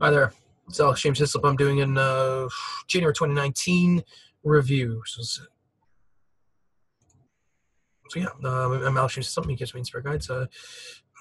Hi there, it's Alex James Hislop. I'm doing an January 2019 review. I'm Alex James Hislop. Medicamp's main spirit guides.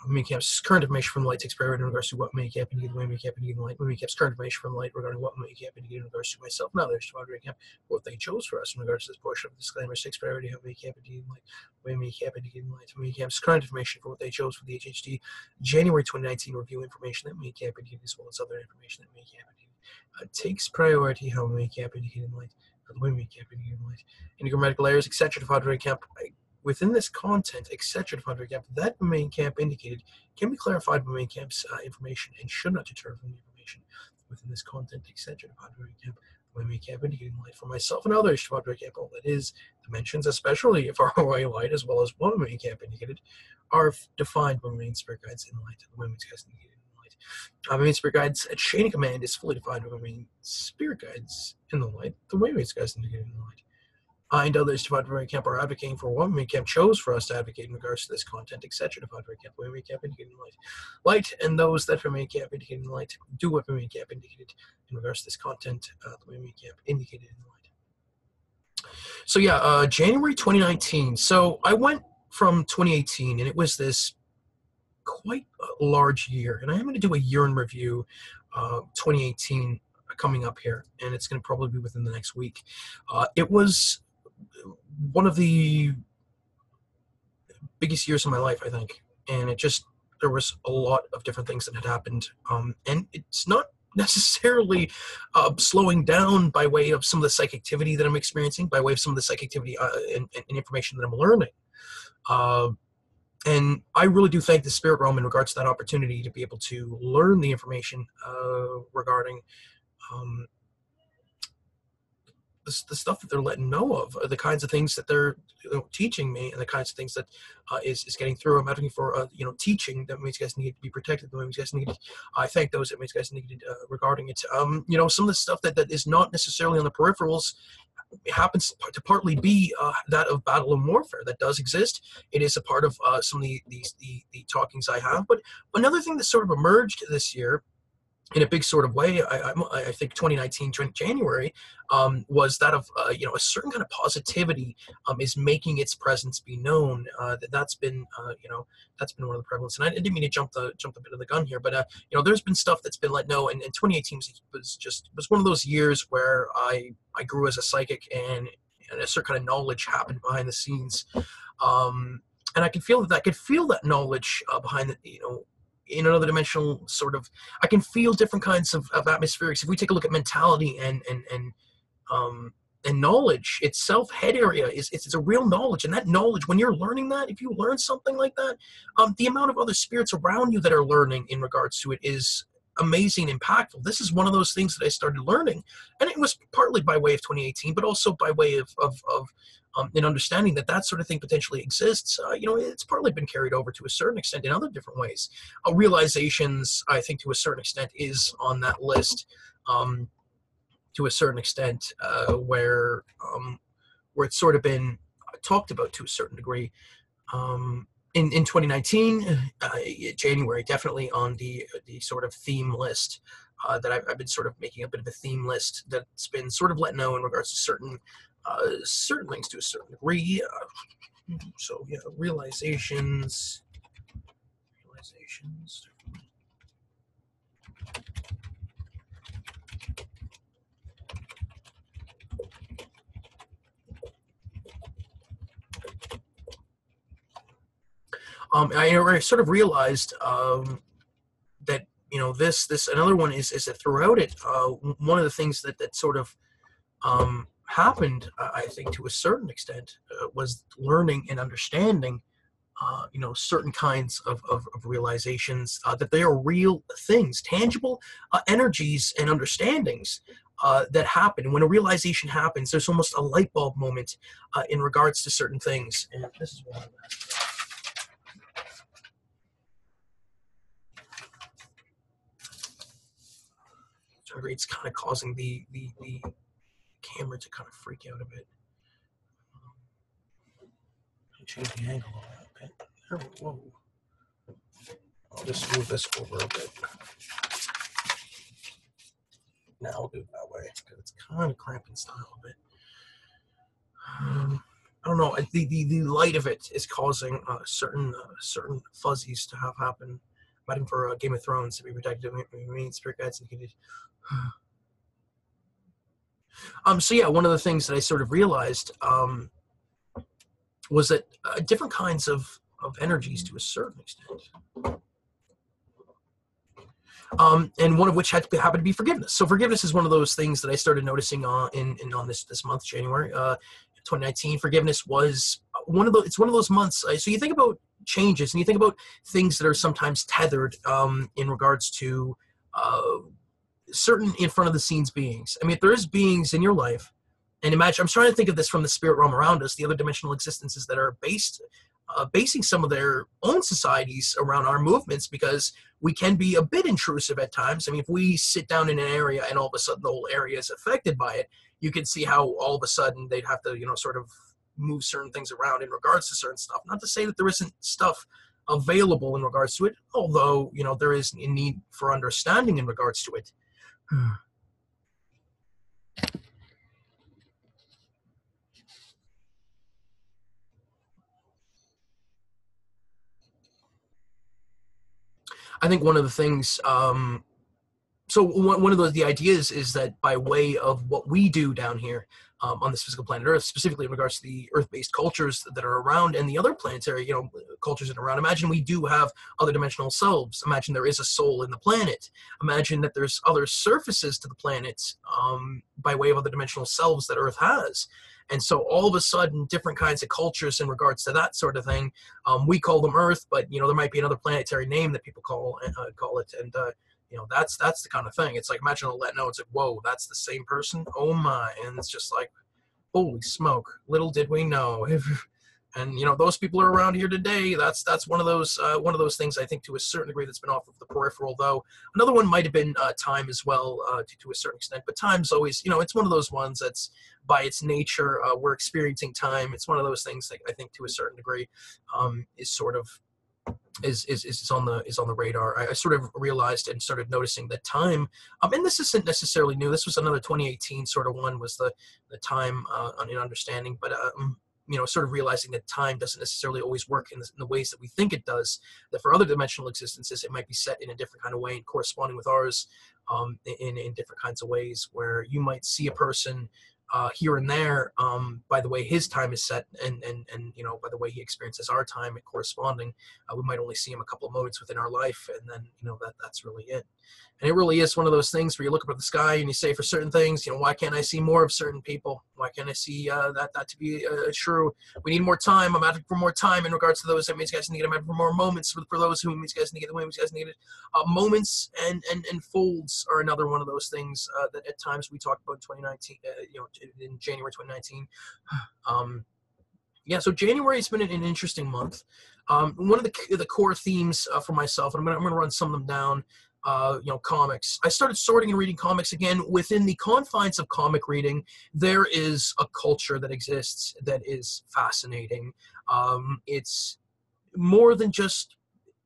Medicamp's current information from light takes priority in regards to what Medicamp indicated, when Medicamp indicated light. Medicamp's current information from light regarding what Medicamp indicated in regards to myself and others. To Medicamp, what they chose for us in regards to this portion of the disclaimer takes priority. How Medicamp indicated light, when Medicamp indicated light. Medicamp's current information for what they chose for the AJHD January 2019 review information that Medicamp indicated, as well as other information that Medicamp indicated, takes priority. How Medicamp indicated light, for the way Medicamp indicated light. Enneagrammatical layers, etc. To Medicamp. Within this content, etc., that main camp indicated can be clarified by main camp's information and should not deter from the information within this content, etc., when main camp indicating light for myself and others, all that is, dimensions, especially if ROI light, as well as what main camp indicated, are defined by main spirit guides in light, the women's guides indicated in light. Main spirit guides at chain of command is fully defined by main spirit guides in the light, the women's guides indicated in the light. I and others to Padre Camp are advocating for what Padre Camp chose for us to advocate in regards to this content, etc. To Padre Camp, Padre Camp indicating light, and those that Padre Camp indicating light do what Padre Camp indicated in regards to this content, the Padre Camp indicated in light. So yeah, January 2019. So I went from 2018, and it was this quite a large year, and I am going to do a year in review, 2018 coming up here, and it's going to probably be within the next week. It was one of the biggest years of my life, I think, and there was a lot of different things that had happened, and it's not necessarily slowing down by way of some of the psychic activity that I'm experiencing, by way of some of the psychic activity and information that I'm learning. And I really do thank the spirit realm in regards to that opportunity to be able to learn the information regarding the stuff that they're letting know of, the kinds of things that they're teaching me, and the kinds of things that is getting through. I'm asking for teaching that means guys need to be protected. That means guys need. I thank those that means guys needed regarding it. Some of the stuff that is not necessarily on the peripherals happens to partly be that of battle and warfare that does exist. It is a part of some of the talkings I have. But another thing that sort of emerged this year, in a big sort of way, I think 2019 January was that of a certain kind of positivity is making its presence be known. That's been one of the prevalence. And I didn't mean to jump the bit of the gun here, but there's been stuff that's been let know. And 2018 was one of those years where I grew as a psychic, and a certain kind of knowledge happened behind the scenes, and I could feel that knowledge behind the in another dimensional sort of. I can feel different kinds of atmospherics. If we take a look at mentality and knowledge itself, head area it's a real knowledge, and that knowledge, when you're learning that, if you learn something like that, the amount of other spirits around you that are learning in regards to it is amazing, impactful. This is one of those things that I started learning, and it was partly by way of 2018, but also by way of an understanding that sort of thing potentially exists. It's partly been carried over to a certain extent in other different ways. Realizations, I think, to a certain extent, is on that list, to a certain extent, where it's sort of been talked about to a certain degree. In 2019, January, definitely on the sort of theme list that I've been sort of making a bit of a theme list that's been sort of let know in regards to certain things to a certain degree. So yeah, realizations. I sort of realized that this another one is that throughout it, one of the things that sort of happened, I think, to a certain extent, was learning and understanding certain kinds of realizations, that they are real things, tangible energies and understandings that happen. And when a realization happens, there's almost a light bulb moment in regards to certain things. And this is what I'm asking. It's kind of causing the camera to kind of freak out a bit. Change the angle a bit. Whoa. I'll just move this over a bit. Now I'll do it that way because it's kind of cramped in style a bit. I don't know. The light of it is causing certain fuzzies to have happen. I'm waiting for Game of Thrones to be protected. Main spirit guides indicated. So yeah, one of the things that I sort of realized was that different kinds of energies, to a certain extent, and one of which happened to be forgiveness. So forgiveness is one of those things that I started noticing on this month, January, 2019. Forgiveness was it's one of those months. So you think about changes, and you think about things that are sometimes tethered in regards to certain in front of the scenes beings. I mean, if there is beings in your life, and imagine, I'm trying to think of this from the spirit realm around us, the other dimensional existences that are basing some of their own societies around our movements, because we can be a bit intrusive at times. I mean, if we sit down in an area and all of a sudden the whole area is affected by it, you can see how all of a sudden they'd have to, sort of move certain things around in regards to certain stuff. Not to say that there isn't stuff available in regards to it, although, there is a need for understanding in regards to it. I think one of the things, so one of the ideas is that by way of what we do down here on this physical planet Earth, specifically in regards to the Earth-based cultures that are around and the other planetary, cultures that are around, imagine we do have other dimensional selves. Imagine there is a soul in the planet. Imagine that there's other surfaces to the planet by way of other dimensional selves that Earth has. And so all of a sudden, different kinds of cultures in regards to that sort of thing, we call them Earth, but, there might be another planetary name that people call it. And, that's the kind of thing. It's like, imagine a let know. It's like, whoa, that's the same person. Oh my. And it's just like, holy smoke. Little did we know. And, those people are around here today. That's one of those things, I think, to a certain degree, that's been off of the peripheral, though. Another one might have been time as well, to a certain extent. But time's always, it's one of those ones that's, by its nature, we're experiencing time. It's one of those things that I think, to a certain degree, is sort of, is on the radar. I sort of realized and started noticing that time, and this isn't necessarily new. This was another 2018 sort of one, was the time in understanding, but sort of realizing that time doesn't necessarily always work in the ways that we think it does. That for other dimensional existences, it might be set in a different kind of way and corresponding with ours in different kinds of ways, where you might see a person here and there, by the way his time is set, and by the way he experiences our time at corresponding, we might only see him a couple of moments within our life, and then that's really it. And it really is one of those things where you look up at the sky and you say, for certain things, why can't I see more of certain people? Why can't I see that to be true? We need more time. I'm asking for more time in regards to those. That means guys need. I'm asking for more moments for those who means guys need. The way means guys need it. Moments and folds are another one of those things that at times we talked about in 2019. In January 2019. Yeah, so January has been an interesting month. One of the core themes for myself, and I'm gonna run some of them down. Comics. I started sorting and reading comics again. Within the confines of comic reading, there is a culture that exists that is fascinating. It's more than just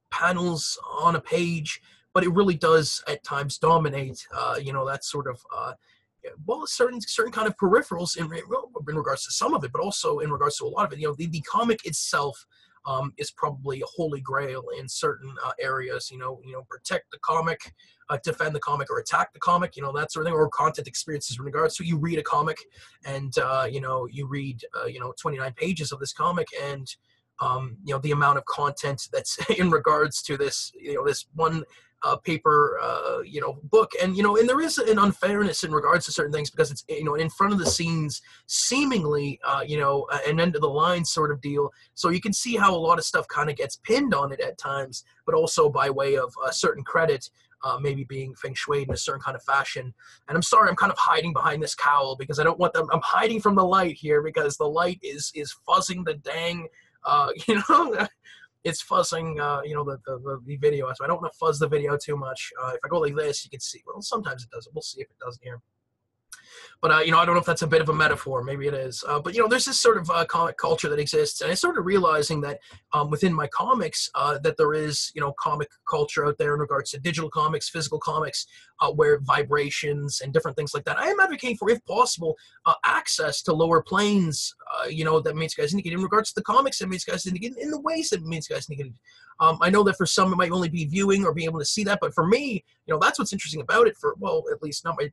panels on a page, but it really does at times dominate. That sort of certain kind of peripherals in regards to some of it, but also in regards to a lot of it. The comic itself is probably a holy grail in certain areas. Protect the comic, defend the comic, or attack the comic. That sort of thing, or content experiences in regards to, you read a comic, and you read 29 pages of this comic, and the amount of content that's in regards to this this one paper book, and and there is an unfairness in regards to certain things, because it's in front of the scenes, seemingly an end of the line sort of deal. So you can see how a lot of stuff kind of gets pinned on it at times, but also by way of a certain credit, maybe being feng shuied in a certain kind of fashion. And I'm sorry, I'm kind of hiding behind this cowl because I don't want them. I'm hiding from the light here because the light is fuzzing the dang it's fuzzing, the video. So I don't want to fuzz the video too much. If I go like this, you can see. Well, sometimes it does. We'll see if it doesn't here. But, I don't know if that's a bit of a metaphor. Maybe it is. But, there's this sort of comic culture that exists. And I started realizing that within my comics that there is, comic culture out there in regards to digital comics, physical comics, where vibrations and different things like that. I am advocating for, if possible, access to lower planes, that Mates Guys indicated in regards to the comics that Mates Guys indicated in the ways that Mates Guys indicated. I know that for some it might only be viewing or being able to see that. But for me, that's what's interesting about it well, at least not my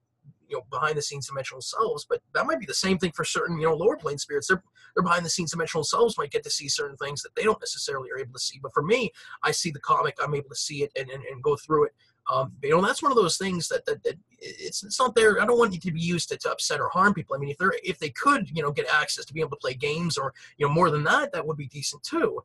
behind the scenes dimensional selves, but that might be the same thing for certain, lower plane spirits. Their behind the scenes dimensional selves might get to see certain things that they don't necessarily are able to see. But for me, I see the comic, I'm able to see it and go through it. That's one of those things that it's not there. I don't want it to be used to upset or harm people. I mean, if they could, get access to be able to play games or, more than that, that would be decent too.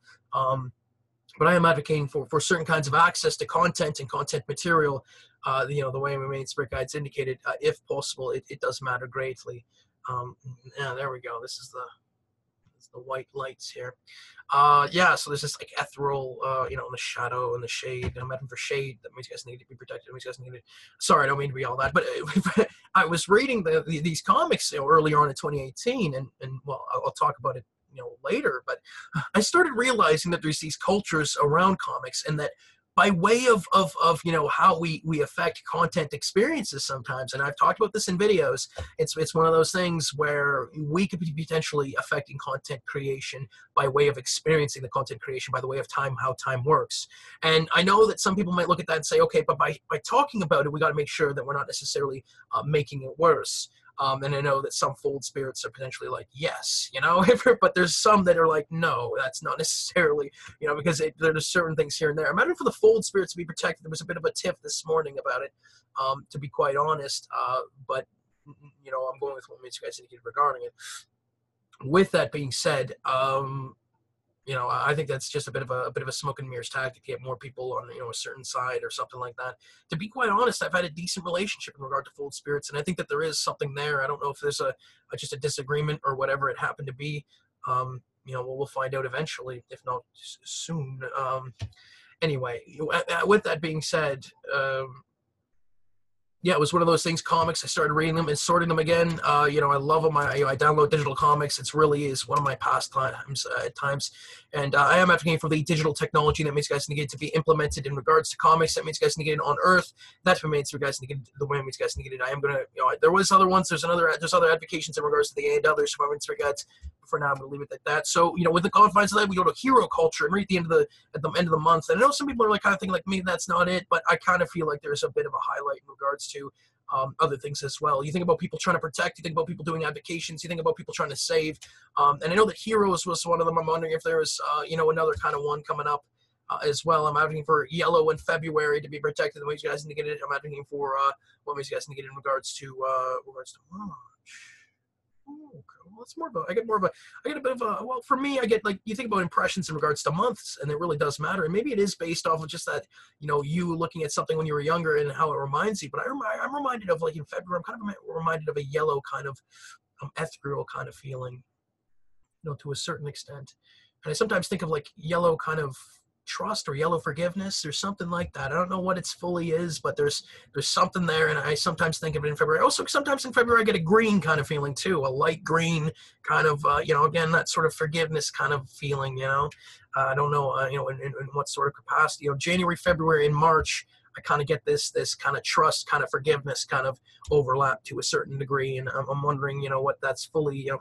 But I am advocating for certain kinds of access to content and content material. The way my main spirit guides indicated, if possible, it does matter greatly. There we go. This is the white lights here. So there's this like ethereal, in the shadow and the shade. I'm advocating for shade. That means you guys need to be protected. That means you guys need to. Sorry, I don't mean to be all that. But I was reading these comics earlier on in 2018, and well, I'll talk about it later, but I started realizing that there's these cultures around comics, and that by way of how we affect content experiences sometimes, and I've talked about this in videos, it's one of those things where we could be potentially affecting content creation by way of experiencing the content creation, by the way of time, how time works. And I know that some people might look at that and say, okay, but by talking about it, we got to make sure that we're not necessarily making it worse. And I know that some fold spirits are potentially like, yes, but there's some that are like, no, that's not necessarily, because there's certain things here and there. I'm advocating for the fold spirits to be protected. There was a bit of a tiff this morning about it, to be quite honest. But I'm going with what you guys indicated regarding it. With that being said, I think that's just a bit of a smoke and mirrors tactic to get more people on, a certain side or something like that. To be quite honest, I've had a decent relationship in regard to fold spirits, and I think that there is something there. I don't know if there's just a disagreement or whatever it happened to be. We'll find out eventually, if not soon. Anyway, with that being said, it was one of those things, comics, I started reading them and sorting them again. I love them. I download digital comics. It really is one of my pastimes at times. And I am advocating for the digital technology that Mates Guys Negate to be implemented in regards to comics that Mates Guys Negate on Earth. That's what Mates Guys Negate, the way Mates Guys Negated. I am going to, there was other ones. There's other advocations in regards to the A and others from Mates Guides. For now, I'm going to leave it at that. So, with the confines of that, we go to hero culture, and right at the end of the month. And I know some people are like kind of thinking like, maybe that's not it, but I kind of feel like there's a bit of a highlight in regards to other things as well. You think about people trying to protect, you think about people doing advocations, you think about people trying to save. And I know that heroes was one of them. I'm wondering if there was, another kind of one coming up as well. I'm advocating for yellow in February to be protected. The way you guys indicated, I'm advocating for what you guys indicated in regards to March. Oh, well, it's more of a, I get a bit of a, well, for me, I get like, you think about impressions in regards to months, and it really does matter. And maybe it is based off of just that, you looking at something when you were younger and how it reminds you. But I'm reminded of, like, in February, I'm kind of reminded of a yellow kind of ethereal kind of feeling, to a certain extent. And I sometimes think of like yellow kind of trust or yellow forgiveness or something like that. I don't know what it fully is, but there's something there, and I sometimes think of it in February. Also, sometimes in February I get a green kind of feeling too, a light green kind of, again, that sort of forgiveness kind of feeling. I don't know, in what sort of capacity. January, February, and March, I kind of get this kind of trust, kind of forgiveness, kind of overlap to a certain degree, and I'm wondering, what that's fully,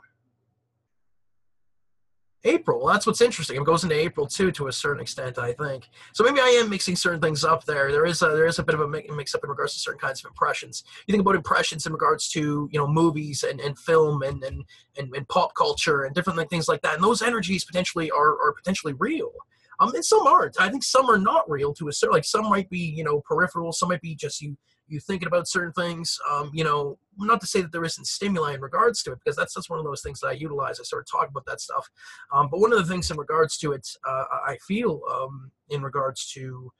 April. That's what's interesting. It goes into April too, to a certain extent, I think. So maybe I am mixing certain things up there. There is a bit of a mix up in regards to certain kinds of impressions. You think about impressions in regards to movies and film and pop culture and different things like that. And those energies potentially are potentially real. And some aren't. I think some are not real to a certain. Like some might be peripheral. Some might be just you thinking about certain things. Not to say that there isn't stimuli in regards to it, because that's one of those things that I utilize. I sort of talk about that stuff. But one of the things in regards to it, I feel in regards to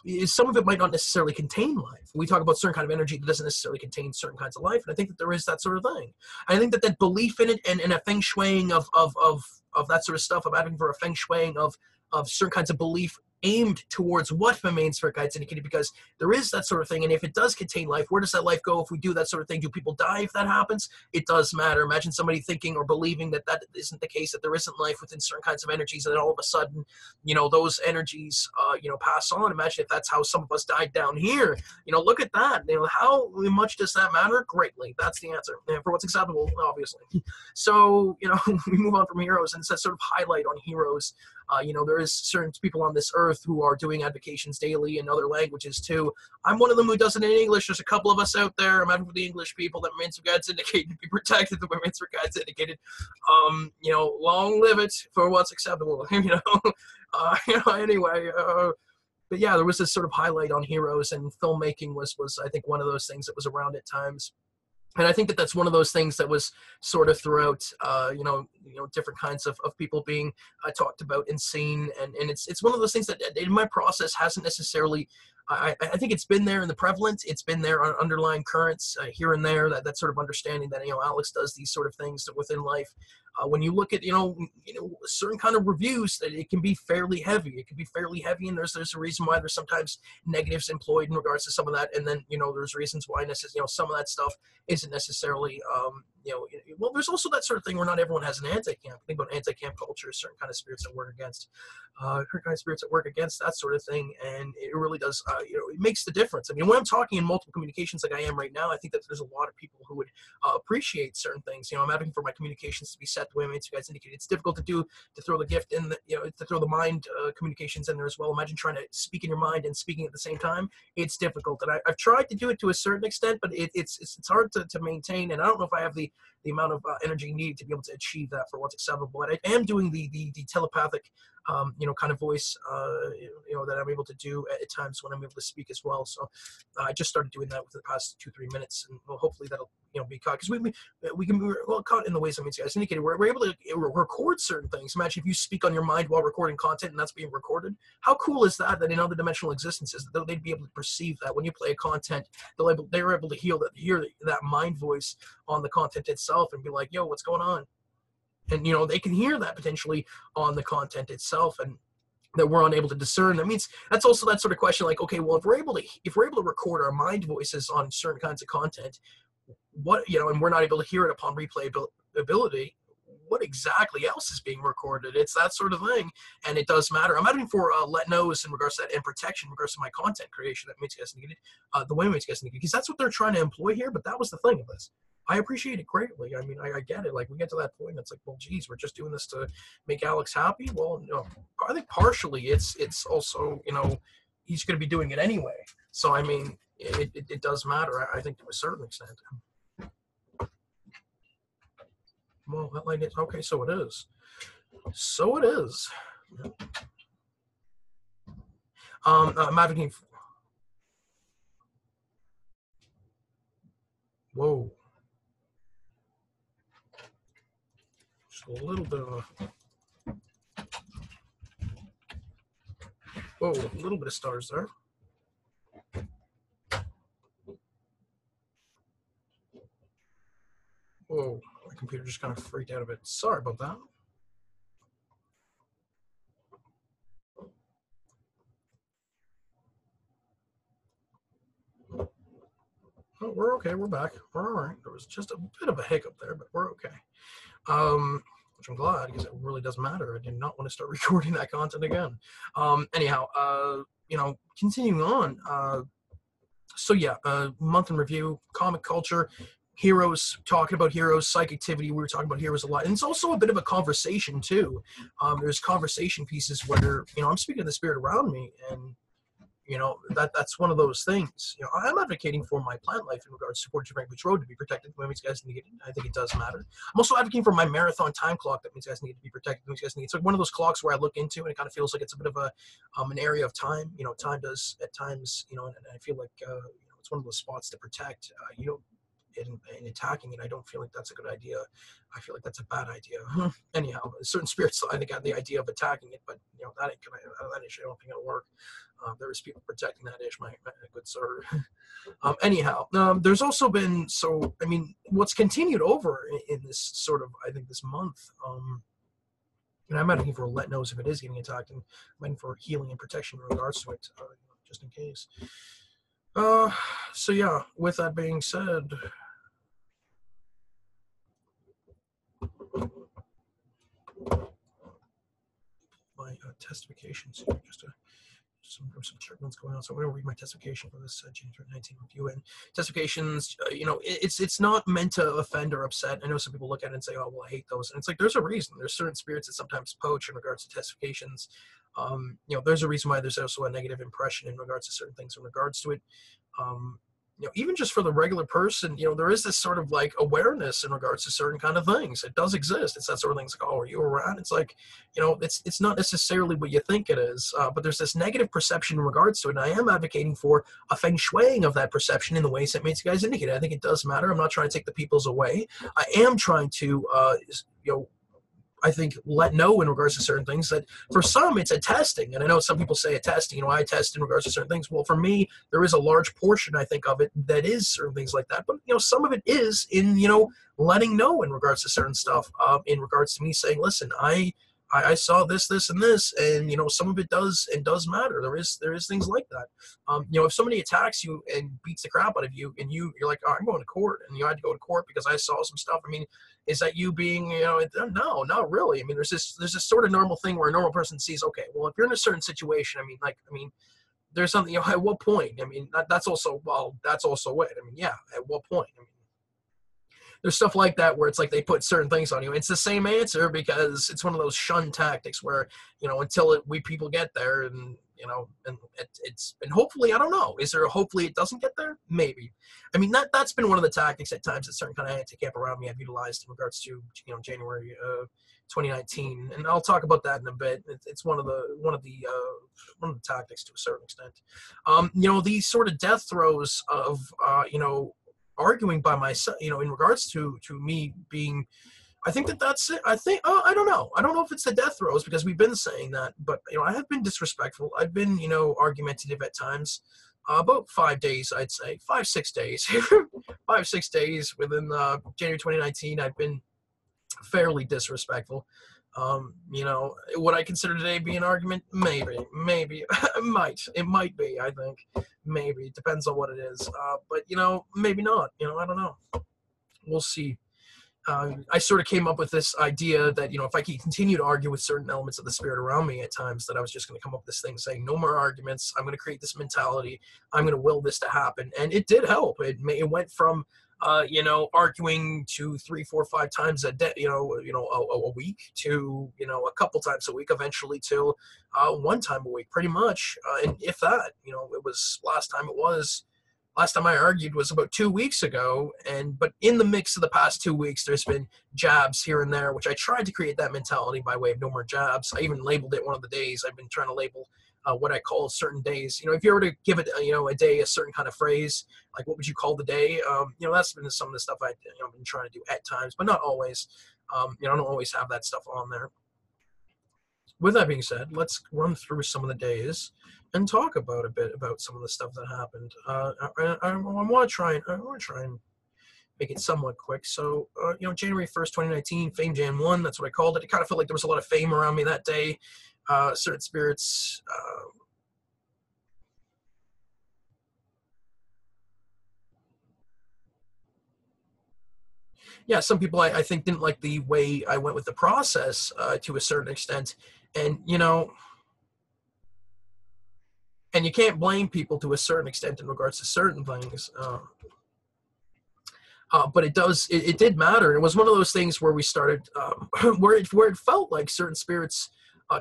is some of it might not necessarily contain life. We talk about certain kind of energy that doesn't necessarily contain certain kinds of life, and I think that there is that sort of thing. I think that belief in it and a feng shuiing of that sort of stuff. I'm advocating for a feng shuiing of certain kinds of belief aimed towards what my main spirit guides indicated, because there is that sort of thing. And if it does contain life, where does that life go if we do that sort of thing? Do people die if that happens? It does matter. Imagine somebody thinking or believing that that isn't the case, that there isn't life within certain kinds of energies, and then all of a sudden, those energies, pass on. Imagine if that's how some of us died down here. Look at that. How much does that matter? Greatly. That's the answer. And for what's acceptable, obviously. So, we move on from heroes, and it's that sort of highlight on heroes. There is certain people on this earth who are doing advocations daily in other languages too. I'm one of them who does it in English. There's a couple of us out there. I'm for the English people that Main Spirit Guides indicate to be protected, the way Main Spirit Guides indicated. Long live it for what's acceptable. Anyway. But yeah, there was this sort of highlight on heroes, and filmmaking was I think one of those things that was around at times. And I think that that's one of those things that was sort of throughout, different kinds of people being talked about and seen. And it's one of those things that in my process hasn't necessarily, I think it's been there in the prevalent, it's been there on underlying currents here and there, that sort of understanding that, Alex does these sort of things within life. When you look at, certain kind of reviews, that it can be fairly heavy. It can be fairly heavy, and there's a reason why there's sometimes negatives employed in regards to some of that. And then, there's reasons why, some of that stuff isn't necessarily, well, there's also that sort of thing where not everyone has an anti-camp. Think about anti-camp culture, certain kind of spirits that work against, that sort of thing. And it really does, it makes the difference. I mean, when I'm talking in multiple communications like I am right now, I think that there's a lot of people who would appreciate certain things. I'm advocating for my communications to be set the way Main Spirit Guides indicated. It's difficult to throw the gift in, to throw the mind communications in there as well. Imagine trying to speak in your mind and speaking at the same time. It's difficult, and I've tried to do it to a certain extent, but it's hard to maintain. And I don't know if I have the amount of energy needed to be able to achieve that for what's acceptable. But I am doing the telepathic, kind of voice, that I'm able to do at times when I'm able to speak as well. So I just started doing that within the past 2-3 minutes, and hopefully that'll be caught, because we can be caught in the ways I mean, guys indicated. We're able to record certain things. Imagine if you speak on your mind while recording content, and that's being recorded. How cool is that? That in other dimensional existences, that they'd be able to perceive that when you play a content, they're able to hear that mind voice on the content itself and be like, "Yo, what's going on?" And they can hear that potentially on the content itself, and that we're unable to discern. That means that's also that sort of question, like, okay, well, if we're able to record our mind voices on certain kinds of content, what and we're not able to hear it upon replayability, what exactly else is being recorded? It's that sort of thing, and it does matter. I'm advocating for let knows in regards to that, and protection in regards to my content creation that Main Spirit Guides indicated, the way Main Spirit Guides indicated, because that's what they're trying to employ here. But that was the thing of this. I appreciate it greatly. I mean, I get it. Like, we get to that point, it's like, well, geez, we're just doing this to make Alex happy. Well, I think partially it's also, he's going to be doing it anyway. So, I mean, it does matter, I think, to a certain extent. Well, that light is okay. So it is. So it is. I'm advocating. Whoa. Just a little bit of a little bit of stars there. Whoa, my computer just kind of freaked out a bit. Sorry about that. Oh, we're okay. We're back. We're all right. There was just a bit of a hiccup there, but we're okay. Which I'm glad, because it really does matter. I did not want to start recording that content again. Anyhow, continuing on. So yeah, month in review, comic culture, heroes, talking about heroes, psychic activity. We were talking about heroes a lot, and it's also a bit of a conversation too. There's conversation pieces where I'm speaking to the spirit around me, and that's one of those things. I'm advocating for my plant life in regards to 42 Beach Road to be protected. That means guys need it. I think it does matter. I'm also advocating for my marathon time clock. That means guys need to be protected. That means guys need. It's like one of those clocks where I look into, and it kind of feels like it's a bit of an area of time. Time does at times. And I feel like it's one of those spots to protect. In attacking it, I don't feel like that's a good idea. I feel like that's a bad idea. Anyhow, certain spirits, I think, have the idea of attacking it, but that issue, I don't think it'll work. There is people protecting that issue, my good sir. Anyhow, there's also been, what's continued over in this sort of, I think, this month, And I'm advocating for let knows if it is getting attacked, and I'm advocating for healing and protection in regards to it, just in case. So yeah, with that being said, my testifications here, just some turbulence going on. So I'm going to read my testification for this January 2019 review. And testifications, it's not meant to offend or upset. I know some people look at it and say, "Oh, well, I hate those," and it's like there's a reason. There's certain spirits that sometimes poach in regards to testifications. There's a reason why there's also a negative impression in regards to certain things in regards to it. Um, Even just for the regular person, there is this sort of like awareness in regards to certain kind of things. It does exist. It's that sort of things like, "Oh, are you around?" It's like, it's not necessarily what you think it is, but there's this negative perception in regards to it. And I am advocating for a feng shuiing of that perception in the ways that makes you guys indicated. I think it does matter. I'm not trying to take the people's away. I am trying to, I think, let know in regards to certain things that for some it's a testing. And I know some people say a testing, I test in regards to certain things. Well, for me, there is a large portion, I think, of it that is certain things like that. But, some of it is in, letting know in regards to certain stuff, in regards to me saying, listen, I saw this, and this, and some of it does matter. There is things like that. If somebody attacks you and beats the crap out of you, and you're like, "Oh, I'm going to court," and you had to go to court because I saw some stuff. I mean, is that you being, no, not really. I mean, there's this sort of normal thing where a normal person sees, okay, well, if you're in a certain situation, there's something, at what point? I mean, that's also it. I mean, yeah, at what point? I mean, there's stuff like that where it's like they put certain things on you. It's the same answer because it's one of those shun tactics where, until we people get there, and and hopefully, I don't know, is there a hopefully it doesn't get there? Maybe. I mean, that's been one of the tactics at times that certain kind of anti-camp around me have utilized in regards to, January 2019, and I'll talk about that in a bit. It's one of the tactics to a certain extent. These sort of death throes of arguing by myself, in regards to me being, I think that's it. I think, I don't know. I don't know if it's the death throes because we've been saying that, but I have been disrespectful. I've been, argumentative at times. About 5 days, I'd say 5-6 days, 5-6 days within January 2019. I've been fairly disrespectful. Would I consider today be an argument? Maybe, it might be. I think maybe it depends on what it is. But maybe not. I don't know. We'll see. I sort of came up with this idea that, if I could continue to argue with certain elements of the spirit around me at times, that I was just going to come up with this thing saying, no more arguments. I'm going to create this mentality. I'm going to will this to happen. And it did help. It went from, arguing to 3, 4, 5 times a day, a week to, a couple times a week, eventually to 1 time a week, pretty much. And if that, it was last time I argued was about 2 weeks ago, but in the mix of the past 2 weeks, there's been jabs here and there, which I tried to create that mentality by way of no more jabs. I even labeled it one of the days. I've been trying to label what I call certain days. If you were to give it, a day, a certain kind of phrase, like what would you call the day? That's been some of the stuff I've been trying to do at times, but not always. I don't always have that stuff on there. With that being said, let's run through some of the days and talk about a bit about some of the stuff that happened. I want to try and make it somewhat quick. So, January 1st, 2019, Fame Jan 1, that's what I called it. It kind of felt like there was a lot of fame around me that day. Certain spirits, some people I think didn't like the way I went with the process to a certain extent. And, and you can't blame people to a certain extent in regards to certain things. But it did matter. It was one of those things where we started, where it felt like certain spirits,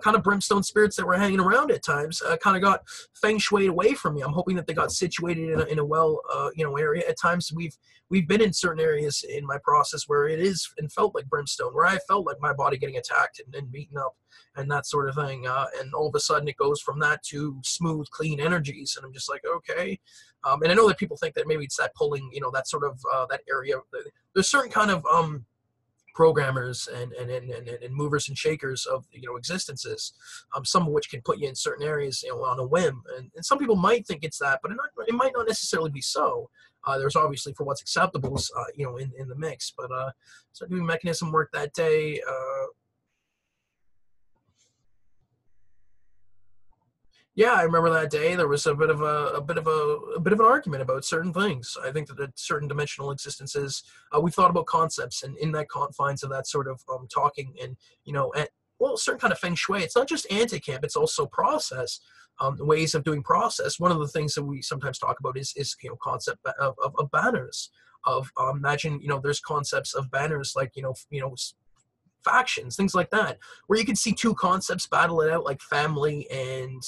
kind of brimstone spirits that were hanging around at times, kind of got feng shuied away from me. I'm hoping that they got situated in a well, area. At times we've been in certain areas in my process where it is and felt like brimstone, where I felt like my body getting attacked and beaten up and that sort of thing. And all of a sudden it goes from that to smooth, clean energies. And I'm just like, okay. And I know that people think that maybe it's that pulling, that sort of, that area. There's certain kind of, programmers and movers and shakers of existences, some of which can put you in certain areas on a whim, and some people might think it's that, but it might not necessarily be so. There's obviously for what's acceptable, in the mix, but so doing mechanism work that day. Yeah, I remember that day. There was a bit of an argument about certain things. I think that at certain dimensional existences, we thought about concepts, and in that confines of that sort of talking, and and well, certain kind of feng shui. It's not just anti-camp; it's also process, ways of doing process. One of the things that we sometimes talk about is concept of banners. Of imagine there's concepts of banners like factions, things like that, where you can see two concepts battle it out, like family and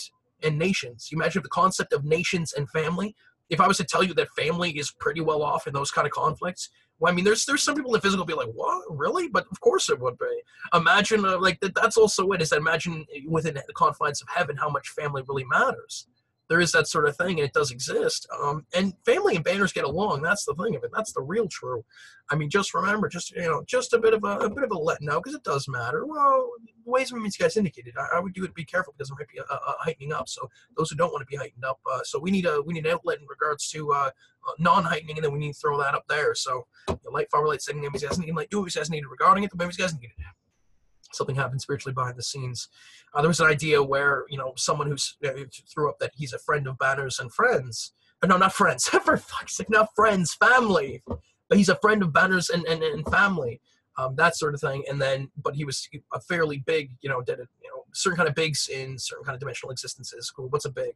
nations. You imagine the concept of nations and family. If I was to tell you that family is pretty well off in those kind of conflicts, well, I mean, there's some people in physical be like, what, really? But of course it would be. Imagine like that's also it. Is that imagine within the confines of heaven how much family really matters. There is that sort of thing, and it does exist. And family and banners get along. That's the thing of it. That's the real true. I mean, just remember, just a bit of a letting out, because it does matter. Well, the ways in which you guys indicated, I would do it. Be careful, because there might be a heightening up. So those who don't want to be heightened up, so we need an outlet in regards to non-heightening, and then we need to throw that up there. So light, far light, setting enemies guys needed, light, do guys needed regarding it, the enemies guys needed. Something happened spiritually behind the scenes. There was an idea where someone who threw up that he's a friend of banners and friends. No, not friends. For fuck's sake, not friends, family. But he's a friend of banners and family, that sort of thing. And then, but he was a fairly big, did it, certain kind of bigs in certain kind of dimensional existences. Cool. What's a big?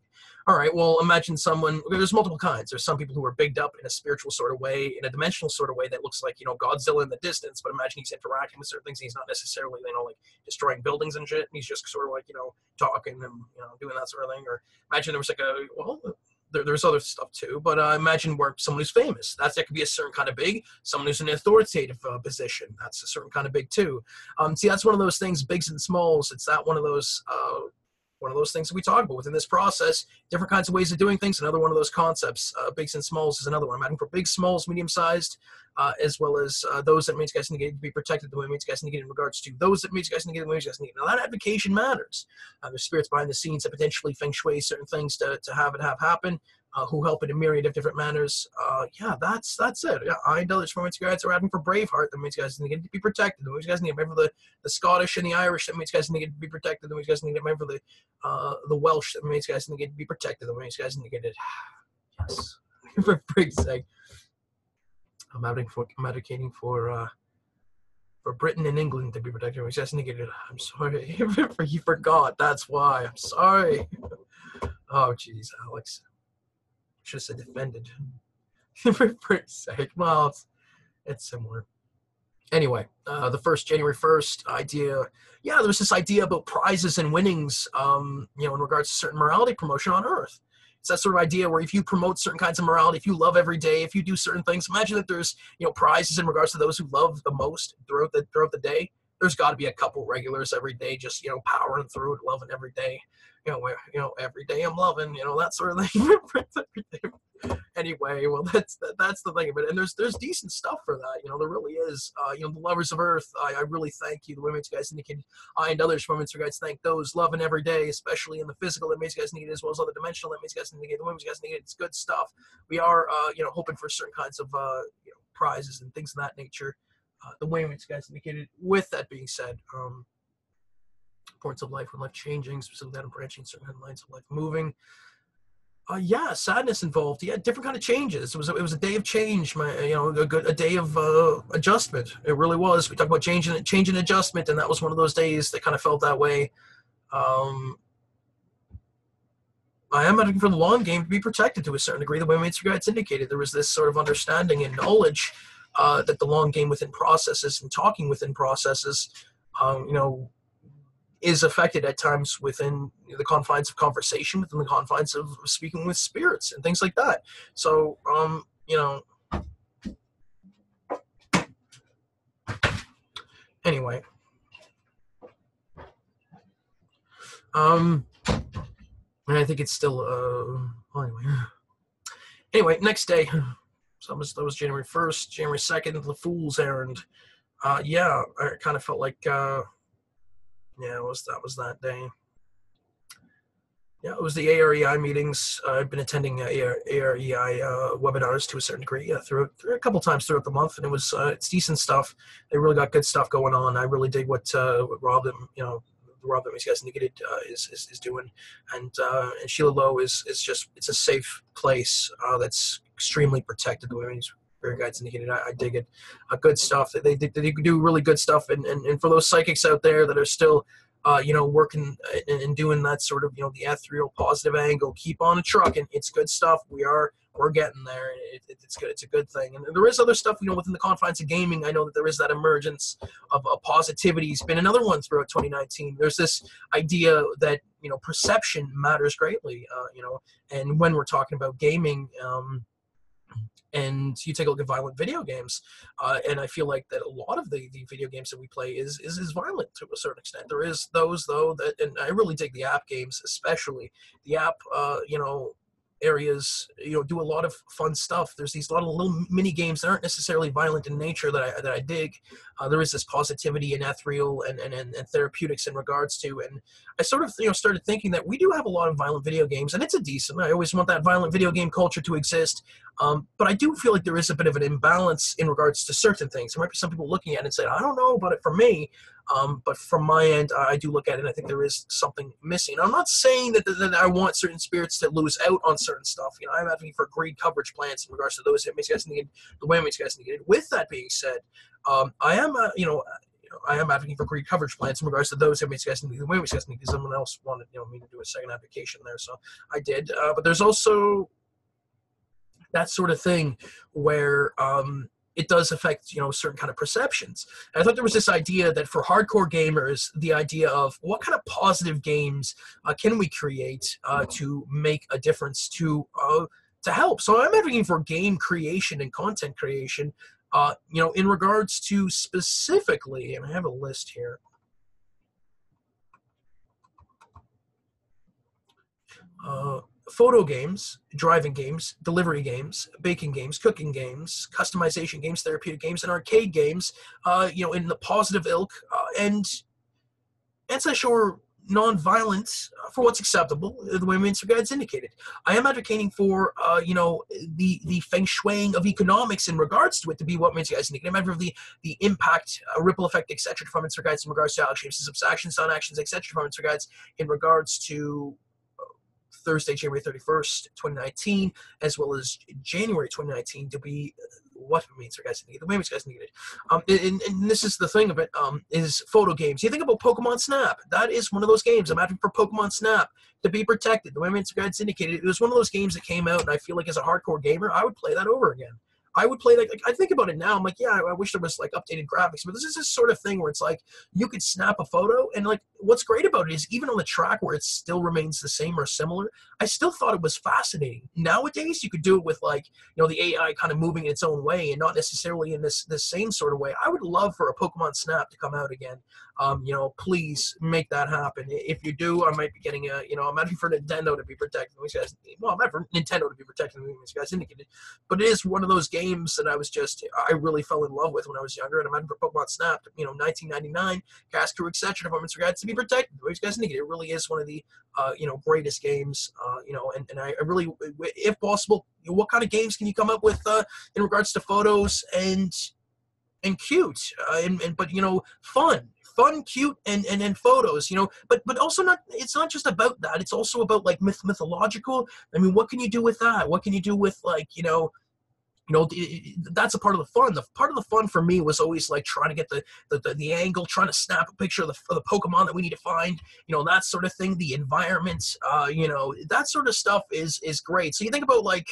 All right. Well, imagine someone. There's multiple kinds. There's some people who are bigged up in a spiritual sort of way, in a dimensional sort of way that looks like Godzilla in the distance. But imagine he's interacting with certain things. And he's not necessarily like destroying buildings and shit. And he's just sort of like talking and doing that sort of thing. Or imagine there was like there's other stuff too, but imagine where someone who's famous. That could be a certain kind of big. Someone who's in an authoritative position. That's a certain kind of big too. See, that's one of those things, bigs and smalls. It's that one of those things that we talk about within this process. Different kinds of ways of doing things. Another one of those concepts. Bigs and smalls is another one. I'm adding for big, smalls, medium-sized, as well as those that means guys need to be protected. The way means guys need to get in regards to those that means guys need to get the way guys need. Now that advocation matters. There's spirits behind the scenes that potentially feng shui certain things to have happen. Who help in a myriad of different manners. Yeah, that's it. Yeah, I know there's moments guys are adding for Braveheart. That means guys need to be protected. That means guys need to remember the Scottish and the Irish. That means guys need to be protected. That means guys need to remember the Welsh. That means guys need to be protected. That means guys need to get it. Yes, for Briggs' sake. I'm advocating for Britain and England to be protected. We just need to get it. I'm sorry. You forgot. That's why. I'm sorry. Oh, jeez, Alex. Should have said defended. For Briggs' sake. Well, it's similar. Anyway, the January 1st idea. Yeah, there was this idea about prizes and winnings, in regards to certain morality promotion on Earth. It's that sort of idea where if you promote certain kinds of morality, if you love every day, if you do certain things, imagine that there's, prizes in regards to those who love the most throughout the day. There's got to be a couple regulars every day, just, powering through it, loving every day. Every day I'm loving, that sort of thing. Anyway, well, that's the thing of it. And there's decent stuff for that. There really is. The lovers of Earth, I really thank you. The women's guys indicated, and others women's guys thank those loving every day, especially in the physical that makes guys need, as well as other dimensional that makes guys need. The women's guys need. It's good stuff. We are, hoping for certain kinds of, prizes and things of that nature. The women's guys indicated. With that being said, points of life when life changing, specifically that and branching certain lines of life moving. Yeah, sadness involved. Yeah, different kind of changes. It was a day of change. A day of adjustment. It really was. We talked about change and adjustment, and that was one of those days that kind of felt that way. I am looking for the long game to be protected to a certain degree. The way Mates Guides indicated, there was this sort of understanding and knowledge that the long game within processes and talking within processes, is affected at times within the confines of conversation, within the confines of speaking with spirits and things like that. So, anyway. And I think it's still, anyway, next day. So that was January 1st, January 2nd, the Fool's Errand. Yeah, I kind of felt like, yeah, that was that day. Yeah, it was the AREI meetings. I've been attending AREI webinars to a certain degree through a couple times throughout the month, and it's decent stuff. They really got good stuff going on. I really dig what Rob, the Rob that Makes Guys Negated is doing, and Sheila Lowe is just, it's a safe place that's extremely protected. The Women's Guides Indicated, I dig it. Good stuff. They do really good stuff, and for those psychics out there that are still working and doing that sort of, the ethereal positive angle, keep on trucking. It's good stuff. We're getting there. It's good. It's a good thing. And there is other stuff, within the confines of gaming. I know that there is that emergence of positivity. It's been another one throughout 2019. There's this idea that, perception matters greatly, and when we're talking about gaming, and you take a look at violent video games, and I feel like that a lot of the video games that we play is violent to a certain extent. There is those, though, that, and I really dig the app games, especially the app, areas, do a lot of fun stuff. There's these lot of little mini games that aren't necessarily violent in nature that I dig. There is this positivity and ethereal and therapeutics in regards to, and I sort of started thinking that we do have a lot of violent video games, and it's a decent. I always want that violent video game culture to exist, but I do feel like there is a bit of an imbalance in regards to certain things. There might be some people looking at it and saying, I don't know about it for me. But from my end, I do look at it, and I think there is something missing. I'm not saying that I want certain spirits to lose out on certain stuff. I'm advocating for great coverage plans in regards to those that makes guys needed, the way it makes guys needed. With that being said, I am, I am advocating for great coverage plans in regards to those that makes guys needed, the way it makes guys needed. Because someone else wanted, me to do a second application there, so I did. But there's also that sort of thing where, it does affect, certain kind of perceptions. And I thought there was this idea that for hardcore gamers, the idea of what kind of positive games can we create to make a difference to help. So I'm advocating for game creation and content creation, in regards to specifically, and I have a list here. Photo games, driving games, delivery games, baking games, cooking games, customization games, therapeutic games, and arcade games, in the positive ilk, and anti-shore non-violence for what's acceptable, the way Mainstream Guides indicated. I am advocating for, the feng shuiing of economics in regards to it to be what Mainstream Guides indicated. I'm advocating for the impact, ripple effect, etc. from Mainstream Guides in regards to Alex James' actions, non-actions, etc. from Mainstream Guides in regards to Thursday, January 31st, 2019, as well as January 2019 to be what Mainstream Guides needed, the way Mainstream Guides needed. And this is the thing of it, is photo games. You think about Pokemon Snap. That is one of those games. I'm advocating for Pokemon Snap to be protected. The way Mainstream Guides indicated, it was one of those games that came out, and I feel like as a hardcore gamer, I would play that over again. I would play like I think about it now. I'm like, yeah, I wish there was like updated graphics, but this is this sort of thing where it's like you could snap a photo, and like what's great about it is even on the track where it still remains the same or similar, I still thought it was fascinating. Nowadays, you could do it with like the AI kind of moving in its own way and not necessarily in this same sort of way. I would love for a Pokemon Snap to come out again. Please make that happen. If you do, I might be getting a, I'm advocating for Nintendo to be protected. These guys, well, I'm advocating for Nintendo to be protected. These guys indicated, but it is one of those games that I really fell in love with when I was younger, and I'm advocating for Pokemon Snap. 1999, Cast Crew, etc. Departments regards to be protected. These guys indicated, it really is one of the, greatest games. And I really, if possible, what kind of games can you come up with in regards to photos and cute, but fun, cute, and photos, but also not. It's not just about that. It's also about like mythological. I mean, what can you do with that? What can you do with like that's a part of the fun. The part of the fun for me was always like trying to get the angle, trying to snap a picture of the Pokemon that we need to find, that sort of thing. The environment, that sort of stuff is great. So you think about like.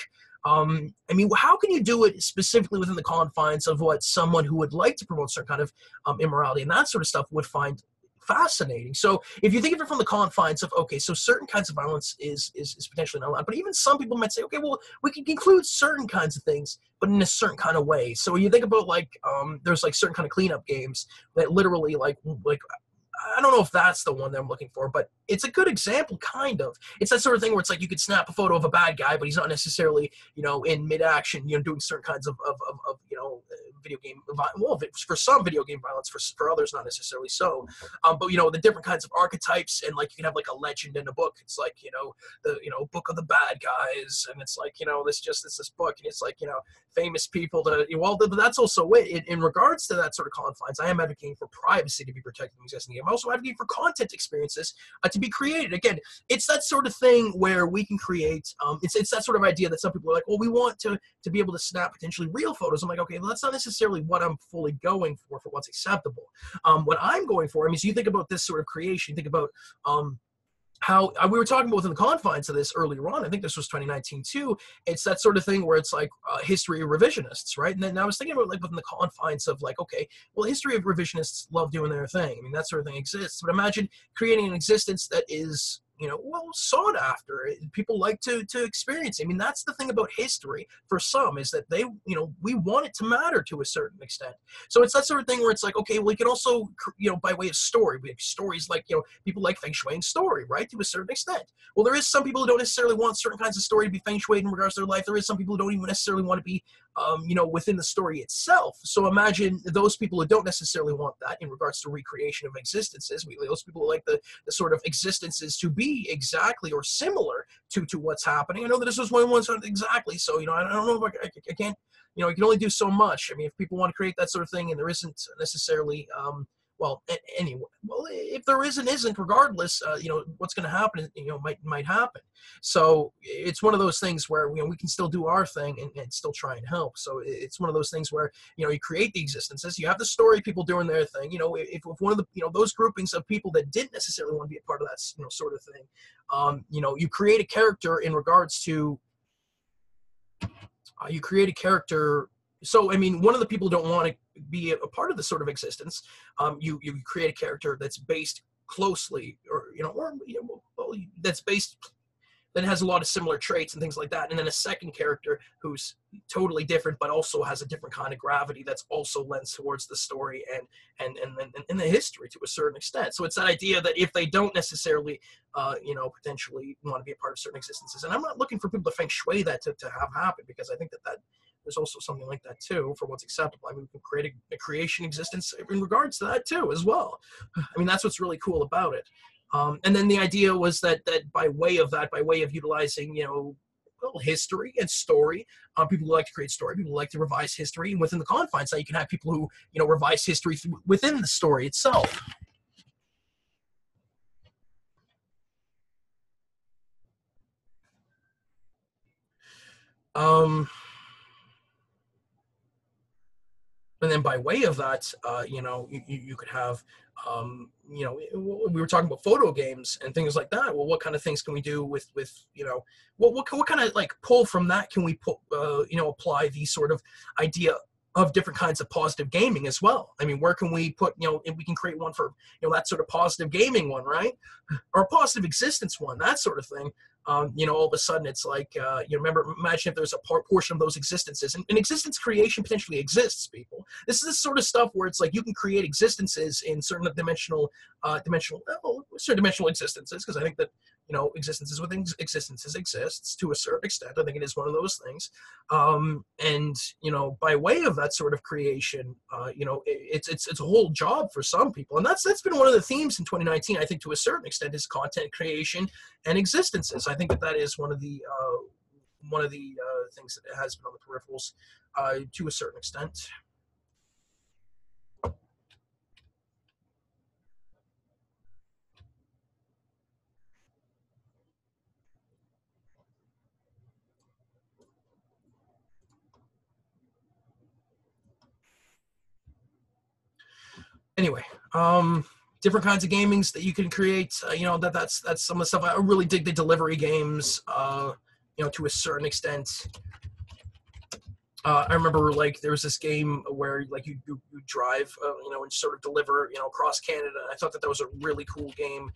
How can you do it specifically within the confines of what someone who would like to promote certain kind of immorality and that sort of stuff would find fascinating? So if you think of it from the confines of, okay, so certain kinds of violence is potentially not allowed, but even some people might say, okay, well, we can include certain kinds of things, but in a certain kind of way. So you think about like, there's like certain kind of cleanup games that literally like I don't know if that's the one that I'm looking for, but it's a good example, kind of. It's that sort of thing where it's like you could snap a photo of a bad guy, but he's not necessarily, in mid-action, doing certain kinds of video game, well, for some video game violence, for others not necessarily so. But you know, the different kinds of archetypes, and like you can have like a legend in a book. It's like, you know, the, you know, book of the bad guys, and it's like, you know, this book, and it's like, you know, famous people to, well, that's also it. In regards to that sort of confines, I am advocating for privacy to be protected in the existing game. I'm also advocating for content experiences to be created. Again, it's that sort of thing where we can create, it's that sort of idea that some people are like, well, we want to be able to snap potentially real photos. I'm like, okay, well, that's not necessarily what I'm fully going for what's acceptable. What I'm going for, I mean, so you think about this sort of creation, you think about how we were talking about within the confines of this earlier on. I think this was 2019 too. It's that sort of thing where it's like history of revisionists, right? And then I was thinking about like within the confines of like, okay, well, history of revisionists love doing their thing. I mean, that sort of thing exists. But imagine creating an existence that is, you know, well, sought after. People like to experience. I mean, that's the thing about history for some, is that they, you know, we want it to matter to a certain extent. So it's that sort of thing where it's like, okay, well, you can also, you know, by way of story, we have stories like, you know, people like feng shui and story, right, to a certain extent. Well, there is some people who don't necessarily want certain kinds of story to be feng shui in regards to their life. There is some people who don't even necessarily want to be, you know, within the story itself. So imagine those people who don't necessarily want that in regards to recreation of existences. Those people who like the sort of existences to be exactly or similar to what's happening. I know that this was one exactly. So, you know, I don't know if I can't, you know, you can only do so much. I mean, if people want to create that sort of thing and there isn't necessarily, well, anyway, well, if there isn't, regardless, you know, what's going to happen, you know, might happen. So it's one of those things where, you know, we can still do our thing and still try and help. So it's one of those things where, you know, you create the existences, you have the story, people doing their thing. You know, if one of the, you know, those groupings of people that didn't necessarily want to be a part of that, you know, sort of thing, you know, you create a character in regards to, you create a character. So, I mean, one of the people don't want to be a part of this sort of existence. You create a character that's based closely, or, you know, well, that's based, that has a lot of similar traits and things like that. And then a second character who's totally different, but also has a different kind of gravity that's also lends towards the story and the history to a certain extent. So it's that idea that if they don't necessarily, you know, potentially want to be a part of certain existences, and I'm not looking for people to feng shui that to have happen, because I think that there's also something like that too for what's acceptable. I mean, we can create a creation existence in regards to that too as well. I mean, that's what's really cool about it. And then the idea was that by way of utilizing, you know, well, history and story, people who like to create story, people who like to revise history, and within the confines, that you can have people who, you know, revise history within the story itself. And then by way of that, you know, you could have, you know, we were talking about photo games and things like that. Well, what kind of things can we do with you know, what kind of like pull from that can we put, you know, apply the sort of idea of different kinds of positive gaming as well? I mean, where can we put, you know, if we can create one for, you know, that sort of positive gaming one, right? Or a positive existence one, that sort of thing. You know, all of a sudden it's like, you remember, imagine if there's a portion of those existences, and existence creation potentially exists, people. This is the sort of stuff where it's like you can create existences in certain dimensional existences, because I think that, you know, existences within existences exists to a certain extent. I think it is one of those things. And, you know, by way of that sort of creation, you know, it's a whole job for some people. And that's been one of the themes in 2019, I think, to a certain extent, is content creation and existences. I think that is one of the things that has been on the peripherals to a certain extent. Anyway, different kinds of gamings that you can create. You know, that's some of the stuff. I really dig the delivery games. You know, to a certain extent. I remember, like, there was this game where, like, you drive, you know, and sort of deliver, you know, across Canada. I thought that was a really cool game.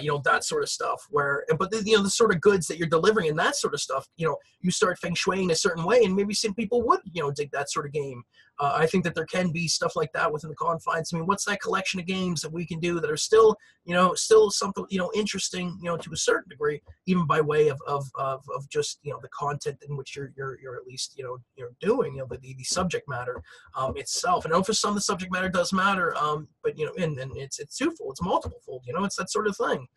you know, that sort of stuff. Where, but the, you know, the sort of goods that you're delivering and that sort of stuff, you know, you start feng shuiing a certain way, and maybe some people would, you know, dig that sort of game. I think that there can be stuff like that within the confines. I mean, what's that collection of games that we can do that are still, you know, still something, you know, interesting, you know, to a certain degree, even by way of just, you know, the content in which you're at least, you know, you're doing, you know, the subject matter itself. And I know for some the subject matter does matter, but you know, and it's twofold, it's multiple fold, you know, it's that sort of thing.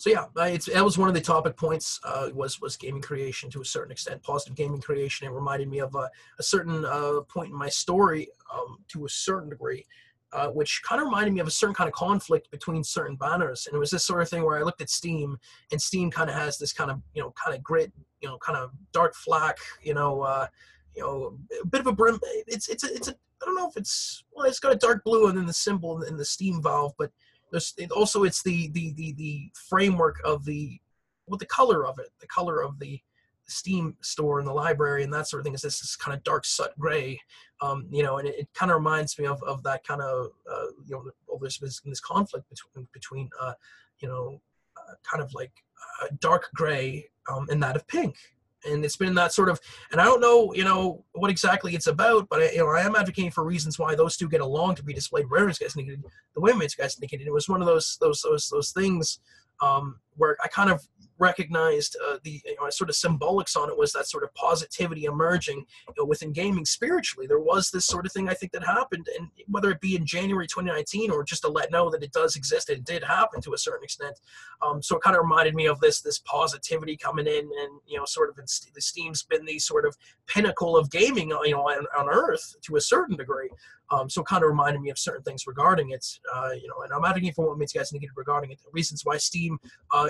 So yeah, that was one of the topic points. Was gaming creation to a certain extent, positive gaming creation. It reminded me of a certain point in my story to a certain degree, which kind of reminded me of a certain kind of conflict between certain banners. And it was this sort of thing where I looked at Steam, and Steam kind of has this kind of, you know, kind of grid, you know, kind of dark flak, you know, a bit of a brim. It's a I don't know if it's, well, it's got a dark blue and then the symbol in the Steam valve, but also it's the framework of the, with the color of it, the color of the Steam store and the library and that sort of thing is this kind of dark soot gray, you know, and it kind of reminds me of that kind of, you know, well, there's this conflict between you know, kind of like dark gray and that of pink. And it's been that sort of, and I don't know, you know, what exactly it's about, but you know, I am advocating for reasons why those two get along to be displayed. Where it's guys indicated, the women's guys indicated. It was one of those things where I kind of recognized the, you know, sort of symbolics on it was that sort of positivity emerging, you know, within gaming spiritually. There was this sort of thing I think that happened, and whether it be in January 2019 or just to let know that it does exist, it did happen to a certain extent. So it kind of reminded me of this positivity coming in, and you know, sort of the Steam's been the sort of pinnacle of gaming, you know, on Earth to a certain degree. So it kind of reminded me of certain things regarding it, you know, and I'm advocating for what makes guys negative regarding it. The reasons why Steam,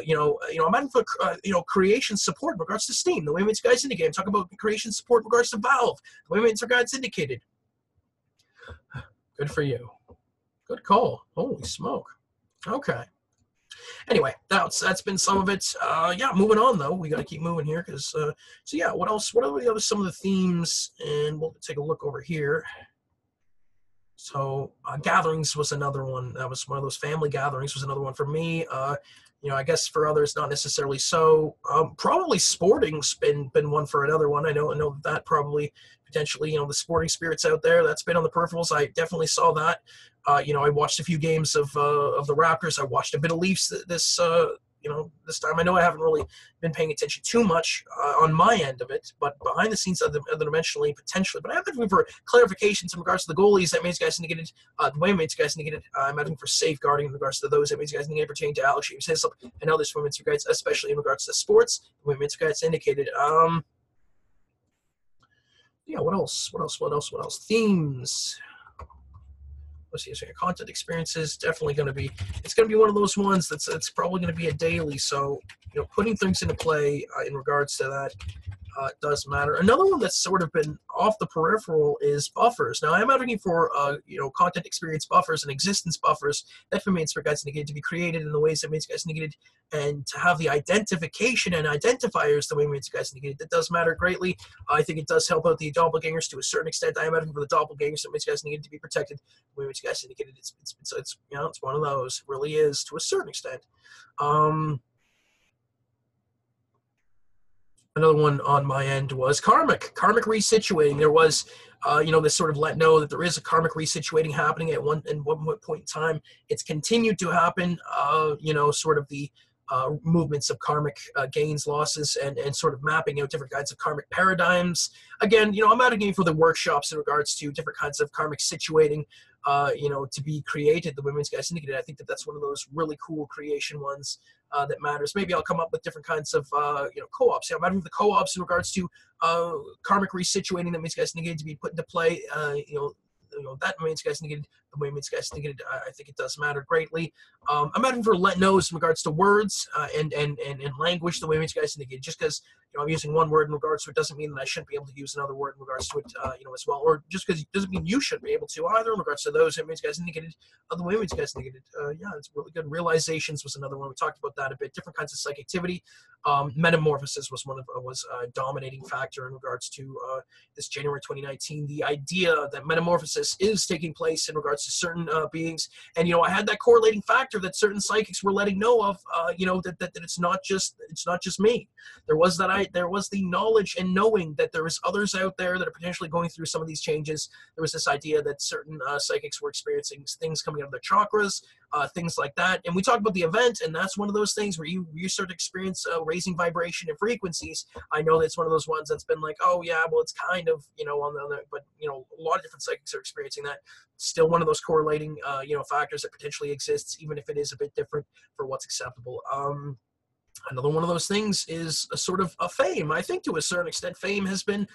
you know, I'm advocating for, you know, creation support in regards to Steam. The way makes guys indicate. I'm talking about creation support in regards to Valve. The way makes guys indicated. Good for you. Good call. Holy smoke. Okay. Anyway, that's been some of it. Yeah, moving on though. We got to keep moving here because. So yeah, what else? What are the other some of the themes? And we'll take a look over here. So gatherings was another one. That was one of those family gatherings was another one for me. You know, I guess for others, not necessarily so. Probably sporting's been one for another one. I know that probably potentially, you know, the sporting spirits out there, that's been on the peripherals. I definitely saw that. You know, I watched a few games of the Raptors. I watched a bit of Leafs this you know, this time. I know I haven't really been paying attention too much on my end of it, but behind the scenes, other dimensionally, potentially. But I'm looking for clarifications in regards to the goalies that Mates guys indicated, the way Mates guys indicated. I'm looking for safeguarding in regards to those that Mates guys indicated pertaining to Alex James Hislop and others from Mates guys, especially in regards to sports. The way Mates guys indicated. Yeah, what else? Themes. Let's see, so your content experiences definitely going to be, it's going to be one of those ones that's probably going to be a daily. So, you know, putting things into play in regards to that does matter. Another one that's sort of been off the peripheral is buffers. Now, I'm advocating for, you know, content experience buffers and existence buffers that for Mates guys needed to be created in the ways that Mates guys needed, and to have the identification and identifiers the way Mates guys needed. That does matter greatly. I think it does help out the doppelgangers to a certain extent. I am advocating for the doppelgangers that Mates guys needed to be protected. The way Mates guys indicated, it's you know, it's one of those. It really is to a certain extent. Another one on my end was karmic resituating. There was, you know, this sort of let know that there is a karmic resituating happening at one point in time. It's continued to happen. You know, sort of the movements of karmic gains, losses, and sort of mapping out different kinds of karmic paradigms. Again, you know, I'm advocating for the workshops in regards to different kinds of karmic situating, you know, to be created. The Women's Guys Indicated, I think that's one of those really cool creation ones that matters. Maybe I'll come up with different kinds of, you know, co-ops. Yeah, I'm advocating the co-ops in regards to karmic resituating that Women's Guys Indicated to be put into play, you know, that Women's Guys Indicated the way Main Guys indicated, I think it does matter greatly. I'm advocating for let knows in regards to words and language, the way Main Guys indicated. Just because I'm using one word in regards to it doesn't mean that I shouldn't be able to use another word in regards to it, as well. Or just because it doesn't mean you shouldn't be able to either in regards to those that Main Guys indicated. The way Main Guys indicated, yeah, it's really good. Realizations was another one. We talked about that a bit. Different kinds of psychic activity. Metamorphosis was a dominating factor in regards to this January 2019. The idea that metamorphosis is taking place in regards to certain beings, and I had that correlating factor that certain psychics were letting know of. That it's not just me. There was the knowledge and knowing that there was others out there that are potentially going through some of these changes. There was this idea that certain psychics were experiencing things coming out of their chakras, things like that. And we talked about the event, and that's one of those things where you start to experience raising vibration and frequencies. I know that's one of those ones that's been like, oh yeah, well it's kind of on the other, but a lot of different psychics are experiencing that. Still one of those correlating factors that potentially exists, even if it is a bit different for what's acceptable. Another one of those things is a sort of a fame. I think to a certain extent, fame has been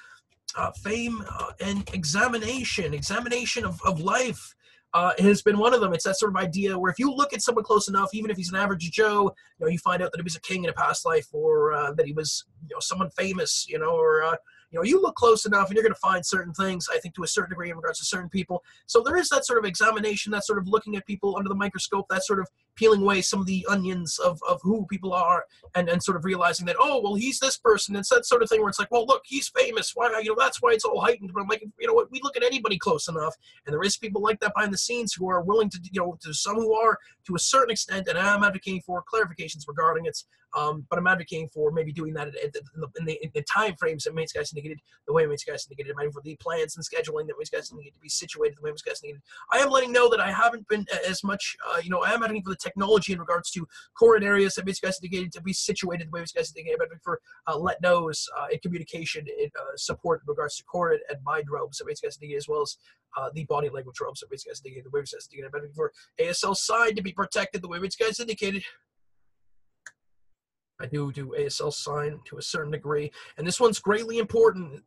fame and examination of life. Has been one of them. It's that sort of idea where if you look at someone close enough, even if he's an average Joe, you find out that he was a king in a past life, or that he was, someone famous, or you look close enough and you're going to find certain things, I think, to a certain degree in regards to certain people. So there is that sort of examination, that sort of looking at people under the microscope, that sort of peeling away some of the onions of who people are, and sort of realizing that, oh, well, he's this person. It's that sort of thing where it's like, well, look, he's famous. Why, that's why it's all heightened. But I'm like, what, we look at anybody close enough, and there is people like that behind the scenes who are willing to, to some who are to a certain extent, and I'm advocating for clarifications regarding it. But I'm advocating for maybe doing that in the time frames that Main Guys indicated, the way Main Guys indicated, for the plans and scheduling that Main Guys indicated to be situated the way Main Guys indicated. I am letting know that I haven't been as much, I am advocating for the technology in regards to current areas that Main Guys indicated to be situated the way Main Guys indicated. I'm advocating for let knows in communication, support in regards to current and mind robes that Main Guys indicated, as well as the body language robes that Main Guys indicated, the way Main Guys indicated. I'm advocating for ASL sign to be protected the way Main Guys indicated. I do ASL sign to a certain degree, and this one's greatly important.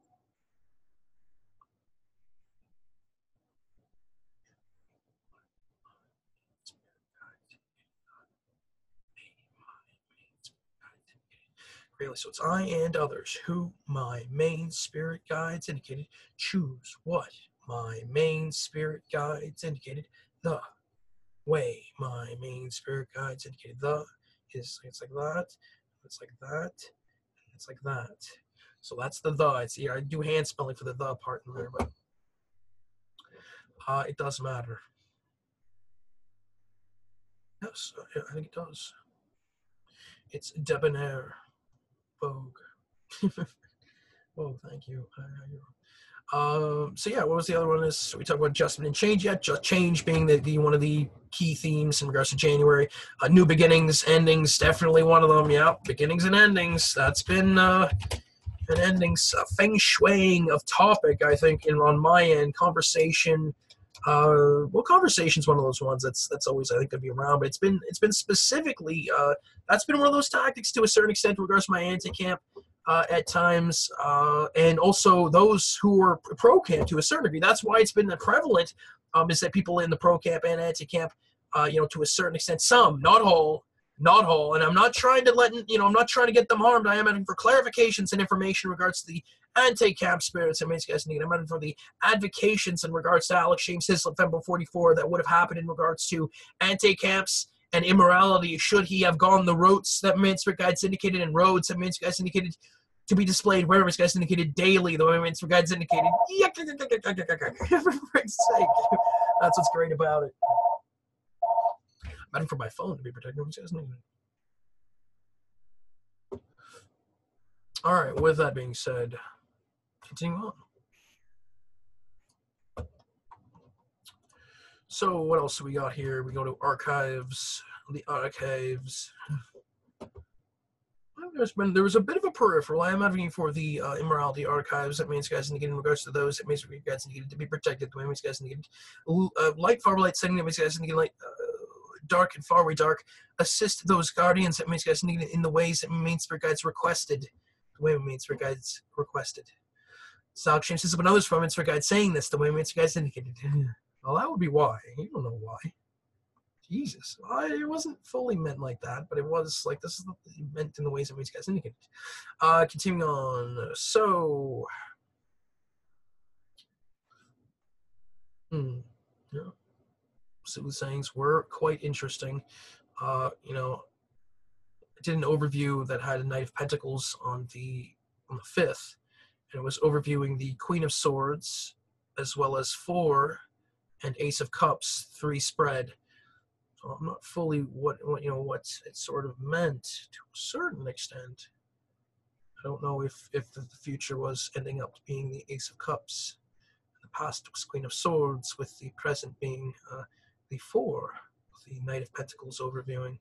Really, so it's I and others who my main spirit guides indicated choose what my main spirit guides indicated the way my main spirit guides indicated the is it's like that, it's like that, it's like that. So that's the It's I do hand spelling for the part in there, but it does matter. Yes, I think it does. It's debonair. Vogue. Oh, thank you. So yeah, what was the other one? Is we talked about adjustment and change yet? Just change being the one of the key themes in regards to January. New beginnings, endings, definitely one of them. Yeah, beginnings and endings. That's been endings. Feng shuiing of topic, I think, on my end. Conversation. Well, conversation's one of those ones that's always, I think, gonna be around. But it's been specifically that's been one of those tactics to a certain extent in regards to my anti-camp. At times, and also those who are pro-camp to a certain degree. That's why it's been prevalent, is that people in the pro-camp and anti-camp, to a certain extent, some, not all, and I'm not trying to I'm not trying to get them harmed. I am asking for clarifications and information in regards to the anti-camp spirits that Main Guys need. I'm asking for the advocations in regards to Alex James Hislop, February 44, that would have happened in regards to anti-camps and immorality, should he have gone the routes that Main Guides indicated, and roads that Main Guides indicated to be displayed where Main Guides indicated daily, the way Main Guides indicated. For frick's sake. That's what's great about it. I'm waiting for my phone to be protected. All right, with that being said, continue on. So what else do we got here? We go to archives, the archives. There was a bit of a peripheral. I am advocating for the immorality archives that Main Guys indicated in regards to those that Main Guys needed to be protected. The way Main Guys needed light, far light setting that Main Guys indicated light, dark and far away dark. Assist those guardians that Main Guys needed in the ways that Main Spirit Guides requested. The way Main Spirit Guides requested. So Alex James Hislop and others from Main Spirit Guides saying this the way Main Spirit Guides indicated. Well, that would be why. You don't know why. Jesus. It wasn't fully meant like that, but it was like this is meant in the ways that these guys indicated. Continuing on. So, yeah. Soothsayings were quite interesting. You know, I did an overview that had a Knight of Pentacles on the 5th, and it was overviewing the Queen of Swords, as well as 4 and Ace of Cups, 3 spread. So I'm not fully what it sort of meant to a certain extent. I don't know if the future was ending up being the Ace of Cups, the past was Queen of Swords, with the present being the 4, the Knight of Pentacles overviewing.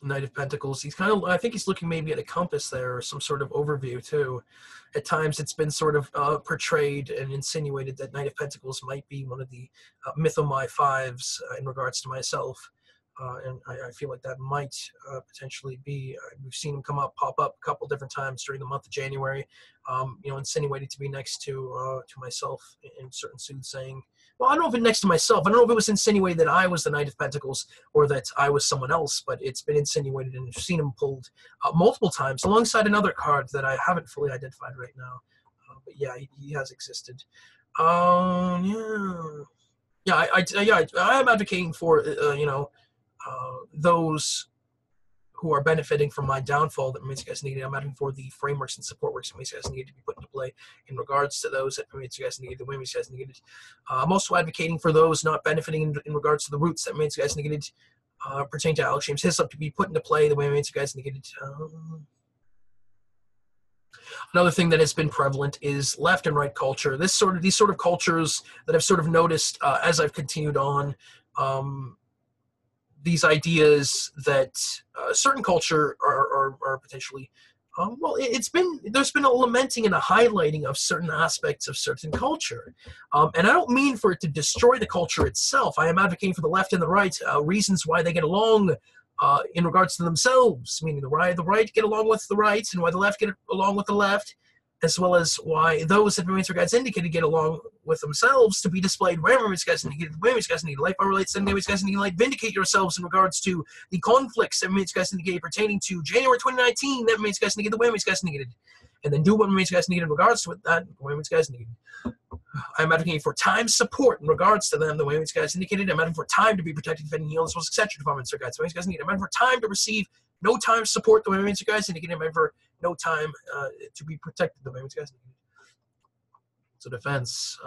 Knight of Pentacles, he's kind of, I think he's looking maybe at a compass there, or some sort of overview too. At times it's been sort of portrayed and insinuated that Knight of Pentacles might be one of the mythomai 5s in regards to myself. And I feel like that might potentially be, we've seen him pop up a couple different times during the month of January, insinuated to be next to myself in certain soothsaying. Well, I don't know if it's next to myself. I don't know if it was insinuated that I was the Knight of Pentacles or that I was someone else, but it's been insinuated, and I've seen him pulled multiple times alongside another card that I haven't fully identified right now. But yeah, he has existed. Yeah. Yeah, I am advocating for, those who are benefiting from my downfall that Mimics guys needed. I'm advocating for the frameworks and support works that Mimics guys needed to be put into play in regards to those that Mimics guys needed, the Mimics guys needed. I'm also advocating for those not benefiting in regards to the roots that Mimics guys needed, pertaining to Alex James Hislop, to be put into play the way Mimics guys needed. Another thing that has been prevalent is left and right culture. These sort of cultures that I've sort of noticed as I've continued on. These ideas that certain culture are potentially, there's been a lamenting and a highlighting of certain aspects of certain culture. And I don't mean for it to destroy the culture itself. I am advocating for the left and the right, reasons why they get along in regards to themselves, meaning the right get along with the right, and why the left get along with the left, as well as why those that Mimics guys indicated get along with themselves, to be displayed where Mimics guys indicated. Mimics guys indicated life relates to Mimics guys indicated. Vindicate yourselves in regards to the conflicts that Mimics guys indicated pertaining to January 2019 that Mimics guys indicated, the way Mimics guys indicated, and then do what Mimics guys needed in regards to it, that Mimics guys needed. I'm advocating for time support in regards to them, the way Mimics guys indicated. I'm advocating for time to be protected, defended, and healed, as well as etc. departments or guides. Mimics guys needed. I'm advocating for time to receive, no time support, the way Mimics guys indicated. I'm advocating for no time to be protected, the way Mimics guys indicated. So defense.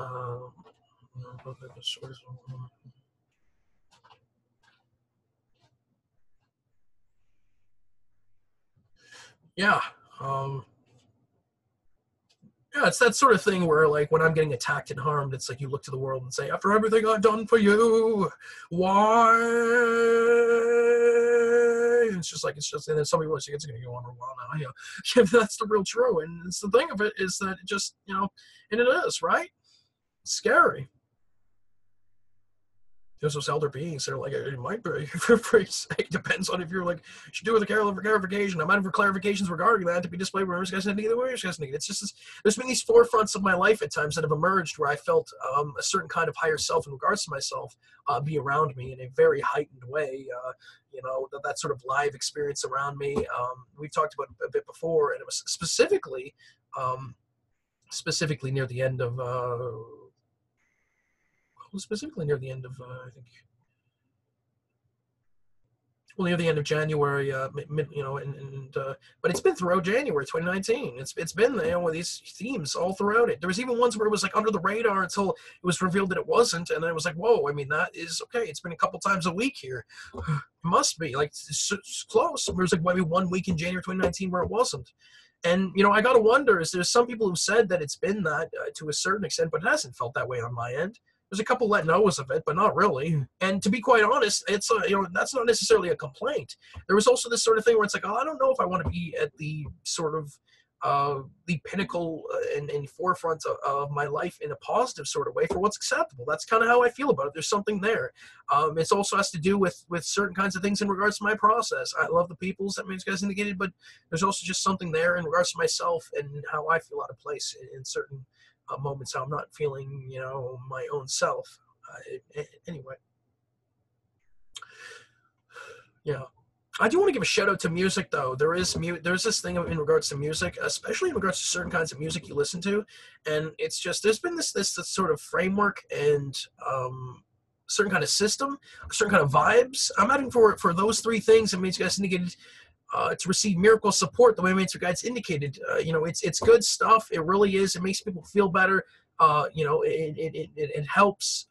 Yeah. Yeah, it's that sort of thing where, like, when I'm getting attacked and harmed, it's like you look to the world and say, after everything I've done for you, why? It's just, and then some people are saying it's going to go on for a while now. Yeah, that's the real true. And it's the thing of it is that it just, and it is, right? It's scary. There's those elder beings that are like, it might be, it depends on if you're like, you should do with a clarification. I'm out for clarifications regarding that to be displayed where guys need the way guys need. It's just there's been these forefronts of my life at times that have emerged where I felt a certain kind of higher self in regards to myself be around me in a very heightened way. That sort of live experience around me. We've talked about it a bit before, and it was specifically near the end of. Specifically near the end of, I think, near the end of January, but it's been throughout January 2019. It's been, with these themes all throughout it. There was even ones where it was like under the radar until it was revealed that it wasn't, and then it was like, whoa, I mean, that is, okay, it's been a couple times a week here. It must be, like, it's close. There was like maybe 1 week in January 2019 where it wasn't. And, I got to wonder, is there's some people who said that it's been that to a certain extent, but it hasn't felt that way on my end. There's a couple let knows of it, but not really. And to be quite honest, it's that's not necessarily a complaint. There was also this sort of thing where it's like, I don't know if I want to be at the sort of the pinnacle and forefront of my life in a positive sort of way for what's acceptable. That's kind of how I feel about it. There's something there. It also has to do with certain kinds of things in regards to my process. I love the peoples that Mimics guys indicated, but there's also just something there in regards to myself and how I feel out of place in certain moments how I'm not feeling, my own self. Anyway, yeah. I do want to give a shout out to music, though. There's this thing in regards to music, especially in regards to certain kinds of music you listen to, and it's just there's been this sort of framework and certain kind of system, certain kind of vibes. I'm adding for those three things. It means you guys indicated to receive miracle support, the way Mentor Guides indicated. It's good stuff. It really is. It makes people feel better. It helps.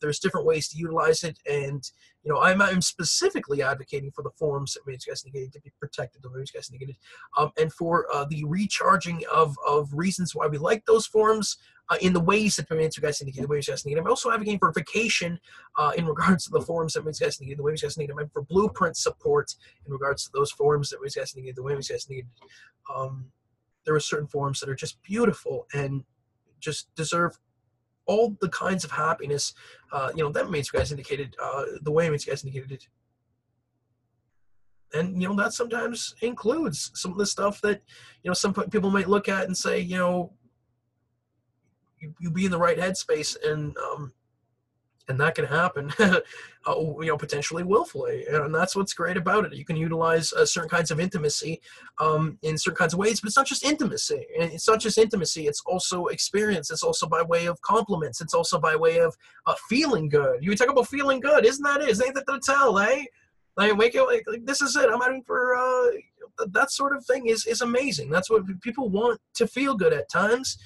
There's different ways to utilize it, and I'm specifically advocating for the forums that Mentor Guides indicated to be protected, the way Mentor Guides indicated, and for the recharging of reasons why we like those forums. In the ways that Mentor Guides indicated, the way Mentor Guides indicated. I'm also advocating for vacation in regards to the forums that Mentor Guides indicated, the way Mentor Guides indicated. I'm for blueprint support in regards to those forums that Mentor Guides indicated, the way Mentor Guides indicated. There are certain forums that are just beautiful and just deserve all the kinds of happiness, that Mentor Guides indicated, the way Mentor Guides indicated it. And, that sometimes includes some of the stuff that, some people might look at and say, you be in the right headspace, and that can happen, potentially willfully, and that's what's great about it. You can utilize certain kinds of intimacy in certain kinds of ways, but it's not just intimacy. It's not just intimacy. It's also experience. It's also by way of compliments. It's also by way of feeling good. You talk about feeling good, isn't that it? Isn't that the tell, eh? Like, wake up, like this is it. I'm adding for that sort of thing is amazing. That's what people want, to feel good at times.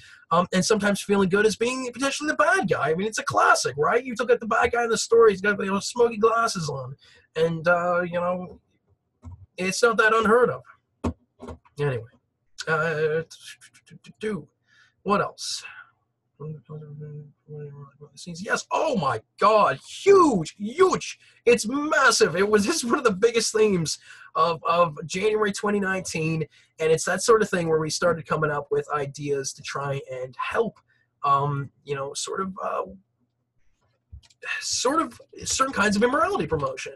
And sometimes feeling good is being potentially the bad guy. I mean, it's a classic, right? You look at the bad guy in the story. He's got smoky glasses on, and it's not that unheard of. Anyway, what else? Yes. Oh my God. Huge. It's massive. This is one of the biggest themes of January 2019, and it's that sort of thing where we started coming up with ideas to try and help, sort of certain kinds of immorality promotion.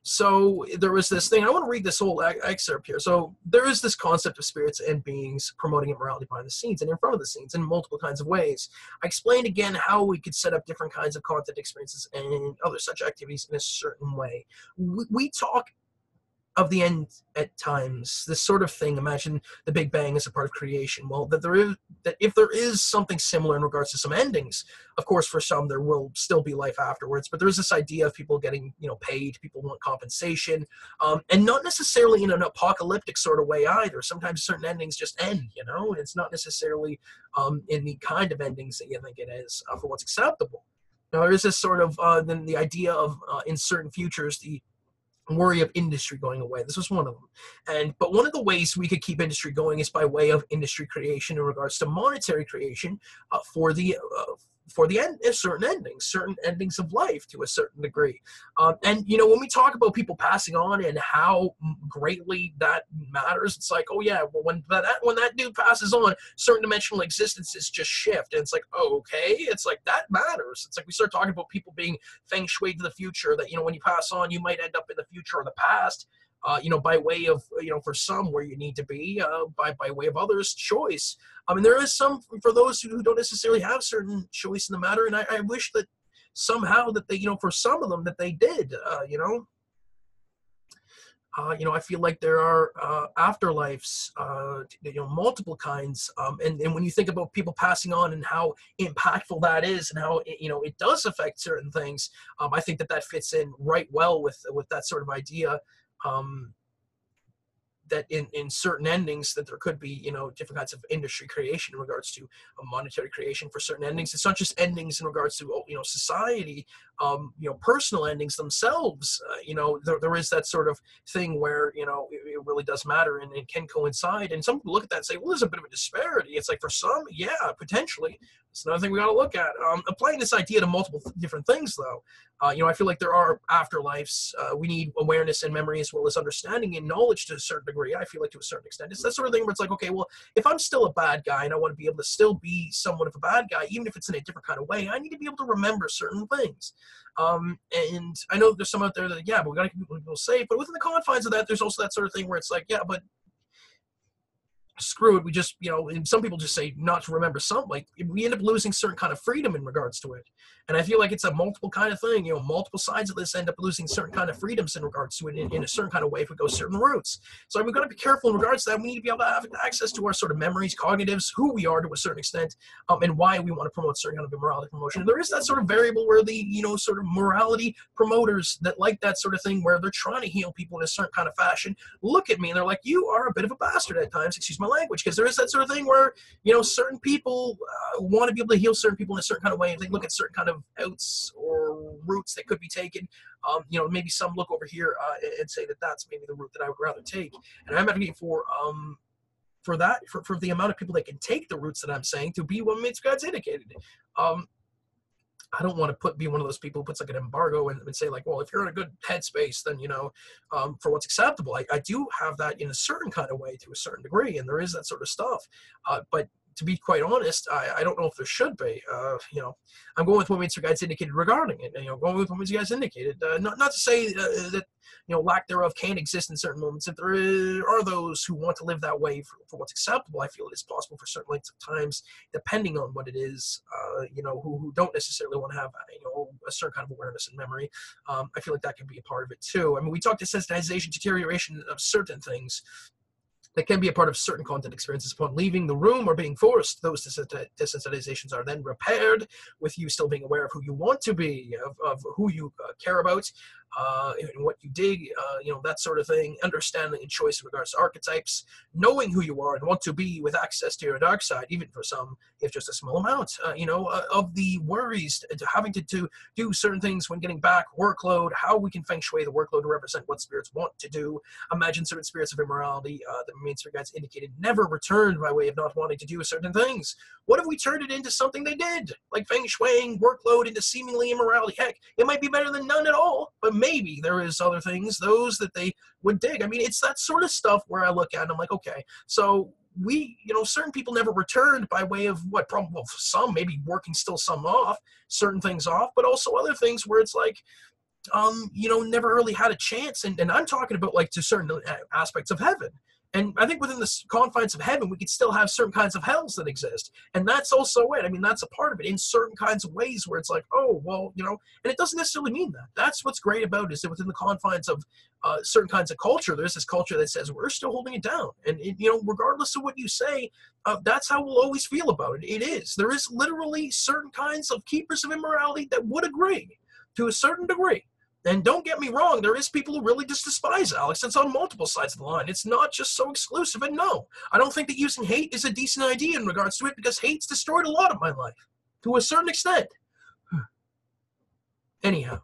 So there was this thing. I want to read this whole excerpt here. So there is this concept of spirits and beings promoting immorality behind the scenes and in front of the scenes in multiple kinds of ways. I explained again how we could set up different kinds of content experiences and other such activities in a certain way. We talk of the end at times, this sort of thing. Imagine the Big Bang as a part of creation. Well, that if there is something similar in regards to some endings, of course, for some there will still be life afterwards. But there's this idea of people getting paid. People want compensation, and not necessarily in an apocalyptic sort of way either. Sometimes certain endings just end. It's not necessarily in the kind of endings that you think it is for what's acceptable. Now there is this sort of then the idea of in certain futures the worry of industry going away. This was one of them. But one of the ways we could keep industry going is by way of industry creation in regards to monetary creation for the certain endings of life to a certain degree. And when we talk about people passing on and how greatly that matters, it's like, oh yeah, well, when that dude passes on, certain dimensional existences just shift, and it's like, oh, okay, it's like that matters. It's like we start talking about people being feng shui to the future, that when you pass on, you might end up in the future or the past. By way of, for some where you need to be, by way of others' choice. I mean, there is some for those who don't necessarily have certain choice in the matter, and I wish that somehow that they, for some of them that they did, I feel like there are afterlives, multiple kinds, and when you think about people passing on and how impactful that is, and how it does affect certain things, I think that fits in right well with that sort of idea. That in certain endings that there could be, different kinds of industry creation in regards to monetary creation for certain endings. It's not just endings in regards to, society, personal endings themselves. There is that sort of thing where, it really does matter and it can coincide. And some people look at that and say, well, there's a bit of a disparity. It's like for some, yeah, potentially. It's another thing we got to look at. Applying this idea to multiple different things, though, I feel like there are afterlives. We need awareness and memory as well as understanding and knowledge to a certain degree. I feel like to a certain extent. It's that sort of thing where it's like, okay, well, if I'm still a bad guy and I want to be able to still be somewhat of a bad guy, even if it's in a different kind of way, I need to be able to remember certain things. And I know there's some out there that, yeah, but we got to keep people safe. But within the confines of that, there's also that sort of thing where it's like, yeah, but screw it, we just, and some people just say not to remember something, like we end up losing certain kind of freedom in regards to it. And I feel like it's a multiple kind of thing, multiple sides of this end up losing certain kind of freedoms in regards to it in a certain kind of way if we go certain routes. So we've got to be careful in regards to that. We need to be able to have access to our sort of memories, cognitives, who we are to a certain extent, and why we want to promote certain kind of immorality promotion. And there is that sort of variable where the, sort of morality promoters that like that sort of thing, where they're trying to heal people in a certain kind of fashion, look at me and they're like, you are a bit of a bastard at times, excuse my language, because there is that sort of thing where, certain people want to be able to heal certain people in a certain kind of way. If they look at certain kind of outs or routes that could be taken, maybe some look over here and say that that's maybe the route that I would rather take. And I'm advocating for the amount of people that can take the routes that I'm saying to be what makes God's indicated. I don't want to be one of those people who puts like an embargo and say like, well, if you're in a good headspace, then, for what's acceptable. I do have that in a certain kind of way to a certain degree, and there is that sort of stuff. But to be quite honest, I don't know if there should be. I'm going with what Mr. Guides indicated regarding it. Going with what Mr. Guides indicated. Not to say that lack thereof can exist in certain moments. If there are those who want to live that way for what's acceptable, I feel it is possible for certain lengths of times, depending on what it is. Who don't necessarily want to have a certain kind of awareness and memory. I feel like that can be a part of it too. I mean, we talked desensitization, deterioration of certain things that can be a part of certain content experiences upon leaving the room or being forced. Those desensitizations are then repaired with you still being aware of who you want to be, of who you care about, and what you dig, that sort of thing, understanding and choice in regards to archetypes, knowing who you are and want to be with access to your dark side, even for some, if just a small amount, of the worries, having to do certain things when getting back, workload, how we can feng shui the workload to represent what spirits want to do. Imagine certain spirits of immorality that main spirit guides indicated never returned by way of not wanting to do certain things. What if we turned it into something they did, like feng shuiing workload into seemingly immorality? Heck, it might be better than none at all, but maybe there is other things, those that they would dig. I mean, it's that sort of stuff where I look at it and I'm like, okay, so we, certain people never returned by way of what, probably, well, some maybe working still some off, certain things off, but also other things where it's like, never really had a chance. And I'm talking about like to certain aspects of heaven. And I think within the confines of heaven, we could still have certain kinds of hells that exist. And that's also it. I mean, that's a part of it in certain kinds of ways where it's like, oh, well, and it doesn't necessarily mean that. That's what's great about it, is that within the confines of certain kinds of culture, there's this culture that says we're still holding it down. And, regardless of what you say, that's how we'll always feel about it. It is. There is literally certain kinds of keepers of immorality that would agree to a certain degree. And don't get me wrong, there is people who really just despise Alex. It's on multiple sides of the line. It's not just so exclusive. And no, I don't think that using hate is a decent idea in regards to it, because hate's destroyed a lot of my life to a certain extent. Anyhow,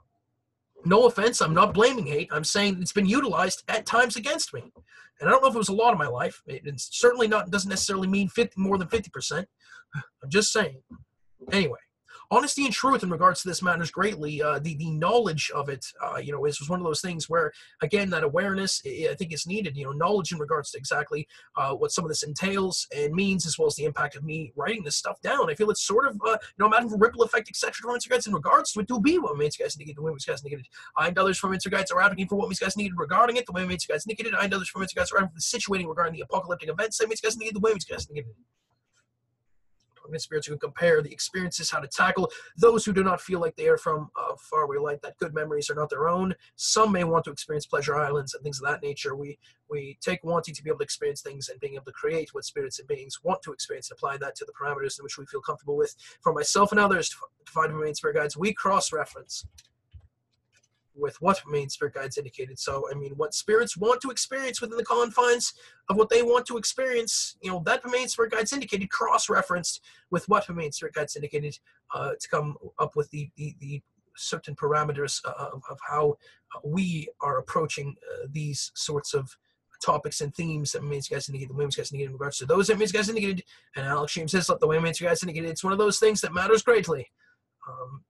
no offense, I'm not blaming hate. I'm saying it's been utilized at times against me. And I don't know if it was a lot of my life. It's certainly doesn't necessarily mean more than 50%. I'm just saying. Anyway. Honesty and truth in regards to this matters greatly. The knowledge of it, is one of those things where, again, that awareness, I think is needed. Knowledge in regards to exactly what some of this entails and means, as well as the impact of me writing this stuff down. I feel it's sort of, imagine for ripple effect, etc. In regards to it, to be what Mates Guys indicated, the way Mates Guys indicated. I and others from Mates Guides are advocating for what Mates Guys needed regarding it, the way Mates Guys indicated. I and others from Mates Guides are advocating for the situating regarding the apocalyptic events that Mates Guys indicated, the way Mates Guys indicated. Spirits who can compare the experiences, how to tackle those who do not feel like they are from faraway light, that good memories are not their own. Some may want to experience pleasure islands and things of that nature. We take wanting to be able to experience things and being able to create what spirits and beings want to experience and apply that to the parameters in which we feel comfortable with. For myself and others, to find main spirit guides, we cross-reference with what main spirit guides indicated. So, I mean, what spirits want to experience within the confines of what they want to experience, that main spirit guides indicated, cross-referenced with what main spirit guides indicated to come up with the certain parameters of how we are approaching these sorts of topics and themes that Mates Guys indicated, the way Mates Guys indicated in regards to those that Mates Guys indicated, and Alex James Hislop, the way Mates Guys indicated. It's one of those things that matters greatly.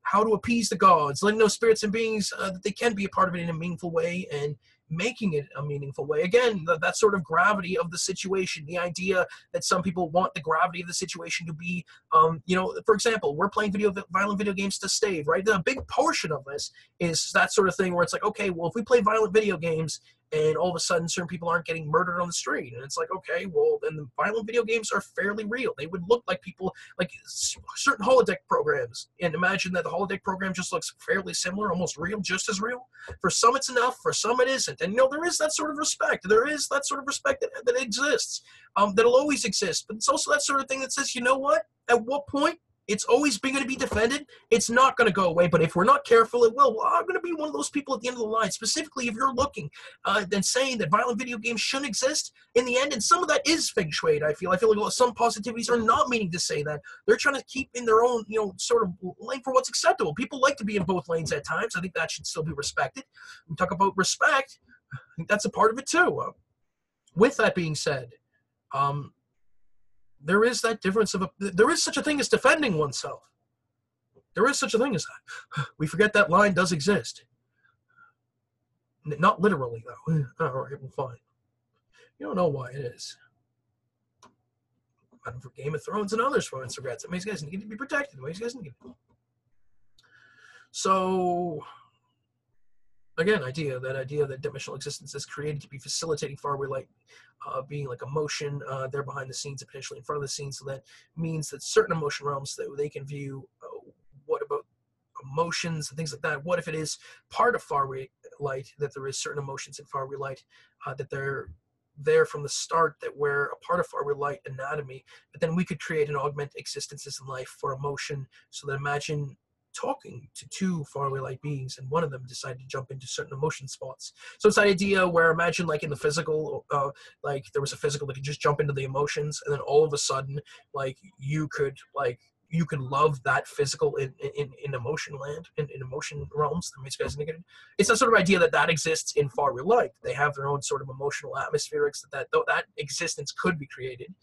How to appease the gods, letting know spirits and beings that they can be a part of it in a meaningful way, and making it a meaningful way. Again, that sort of gravity of the situation, the idea that some people want the gravity of the situation to be, for example, we're playing violent video games to stave, right? A big portion of this is that sort of thing where it's like, okay, well, if we play violent video games and all of a sudden certain people aren't getting murdered on the street. And it's like, okay, well, then the violent video games are fairly real. They would look like people, like certain holodeck programs. And imagine that the holodeck program just looks fairly similar, almost real, just as real. For some it's enough, for some it isn't. And, there is that sort of respect. There is that sort of respect that exists, that'll always exist. But it's also that sort of thing that says, you know what? At what point? It's always been going to be defended. It's not going to go away, but if we're not careful, it will. Well, I'm going to be one of those people at the end of the line, specifically if you're looking and saying that violent video games shouldn't exist in the end, and some of that is feng shui. I feel like some positivities are not meaning to say that. They're trying to keep in their own, sort of lane for what's acceptable. People like to be in both lanes at times. I think that should still be respected. We talk about respect. I think that's a part of it too. With that being said, there is that difference there is such a thing as defending oneself. There is such a thing as that. We forget that line does exist. Not literally, though. All right, well, fine. You don't know why it is. For Game of Thrones and others, for instance, that makes guys need to be protected. So, again, that idea that dimensional existence is created to be facilitating faraway light, being like a motion there behind the scenes and potentially in front of the scenes. So that means that certain emotion realms that they can view, what about emotions and things like that? What if it is part of faraway light, that there is certain emotions in faraway light, that they're there from the start, that we're a part of faraway light anatomy, but then we could create and augment existences in life for emotion. So that imagine talking to two faraway light beings, and one of them decided to jump into certain emotion spots. So it's that idea where imagine like in the physical, like there was a physical that could just jump into the emotions, and then all of a sudden, like you could love that physical in emotion land, in emotion realms. That makes guys negative. It's a sort of idea that exists in faraway light. They have their own sort of emotional atmospherics that existence could be created,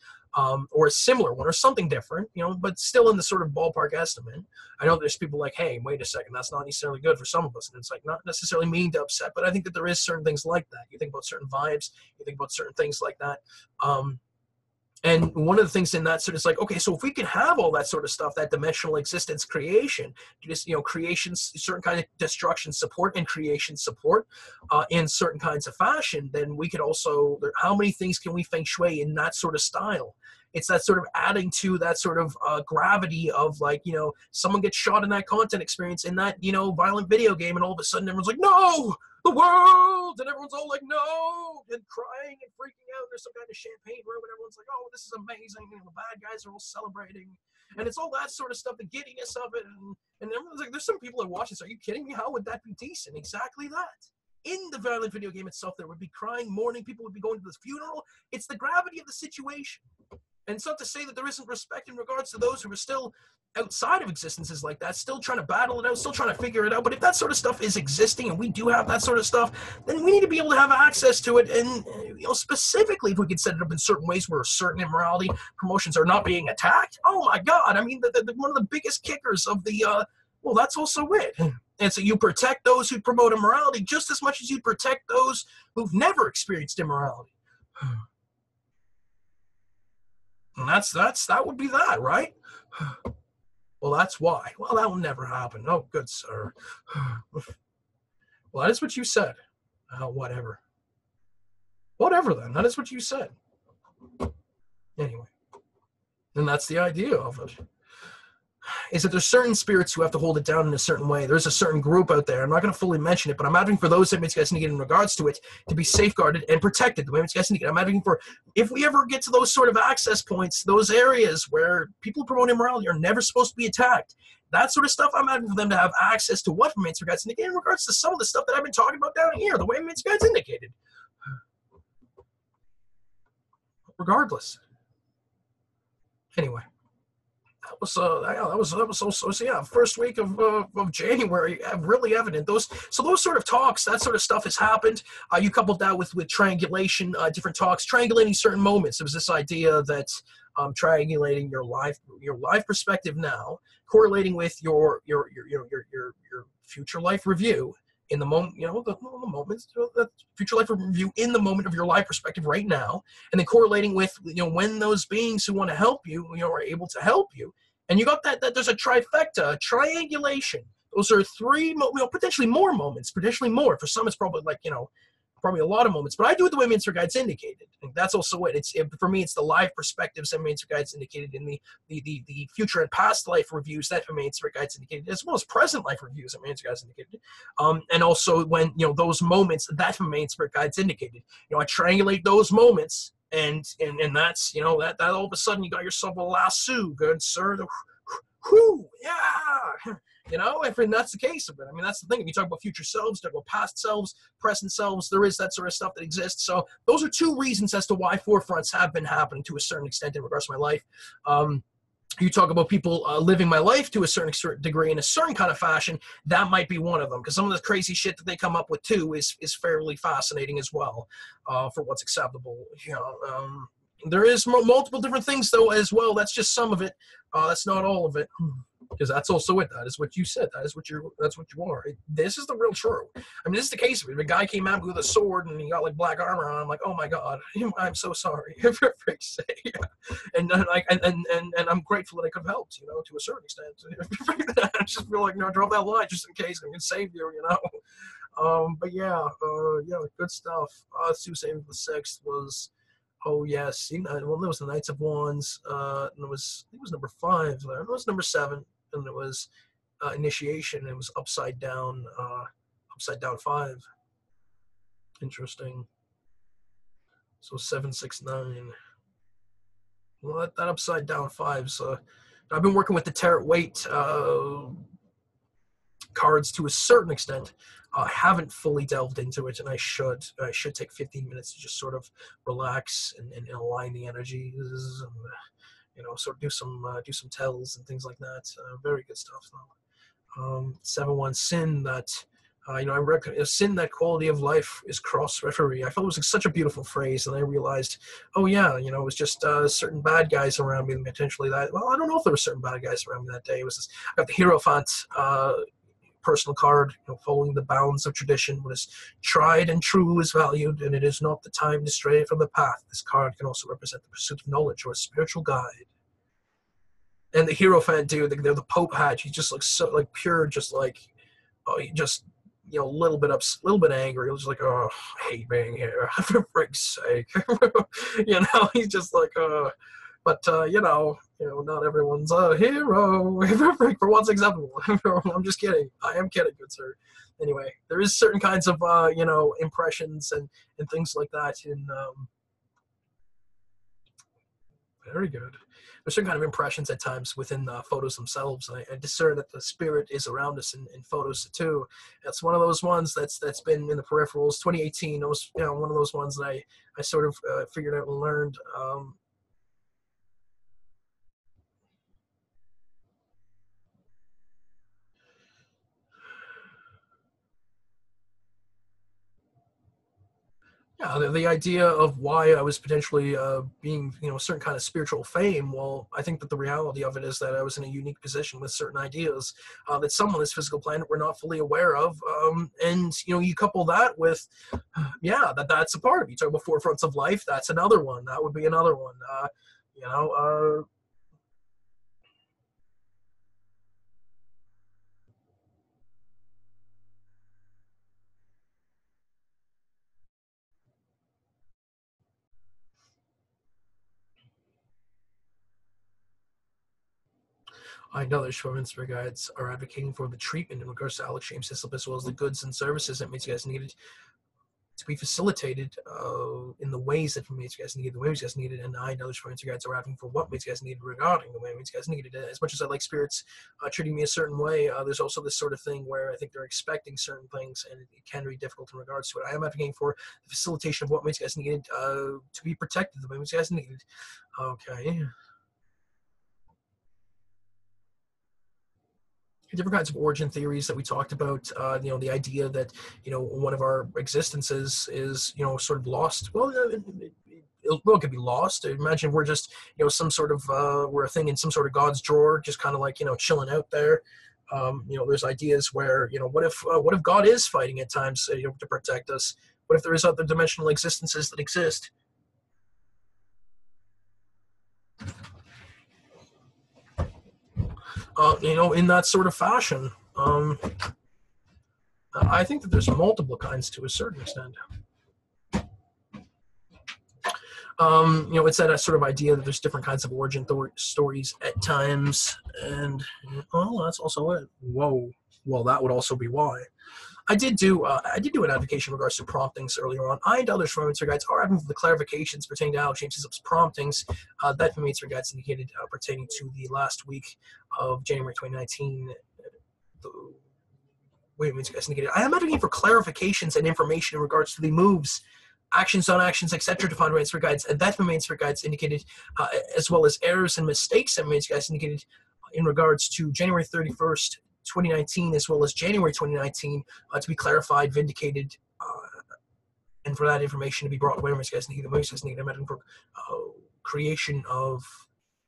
or a similar one, or something different, but still in the sort of ballpark estimate. I know there's people like, hey, wait a second, that's not necessarily good for some of us, and it's like not necessarily mean to upset, but I think that there is certain things like that. You think about certain vibes, you think about certain things like that. And one of the things in that sort of is like, okay, so if we can have all that sort of stuff, that dimensional existence creation, just, creation, certain kind of destruction support and creation support in certain kinds of fashion, then we could also, how many things can we feng shui in that sort of style? It's that sort of adding to that sort of gravity of like, someone gets shot in that content experience in that, violent video game, and all of a sudden everyone's like, no, the world, and everyone's all like, no, and crying and freaking out. There's some kind of champagne room, and everyone's like, oh, this is amazing, and the bad guys are all celebrating, and it's all that sort of stuff, the giddiness of it, and everyone's like, there's some people that watch this, are you kidding me? How would that be decent? Exactly that. In the violent video game itself, there would be crying, mourning, people would be going to this funeral. It's the gravity of the situation. And it's not to say that there isn't respect in regards to those who are still outside of existences like that, still trying to battle it out, still trying to figure it out. But if that sort of stuff is existing, and we do have that sort of stuff, then we need to be able to have access to it. And specifically, if we could set it up in certain ways where certain immorality promotions are not being attacked. Oh my God! I mean, one of the biggest kickers of the well, that's also it. And so you protect those who promote immorality just as much as you protect those who've never experienced immorality. And that would be that, right? Well, that's why. Well, that will never happen. Oh, good sir. Well, that is what you said. Whatever. Whatever then. That is what you said. Anyway. And that's the idea of it. Is that there's certain spirits who have to hold it down in a certain way. There's a certain group out there. I'm not going to fully mention it, but I'm advocating for those that guys need to get in regards to it to be safeguarded and protected. The way guys need to get. I'm advocating for, if we ever get to those sort of access points, those areas where people promote immorality are never supposed to be attacked. That sort of stuff, I'm advocating for them to have access to what Mates guys indicate in regards to some of the stuff that I've been talking about down here, the way Mates guys indicated. Regardless. Anyway. That was so yeah, first week of January, really evident. Those sort of talks, that sort of stuff has happened. You coupled that with triangulation, different talks, triangulating certain moments. It was this idea that triangulating your life perspective now, correlating with your future life review in the moment, the moments, the future life review in the moment of your life perspective right now, and then correlating with, when those beings who want to help you, are able to help you. And you got that there's a trifecta, triangulation. Those are three, potentially more moments, potentially more. For some, it's probably like, probably a lot of moments, but I do it the way Minster Guides indicated. And that's also it. For me, it's the live perspectives that Minster Guides indicated in the future and past life reviews that Minster Guides indicated, as well as present life reviews that Minster Guides indicated. And also when, those moments that Minster Guides indicated, I triangulate those moments, and that's, that all of a sudden you got yourself a lasso, good sir. Whoo, yeah. If that's the case of it. I mean, that's the thing. If you talk about future selves, talk about past selves, present selves, there is that sort of stuff that exists. So those are two reasons as to why forefronts have been happening to a certain extent in regards to my life. You talk about people living my life to a certain degree in a certain kind of fashion, that might be one of them, because some of the crazy shit that they come up with too is fairly fascinating as well, for what's acceptable. There is multiple different things though as well. That's just some of it. That's not all of it. Because that's also it. That is what you said. That's what you are. This is the real true. I mean, this is the case of it. If a guy came out with a sword and he got like black armor on, I'm like, oh my god, I'm so sorry. For freak's sake. And I'm grateful that I could have helped, to a certain extent. I just feel like, drop that line just in case I can save you, But yeah, good stuff. Saving the 6th was. Oh yes, well, there was the Knights of Wands, and it was number 5. It was number 7, and it was Initiation. It was upside down 5. Interesting. So 769. Well, that upside down 5. So I've been working with the Tarot Weight cards to a certain extent. I haven't fully delved into it, and I should take 15 minutes to just sort of relax and align the energies, and sort of do some tells and things like that. Very good stuff though. 7-1 sin that. I reckon a sin that quality of life is cross-referee. I felt it was such a beautiful phrase, and I realized, oh yeah, it was just certain bad guys around me, potentially that. Well, I don't know if there were certain bad guys around me that day. It was I got the Hierophant personal card, following the bounds of tradition. What is tried and true is valued, and it is not the time to stray from the path. This card can also represent the pursuit of knowledge or a spiritual guide. And the Hierophant dude, the Pope hat, he just looks so like pure, just like, just a little bit angry. He was like, oh, I hate being here, for frick's sake. He's just like, but not everyone's a hero for what's acceptable. I'm just kidding. I am kidding, good sir. Anyway, there is certain kinds of impressions and things like that in very good. There's certain kind of impressions at times within the photos themselves. I discern that the spirit is around us in photos too. That's one of those ones that's been in the peripherals. 2018 was one of those ones that I sort of figured out and learned. Yeah, the idea of why I was potentially being, a certain kind of spiritual fame. Well, I think that the reality of it is that I was in a unique position with certain ideas that some on this physical planet were not fully aware of. And, you couple that with, that's a part of it. You talk about forefronts of life. That's another one. That would be another one. I know that short Minster Guides are advocating for the treatment in regards to Alex James Hislop, as well as the goods and services that Minster Guides needed to be facilitated in the ways that Minster Guides needed, the way Minster Guides needed, and I know that Minster Guides are advocating for what Minster Guides needed regarding the way Minster Guides needed it. As much as I like spirits treating me a certain way, there's also this sort of thing where I think they're expecting certain things, and it can be difficult in regards to it. I am advocating for the facilitation of what Minster Guides needed to be protected, the way Minster Guides needed. Okay. Different kinds of origin theories that we talked about, the idea that, one of our existences is, sort of lost. Well, it could be lost. Imagine we're just, some sort of, we're a thing in some sort of God's drawer, just kind of like, chilling out there. There's ideas where, what if God is fighting at times, to protect us? What if there is other dimensional existences that exist? In that sort of fashion. I think that there's multiple kinds to a certain extent. It's that sort of idea that there's different kinds of origin stories at times, and well, that's also it. Whoa, well, that would also be why. I did do an advocation in regards to promptings earlier on. I and others from Inmates Guides are advocating for the clarifications pertaining to Alex James Hislop's promptings that Inmates Guides indicated pertaining to the last week of January 2019. Wait a minute, guys indicated. I am advocating for clarifications and information in regards to the moves, actions, non-actions, etc. defined by Inmates Guides, and that Inmates Guides indicated, as well as errors and mistakes that Inmates Guides indicated in regards to January 31st, 2019, as well as January 2019, to be clarified, vindicated, and for that information to be brought to Inmates Guides indicated. The Inmates Guides indicated. I'm advocating for creation of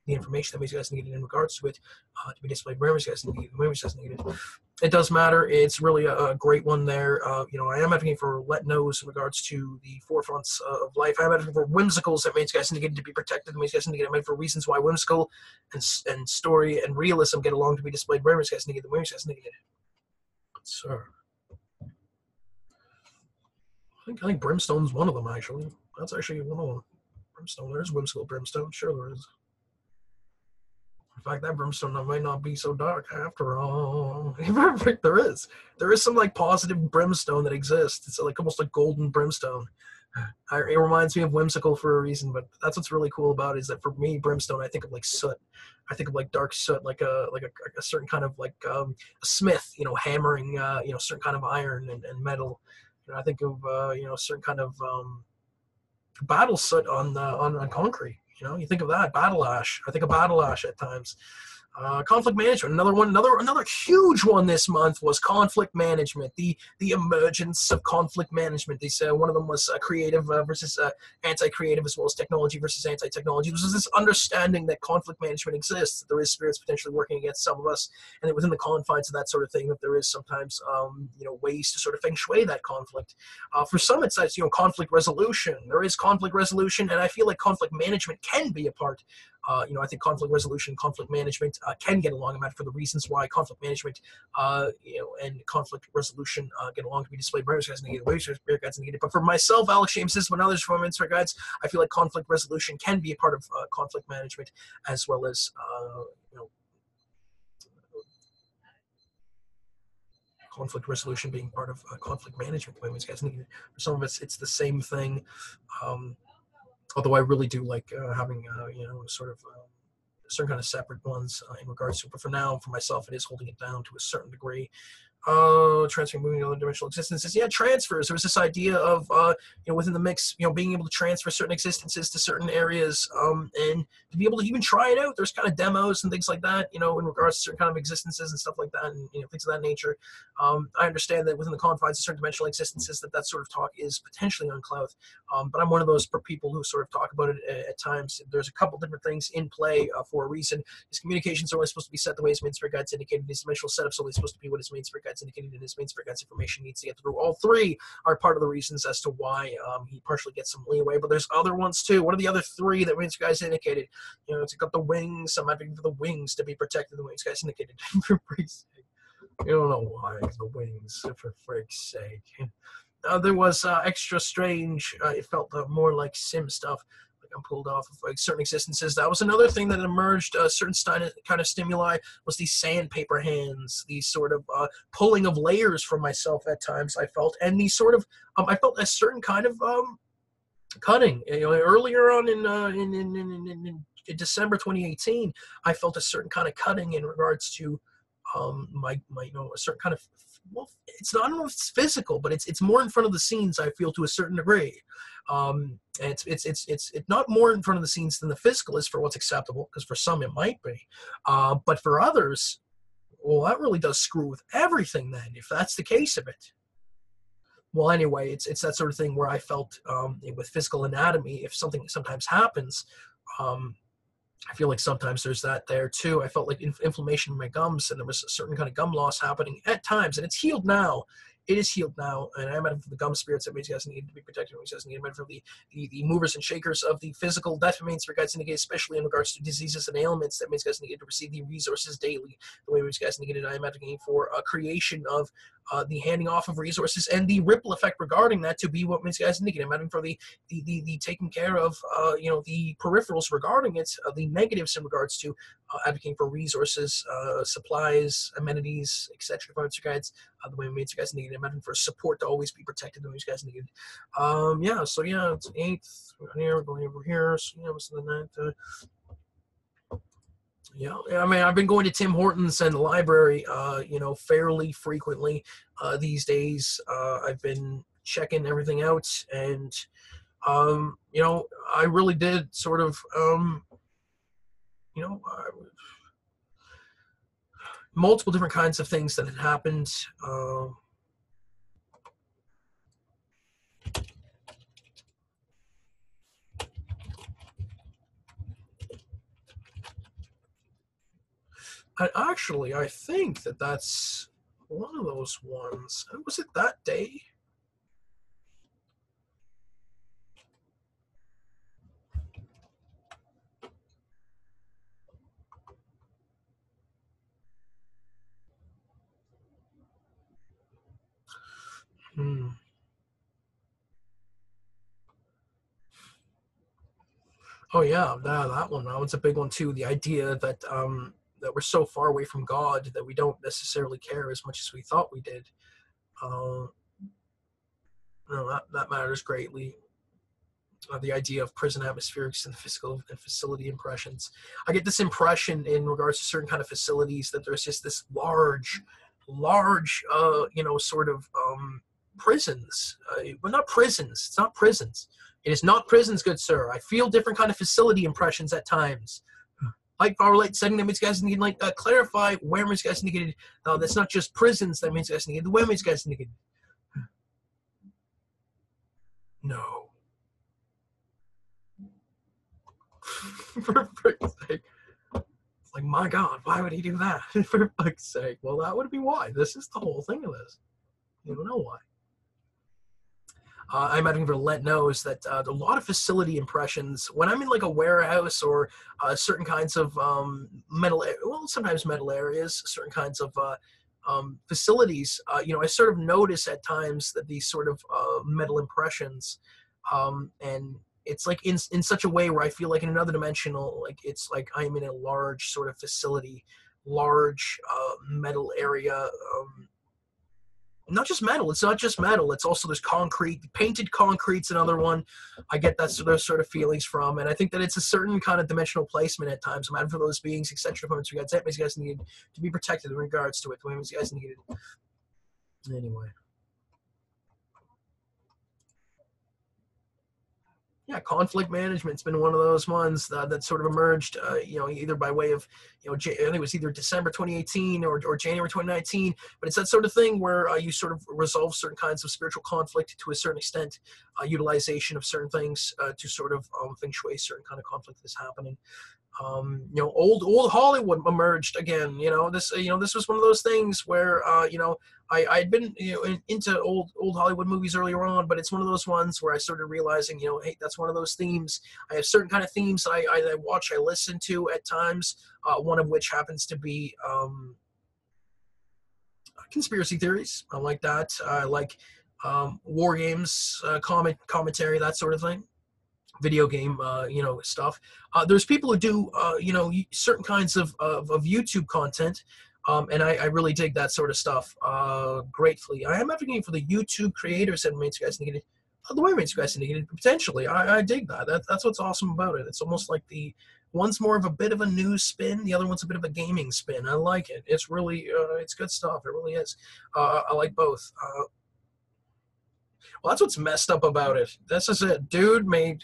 the information that Inmates Guides indicated in regards to it to be displayed. Inmates Guides indicated. It does matter. It's really a great one there. I am advocating for let knows in regards to the forefronts of life. I'm advocating for whimsicals that Inmates Guides indicated to be protected. Inmates Guides indicated. I'm advocating for reasons why whimsical and story and realism get along to be displayed. Inmates Guides indicated. Inmates Guides indicated. Sir, I think Brimstone's one of them, actually. That's actually one of them. Brimstone. There's whimsical Brimstone. Sure there is. In fact, that Brimstone might not be so dark after all. There is some like positive Brimstone that exists. It's like almost like golden Brimstone. It reminds me of whimsical for a reason, but that's what's really cool about it, is that for me, Brimstone, I think of like soot. I think of like dark soot, like a certain kind of like a smith, hammering, certain kind of iron and metal. I think of certain kind of battle soot on concrete. You think of that, battle ash. I think of battle ash at times. Conflict management, another huge one this month was conflict management. The emergence of conflict management. They said one of them was creative versus anti-creative, as well as technology versus anti-technology. This is this understanding that conflict management exists, that there is spirits potentially working against some of us, and that within the confines of that sort of thing, that there is sometimes ways to sort of feng shui that conflict. For some, it's conflict resolution. There is conflict resolution, and I feel like conflict management can be a part. I think conflict resolution, conflict management can get along. I'm for the reasons why conflict management, and conflict resolution get along to be displayed. Spirit guides needed. But for myself, Alex James Hislop, and others from Spirit Guides, I feel like conflict resolution can be a part of conflict management, as well as conflict resolution being part of conflict management. For some of us, it's the same thing. Although I really do like having, sort of certain kind of separate ones in regards to, but for now, for myself, it is holding it down to a certain degree. Transferring, moving to other dimensional existences. Yeah, transfers. There was this idea of, within the mix, being able to transfer certain existences to certain areas, and to be able to even try it out. There's kind of demos and things like that, in regards to certain kind of existences and stuff like that, and things of that nature. I understand that within the confines of certain dimensional existences, that sort of talk is potentially unclouthed. But I'm one of those people who sort of talk about it at times. There's a couple different things in play for a reason. His communications are only supposed to be set the way his main spirit guides indicated. His dimensional setup's only supposed to be what his main spirit guides indicated, and his main spirit guides information needs to get through. All three are part of the reasons as to why he partially gets some leeway, but there's other ones too. What are the other three that main spirit guides indicated? It's got the wings. I'm advocating for the wings to be protected. The wings guys indicated. For freak's sake. You don't know why the wings, for freak's sake. There was extra strange. It felt more like sim stuff. I'm pulled off of like certain existences. That was another thing that emerged. Certain kind of stimuli was these sandpaper hands, these sort of pulling of layers from myself at times. I felt, and these sort of I felt a certain kind of cutting. Earlier on in December 2018, I felt a certain kind of cutting in regards to my a certain kind of, well, it's not, I don't know if it's physical, but it's more in front of the scenes. I feel to a certain degree. It's not more in front of the scenes than the physical is for what's acceptable, because for some it might be, but for others, well, that really does screw with everything. Then, if that's the case of it. Well, anyway, it's that sort of thing where I felt with physical anatomy, if something sometimes happens, I feel like sometimes there's that there too. I felt like inflammation in my gums, and there was a certain kind of gum loss happening at times, and it's healed now. it is healed now, and I am advocating for the gum spirits that guys need to be protected. Guys need for the movers and shakers of the physical that remains for guys indicate, especially in regards to diseases and ailments that guys need to receive the resources daily. The way guys need I am advocating for a creation of the handing off of resources and the ripple effect regarding that to be what guys need. I'm advocating for the taking care of the peripherals regarding it, the negatives in regards to advocating for resources, supplies, amenities, etc. For guides, the way guys need. I'm advocating for support to always be protected. The way guys need. Yeah. So yeah, it's 8th. We're going over here. So yeah, what's the 9th? Yeah, I mean, I've been going to Tim Hortons and the library, fairly frequently these days. I've been checking everything out, and I really did sort of, multiple different kinds of things that had happened. I think that's one of those ones. Was it that day? Oh yeah, that one. That one's a big one too. The idea that that we're so far away from God that we don't necessarily care as much as we thought we did. That matters greatly. The idea of prison atmospherics and physical and facility impressions. I get this impression in regards to certain kind of facilities that there's just this large, sort of prisons. Well, not prisons. It's not prisons. It is not prisons, good sir. I feel different kind of facility impressions at times. Like Farlight setting that means guys need clarify where means guys negated. That's not just prisons that means guys negated. The where means guys negated. No. For fuck's sake. It's like, my God, why would he do that? For fuck's sake. Well, that would be why. This is the whole thing of this. You don't know why. I'm advocating for Let knows that a lot of facility impressions, when I'm in like a warehouse or certain kinds of sometimes metal areas, certain kinds of facilities, I sort of notice at times that these sort of metal impressions, and it's like in such a way where I feel like in another dimensional, like it's like I'm in a large sort of facility, large metal area. Not just metal. It's not just metal. It's also there's concrete. Painted concrete's another one. I get those sort of feelings from, and I think that it's a certain kind of dimensional placement at times. I'm for those beings, etc. You guys need to be protected in regards to it. The women's guys needed. Anyway. Yeah, conflict management's been one of those ones that sort of emerged, either by way of, I think it was either December 2018 or January 2019. But it's that sort of thing where you sort of resolve certain kinds of spiritual conflict to a certain extent, utilization of certain things to sort of feng shui certain kind of conflict that's happening. Old Hollywood emerged again. This was one of those things where I'd been into old Hollywood movies earlier on, but it's one of those ones where I started realizing, hey, that's one of those themes. I have certain kind of themes that I watch, I listen to at times. One of which happens to be conspiracy theories. I like that. I like war games, commentary, that sort of thing. Video game, stuff. There's people who do, certain kinds of YouTube content, and I really dig that sort of stuff gratefully. I am advocating for the YouTube creators that makes guys needed. The way makes guys needed potentially. I dig that. That's what's awesome about it. It's almost like the one's more of a bit of a news spin, the other one's a bit of a gaming spin. I like it. It's really, it's good stuff. It really is. I like both. Well, that's what's messed up about it. This is it. Dude made,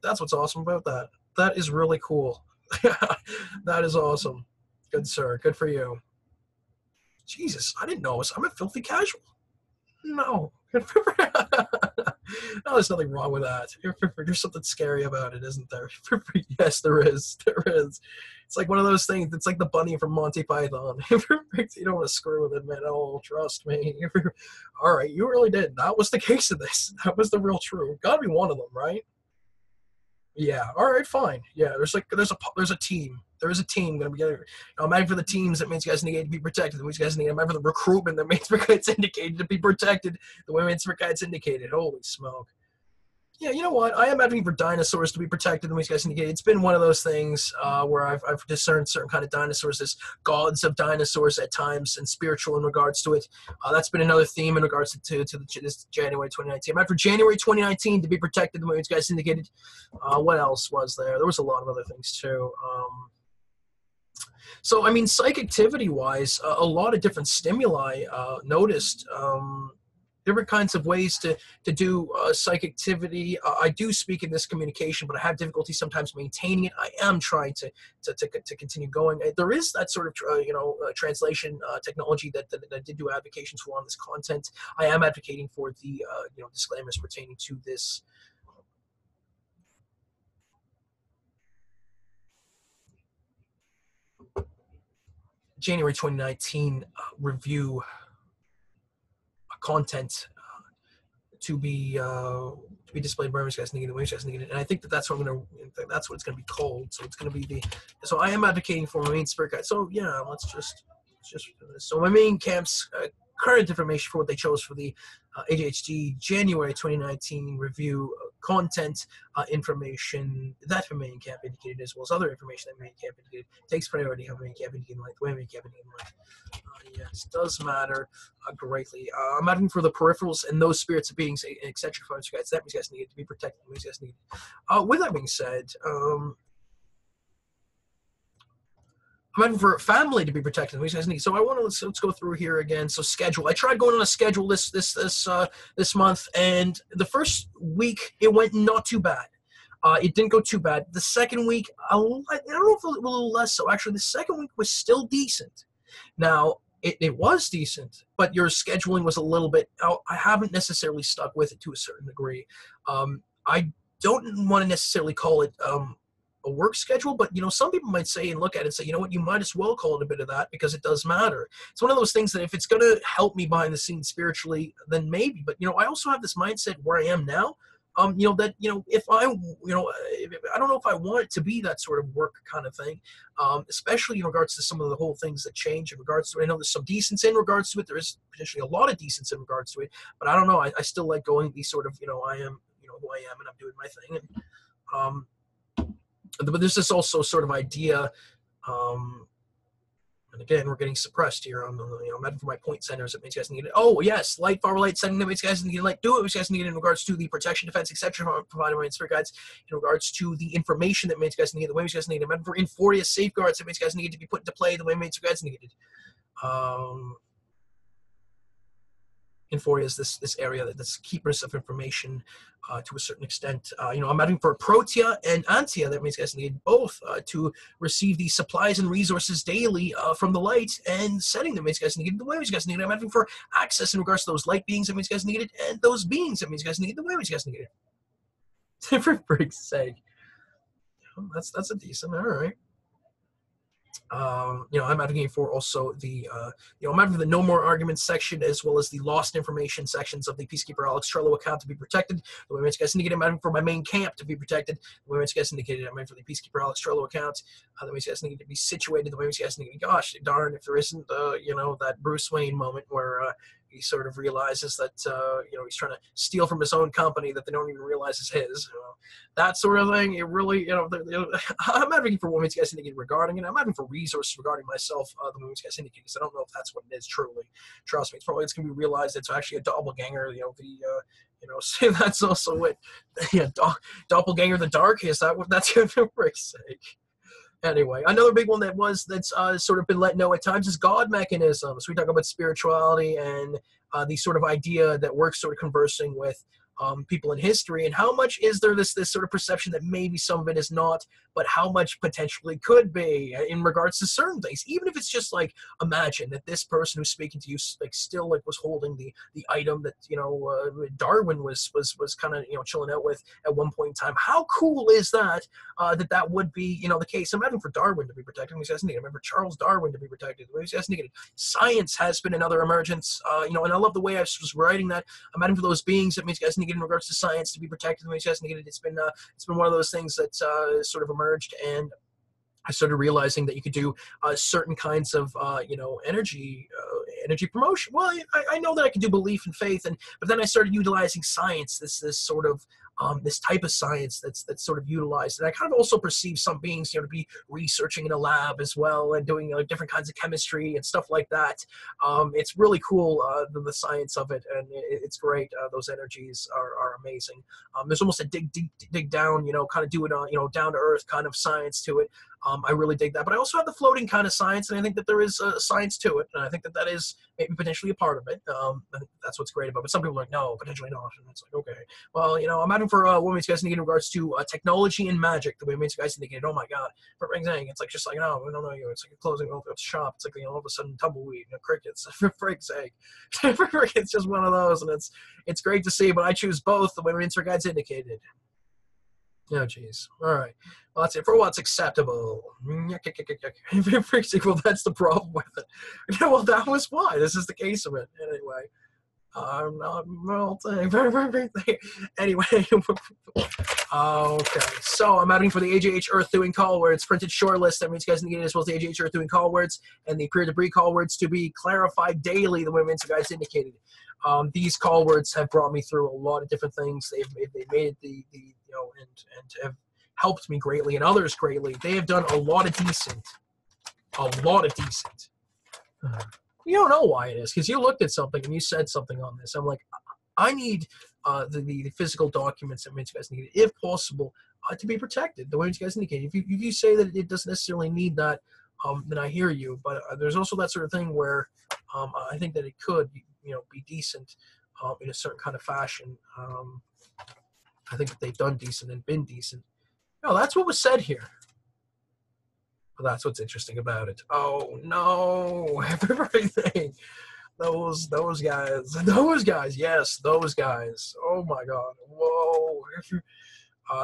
that's what's awesome about that. That is really cool. That is awesome. Good, sir. Good for you. Jesus, I didn't know. I'm a filthy casual. No. No, there's nothing wrong with that. There's something scary about it, isn't there? Yes, there is. There is. It's like one of those things. It's like the bunny from Monty Python. You don't want to screw with it, man. Oh, trust me. All right, you really did. That was the case of this. That was the real truth. Got to be one of them, right? Yeah. All right. Fine. Yeah. There's a team. There is a team going to be together. I'm mad for the teams. That means you guys need to be protected. That means you guys need. I'm mad for the recruitment. That means for guys indicated to be protected. The women's for guys indicated. Holy smoke. Yeah, you know what? I am advocating for dinosaurs to be protected. The guys indicate it's been one of those things where I've discerned certain kind of dinosaurs as gods of dinosaurs at times and spiritual in regards to it. That's been another theme in regards to this January 2019. I'm out for January 2019 to be protected. The guys indicated. What else was there? There was a lot of other things too. So I mean, psych activity-wise, a lot of different stimuli noticed. Different kinds of ways to do psych activity. I do speak in this communication, but I have difficulty sometimes maintaining it. I am trying to continue going. There is that sort of translation technology that I did do advocations for on this content. I am advocating for the disclaimers pertaining to this. January 2019 review content to be displayed by guys needed, and I think that's what that's what it's going to be called. So it's going to be so I am advocating for my main spirit guide. So yeah, let's just so my main camp's current information for what they chose for the AJHD January 2019 review content information that the main camp indicated, as well as other information that main camp indicated, takes priority on main camp indicated light, the way main camp indicated light. Yes, does matter greatly. I'm advocating for the peripherals and those spirits of beings, etc. Guys, that means guys need to be protected. That means guys need. With that being said, I'm advocating for family to be protected. So I want to let's go through here again. So schedule. I tried going on a schedule this month, and the first week it went not too bad. It didn't go too bad. The second week, I don't know if it was a little less so. Actually, the second week was still decent. Now, it was decent, but your scheduling was a little bit out. I haven't necessarily stuck with it to a certain degree. I don't want to necessarily call it a work schedule, but some people might say and look at it and say, you know what, you might as well call it a bit of that because it does matter. It's one of those things that if it's going to help me behind the scenes spiritually, then maybe. But I also have this mindset where I am now. If I don't know if I want it to be that sort of work kind of thing, especially in regards to some of the whole things that change in regards to it. I know there's some decence in regards to it. There is potentially a lot of decence in regards to it, but I don't know. I still like going these sort of, I am, who I am and I'm doing my thing. And, but there's this also sort of idea, and again, we're getting suppressed here on the, I'm for my point centers. It means you guys need it. Oh, yes, light, far light, setting that means you guys need to light. Do it. You guys need it in regards to the protection, defense, etc. Provided by spirit guides. In regards to the information that means you guys need, the way you guys need it. I'm for Inforia safeguards that means you guys need to be put into play the way you guys needed. Inforia is this area that's keepers of information to a certain extent. I'm adding for Protea and Antia. That means you guys need both to receive the supplies and resources daily from the light and setting them means you guys need the way you guys need it. I'm adding for access in regards to those light beings. That means you guys need it, and those beings. That means you guys need the way you guys need it. For freak's sake, that's a decent. All right. I'm advocating for also the, I'm advocating for the no more arguments section as well as the lost information sections of the Peacekeeper Alex Trello account to be protected. The way you guys indicated, I'm advocating for my main camp to be protected. The way you guys indicated, I'm advocating for the Peacekeeper Alex Trello account. The way you guys need to be situated. The way you guys need, gosh darn, if there isn't, that Bruce Wayne moment where he sort of realizes that, he's trying to steal from his own company that they don't even realize is his. That sort of thing. It really, I'm advocating for women's guys indicated regarding it. I'm advocating for resources regarding myself, the women's guys indicated, because I don't know if that's what it is truly. Trust me, it's going to be realized it's actually a doppelganger. So that's also what, doppelganger the dark. Is that what that's for frick's sake? Anyway, another big one that's sort of been let know at times is God mechanisms. We talk about spirituality and the sort of idea that we're sort of conversing with people in history, and how much is there this sort of perception that maybe some of it is not, but how much potentially could be in regards to certain things, even if it's just like, imagine that this person who's speaking to you like still like was holding the item that Darwin was kind of chilling out with at one point in time. How cool is that that would be the case? Imagine for Darwin to be protected when he was needed. Remember Charles Darwin to be protected when he was needed. Science has been another emergence, and I love the way I was writing that. Imagine for those beings that means guys needed in regards to science to be protected when he was needed. It's been one of those things that sort of emerged, and I started realizing that you could do certain kinds of, energy promotion. Well, I know that I can do belief and faith, but then I started utilizing science, this sort of this type of science that's sort of utilized. And I kind of also perceive some beings, to be researching in a lab as well and doing different kinds of chemistry and stuff like that. It's really cool, the science of it, and it's great. Those energies are amazing. There's almost a dig down, kind of do it, down to earth kind of science to it. I really dig that. But I also have the floating kind of science, and I think that there is science to it, and I think that is maybe potentially a part of it. I think that's what's great about it. But some people are like, no, potentially not. And it's like, okay. Well, I'm adding for what makes guys indicate in regards to technology and magic, the way it makes guys indicate, oh my God. For saying it's like just like, no, we don't know you. It's like a closing of a shop. It's like, all of a sudden tumbleweed, crickets, for frick's sake. It's just one of those, and it's great to see, but I choose both the way Winter Guides indicated. Oh, jeez. All right. Well, that's it for what's acceptable. Well, that's the problem with it. Yeah, well, that was why. This is the case of it. Anyway. I'm not melting. Anyway. Okay. So I'm adding for the AJH Earth doing call words, printed short list. That means you guys need as well as the AJH Earth doing call words and the period debris call words to be clarified daily, the way you guys indicated. These call words have brought me through a lot of different things. They've made the and have helped me greatly and others greatly. They have done a lot of decent. You don't know why it is, because you looked at something and you said something on this. I'm like, I need the physical documents that you guys need, if possible, to be protected, the way you guys indicate. If you say that it doesn't necessarily need that, then I hear you. But there's also that sort of thing where I think that it could, be decent in a certain kind of fashion. I think that they've done decent and been decent. No, that's what was said here. Well, that's what's interesting about it. Oh no, everything. Those guys, yes, those guys. Oh my God, whoa.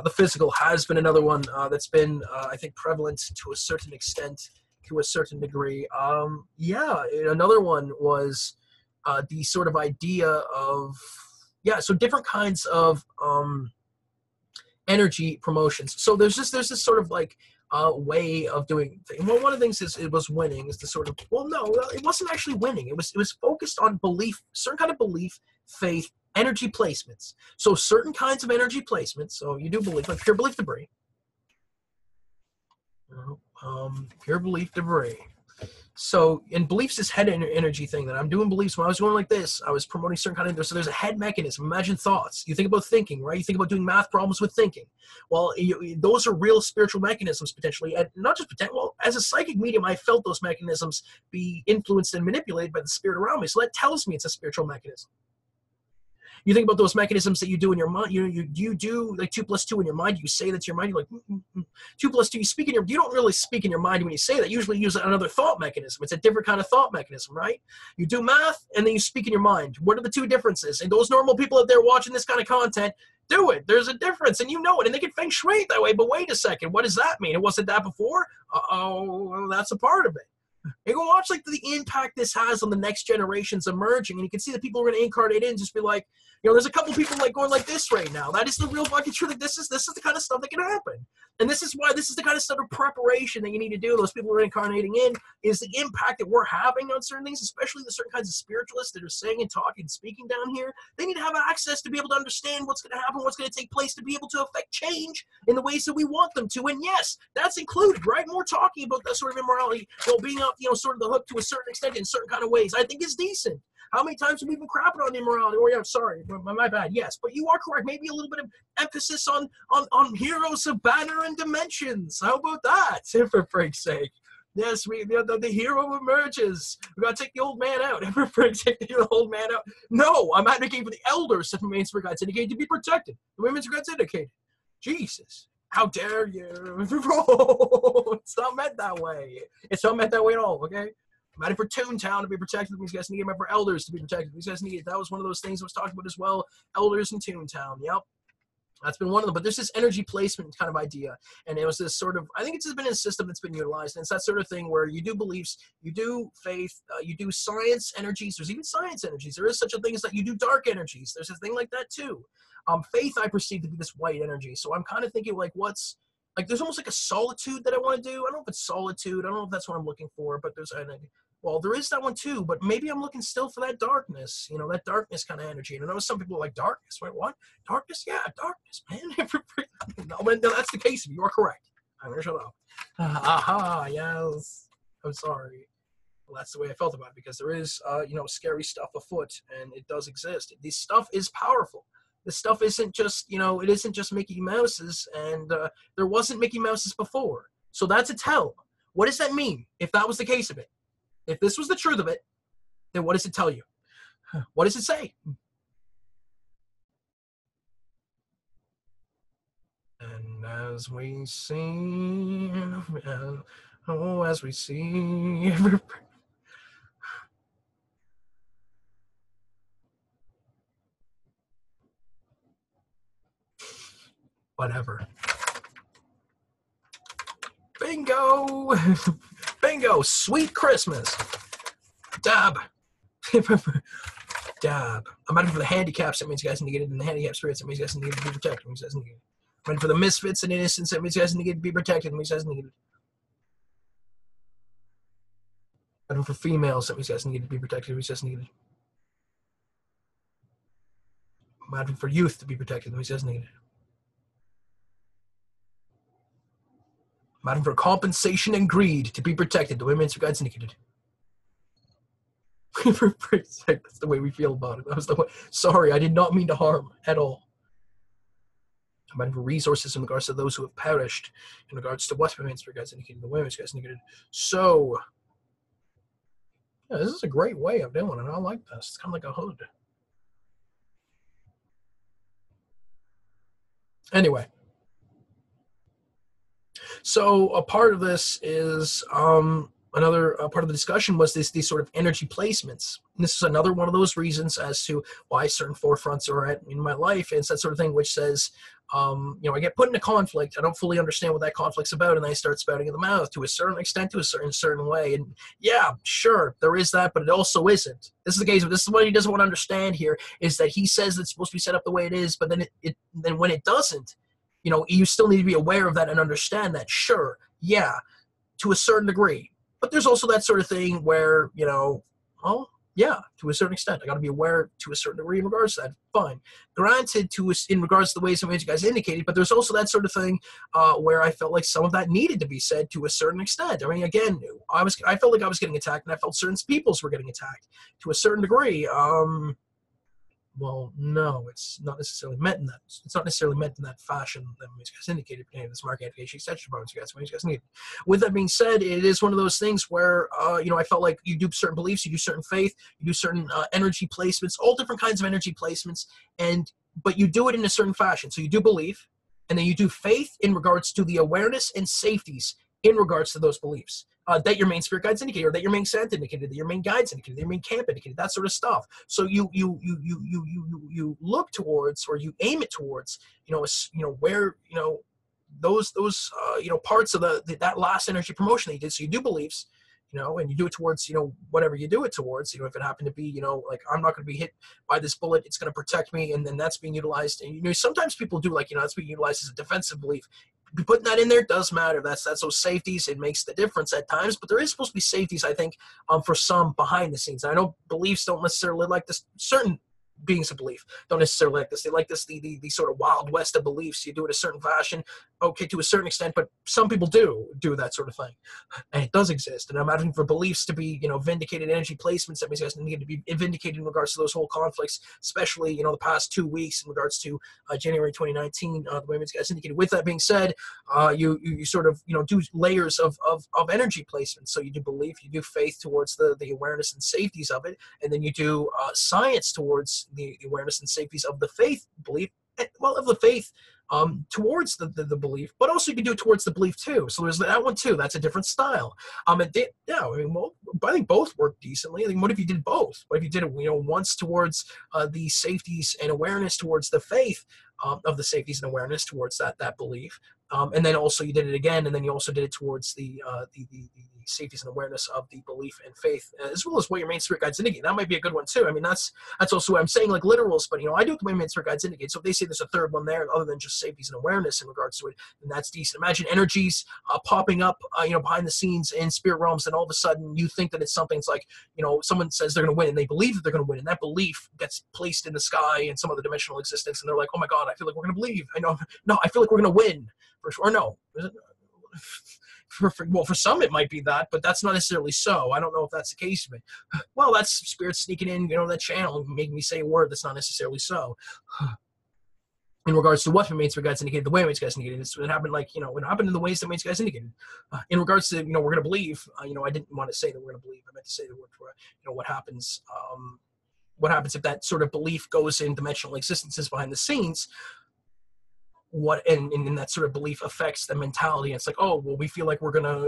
The physical has been another one that's been, I think, prevalent to a certain extent, to a certain degree. Yeah, another one was the sort of idea of, so different kinds of energy promotions. So there's this sort of like way of doing things. Well, one of the things is it was winning is the sort of, well, no, it wasn't actually winning. It was focused on belief, certain kind of belief, faith, energy placements. So certain kinds of energy placements. So you do believe, like pure belief debris. Pure belief debris. So, and beliefs is head energy thing that I'm doing beliefs. When I was going like this, I was promoting certain kind of, so there's a head mechanism. Imagine thoughts. You think about thinking, right? You think about doing math problems with thinking. Well, those are real spiritual mechanisms potentially, and not just potential. Well, as a psychic medium, I felt those mechanisms be influenced and manipulated by the spirit around me. So that tells me it's a spiritual mechanism. You think about those mechanisms that you do in your mind. You do like 2 + 2 in your mind. You say that to your mind. You're like 2 + 2. You don't really speak in your mind when you say that. You usually use another thought mechanism. It's a different kind of thought mechanism, right? You do math and then you speak in your mind. What are the two differences? And those normal people out there watching this kind of content, do it. There's a difference, and you know it. And they can feng shui it that way. But wait a second, what does that mean? It wasn't that before. Well, that's a part of it. You can watch like the impact this has on the next generations emerging, and you can see that people are going to incarnate in, just be like, there's a couple people like going like this right now. That is the real fucking truth. Like, this is the kind of stuff that can happen, and this is why this is the kind of stuff of preparation that you need to do. Those people who are incarnating in is the impact that we're having on certain things, especially the certain kinds of spiritualists that are saying and talking and speaking down here. They need to have access to be able to understand what's going to happen, what's going to take place, to be able to affect change in the ways that we want them to. And yes, that's included, right? More talking about that sort of immorality, being up, sort of the hook to a certain extent in certain kind of ways, I think is decent. How many times have we been crapping on immorality? Oh, yeah, sorry, my bad. Yes, but you are correct. Maybe a little bit of emphasis on heroes of banner and dimensions. How about that? For freak's sake. Yes, the hero emerges. We gotta take the old man out. Take the old man out. No, I'm advocating for the elders that remain spirit guides indicated to be protected. The women's guides indicated. Jesus, how dare you? It's not meant that way. It's not meant that way at all. Okay. I'm advocating for Toontown to be protected. These guys need for elders to be protected. These guys need. That was one of those things I was talking about as well. Elders in Toontown. Yep. That's been one of them, but there's this energy placement kind of idea, and it was this sort of, I think it's been a system that's been utilized, and it's that sort of thing where you do beliefs, you do faith, you do science energies, there's even science energies, there is such a thing as that you do dark energies, there's a thing like that too. Faith I perceive to be this white energy, so I'm kind of thinking like there's almost like a solitude that I want to do. I don't know if it's solitude, I don't know if that's what I'm looking for, but well, there is that one too, but maybe I'm looking still for that darkness, that darkness kind of energy. And I know some people are like, darkness? Wait, what? Darkness? Yeah, darkness, man. No, that's the case. You are correct. I'm going to shut up. Aha, yes. I'm sorry. Well, that's the way I felt about it, because there is, scary stuff afoot, and it does exist. This stuff is powerful. This stuff isn't just, it isn't just Mickey Mouse's, and there wasn't Mickey Mouse's before. So that's a tell. What does that mean, if that was the case of it? If this was the truth of it, then what does it tell you? What does it say? And as we see, as we see, whatever. Bingo! Bingo! Sweet Christmas! Dab! Dab. I'm ready for the handicaps. That means you guys need to get into the handicap spirits. That means you guys need to be protected. That means you guys need to get ready for the misfits and innocents. That means you guys need to be protected. That means you guys need to ready for females. That means you guys need to be protected. That means you guys need to ready for youth to be protected. That means you guys need to Madam for compensation and greed to be protected. The women's guides indicated. That's the way we feel about it. That was the way. Sorry, I did not mean to harm at all. Madam for resources in regards to those who have perished. In regards to what women's guides indicated. The women's guides indicated. So, yeah, this is a great way of doing it. I like this. It's kind of like a hood. Anyway. So a part of this is another part of the discussion was these sort of energy placements. And this is another one of those reasons as to why certain forefronts are in my life. And it's that sort of thing which says, I get put in a conflict. I don't fully understand what that conflict's about, and I start spouting in the mouth to a certain extent, to a certain way. And yeah, sure, there is that, but it also isn't. This is the case. This is what he doesn't want to understand here, is that he says it's supposed to be set up the way it is, but then then when it doesn't, you still need to be aware of that and understand that. Sure, yeah, to a certain degree. But there's also that sort of thing where, well, yeah, to a certain extent. I got to be aware to a certain degree in regards to that. Fine. Granted, in regards to the ways in which you guys indicated, but there's also that sort of thing where I felt like some of that needed to be said to a certain extent. I mean, again, I felt like I was getting attacked, and I felt certain peoples were getting attacked to a certain degree. Well, no, it's not necessarily meant in that. It's not necessarily meant in that fashion that you guys indicated. This market application extension problems you guys need. With that being said, it is one of those things where I felt like you do certain beliefs, you do certain faith, you do certain energy placements, all different kinds of energy placements, but you do it in a certain fashion. So you do belief, and then you do faith in regards to the awareness and safeties in regards to those beliefs. That your main spirit guides indicated, or that your main Santa indicated, that your main guides indicated, that your main camp indicated, that sort of stuff. So you look towards, or you aim it towards, where those parts of that last energy promotion that you did. So you do beliefs, and you do it towards, whatever you do it towards. If it happened to be, like, I'm not going to be hit by this bullet, it's going to protect me, and then that's being utilized. And sometimes people do, like, that's being utilized as a defensive belief. Putting that in there does matter. That's those safeties. It makes the difference at times, but there is supposed to be safeties, I think, for some behind the scenes. I know beliefs don't necessarily like this. Certain beings of belief don't necessarily like this. They like this, the sort of wild west of beliefs. You do it a certain fashion, okay, to a certain extent, but some people do that sort of thing, and it does exist. And I'm asking for beliefs to be, vindicated, energy placements that means you guys need to be vindicated in regards to those whole conflicts, especially, the past 2 weeks in regards to January 2019, the way you guys indicated. With that being said, you sort of, do layers of energy placement. So you do belief, you do faith towards the awareness and safeties of it, and then you do science towards the awareness and safeties of the faith belief, of the faith towards the belief, but also you can do it towards the belief too. So there's that one too. That's a different style. I think both work decently. I think, what if you did both? What if you did it, once towards the safeties and awareness towards the faith of the safeties and awareness towards that belief, and then also you did it again, and then you also did it towards the safeties and awareness of the belief and faith, as well as what your main spirit guides indicate. That might be a good one too. I mean, that's also what I'm saying, like literals, but I do what the way main spirit guides indicate. So if they say there's a third one there, other than just safeties and awareness in regards to it, then that's decent. Imagine energies popping up, behind the scenes in spirit realms, and all of a sudden you think that it's something. It's like, someone says they're going to win, and they believe that they're going to win, and that belief gets placed in the sky in some other dimensional existence, and they're like, oh my God, I feel like we're going to believe. I feel like we're going to win. Or no. For some it might be that, but that's not necessarily so. I don't know if that's the case. But well, that's spirit sneaking in, that channel, and making me say a word that's not necessarily so. In regards to what the main spirit guides indicated, the way main spirit guides indicated, it happened it happened in the ways that main spirit guides indicated. In regards to we're going to believe, I didn't want to say that we're going to believe. I meant to say the word for what happens. What happens if that sort of belief goes in dimensional existences behind the scenes? What and that sort of belief affects the mentality. It's like, oh well, we feel like we're gonna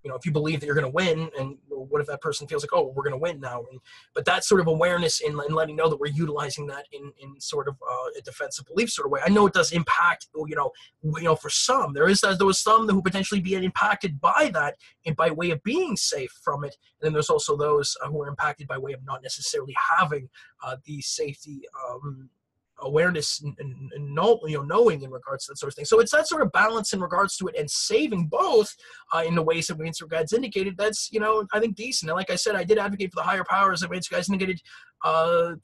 if you believe that you're gonna win, and what if that person feels like, oh, we're gonna win now? But that sort of awareness in letting know that we're utilizing that in sort of a defensive belief sort of way. I know it does impact for some. There was some who potentially be impacted by that and by way of being safe from it. And then there's also those who are impacted by way of not necessarily having the safety awareness and knowing in regards to that sort of thing. So it's that sort of balance in regards to it, and saving both in the ways that Main Spirit Guides indicated. That's I think decent. And like I said, I did advocate for the higher powers that Main Spirit Guides indicated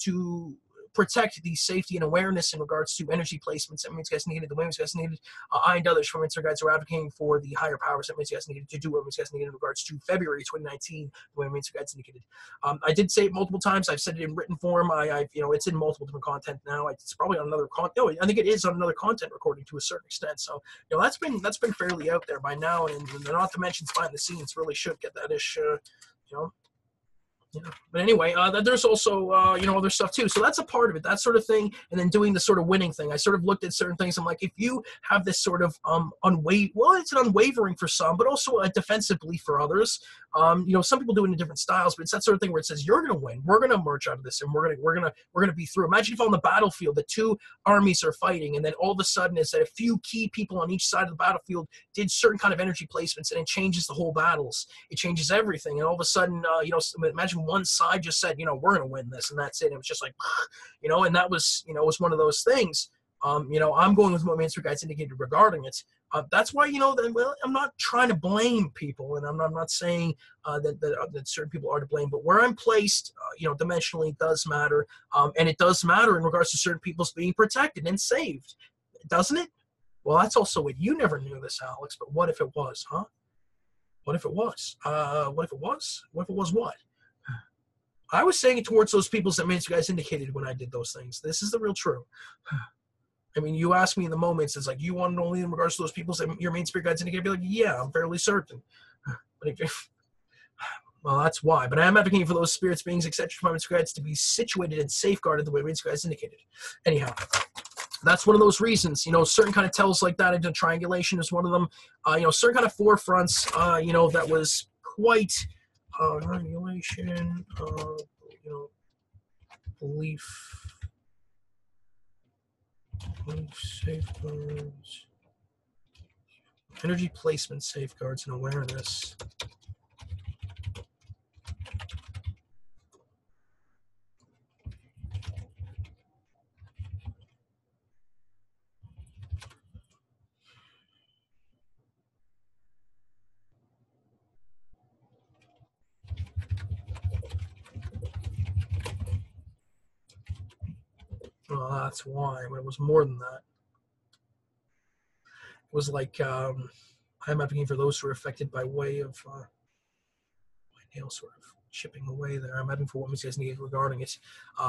to protect the safety and awareness in regards to energy placements that Main Spirit Guides needed, the way Main Spirit Guides needed. I and others from Main Spirit Guides are advocating for the higher powers that Main Spirit Guides needed to do what Main Spirit Guides needed in regards to February 2019, the way Main Spirit Guides indicated. I did say it multiple times. I've said it in written form. It's in multiple different content now. It's probably on another I think it is on another content recording to a certain extent. So that's been fairly out there by now, and not to mention behind the scenes really should get that ish. But anyway, there's also other stuff too. So that's a part of it, that sort of thing, and then doing the sort of winning thing. I sort of looked at certain things. I'm like, if you have this sort of it's an unwavering for some, but also a defensive belief for others. Some people do it in different styles, but it's that sort of thing where it says you're going to win. We're going to emerge out of this, and we're going to be through. Imagine if on the battlefield the two armies are fighting, and then all of a sudden it's that a few key people on each side of the battlefield did certain kind of energy placements, and it changes the whole battles. It changes everything, and all of a sudden, imagine one side just said, we're going to win this, and that's it. It was just like, and that was, was one of those things. I'm going with what Main Spirit Guides indicated regarding it. That's why, I'm not trying to blame people, and I'm not saying that certain people are to blame, but where I'm placed, dimensionally does matter, and it does matter in regards to certain people's being protected and saved, doesn't it? Well, that's also what you never knew this, Alex, but what if it was, huh? What if it was? What if it was? What if it was what? I was saying it towards those people that Main Spirit Guides indicated when I did those things. This is the real true. I mean, you ask me in the moments, it's like, you want to know only in regards to those people that your Main Spirit Guides indicated? I'd be like, yeah, I'm fairly certain. But well, that's why. But I am advocating for those spirits, beings, etc., from Main Spirit Guides to be situated and safeguarded the way Main Spirit Guides indicated. Anyhow, that's one of those reasons. Certain kind of tells like that into triangulation is one of them. Certain kind of forefronts, that was quite triangulation, belief safeguards, energy placement safeguards, and awareness. That's why, but it was more than that. It was like I'm advocating for those who are affected by way of my nail sort of chipping away there. I'm advocating for what Ms. guys need regarding it.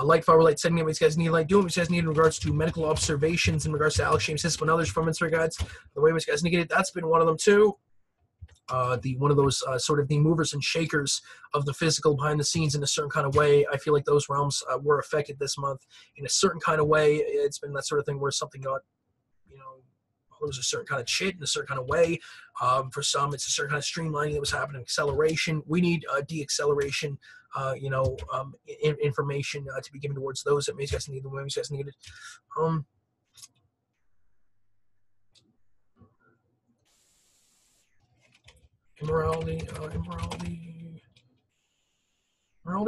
Light, far light, setting what Ms. guys need, light, doing what Ms. guys need in regards to medical observations, in regards to Alex James Hislop and others from Ms. guides. The way Ms. guys need it, that's been one of them too. One of those sort of the movers and shakers of the physical behind the scenes in a certain kind of way. I feel like those realms were affected this month in a certain kind of way. It's been that sort of thing where something got, there was a certain kind of shit in a certain kind of way. For some, it's a certain kind of streamlining that was happening, acceleration. We need de-acceleration, information to be given towards those that maybe guys need, the way you guys need it. Immorality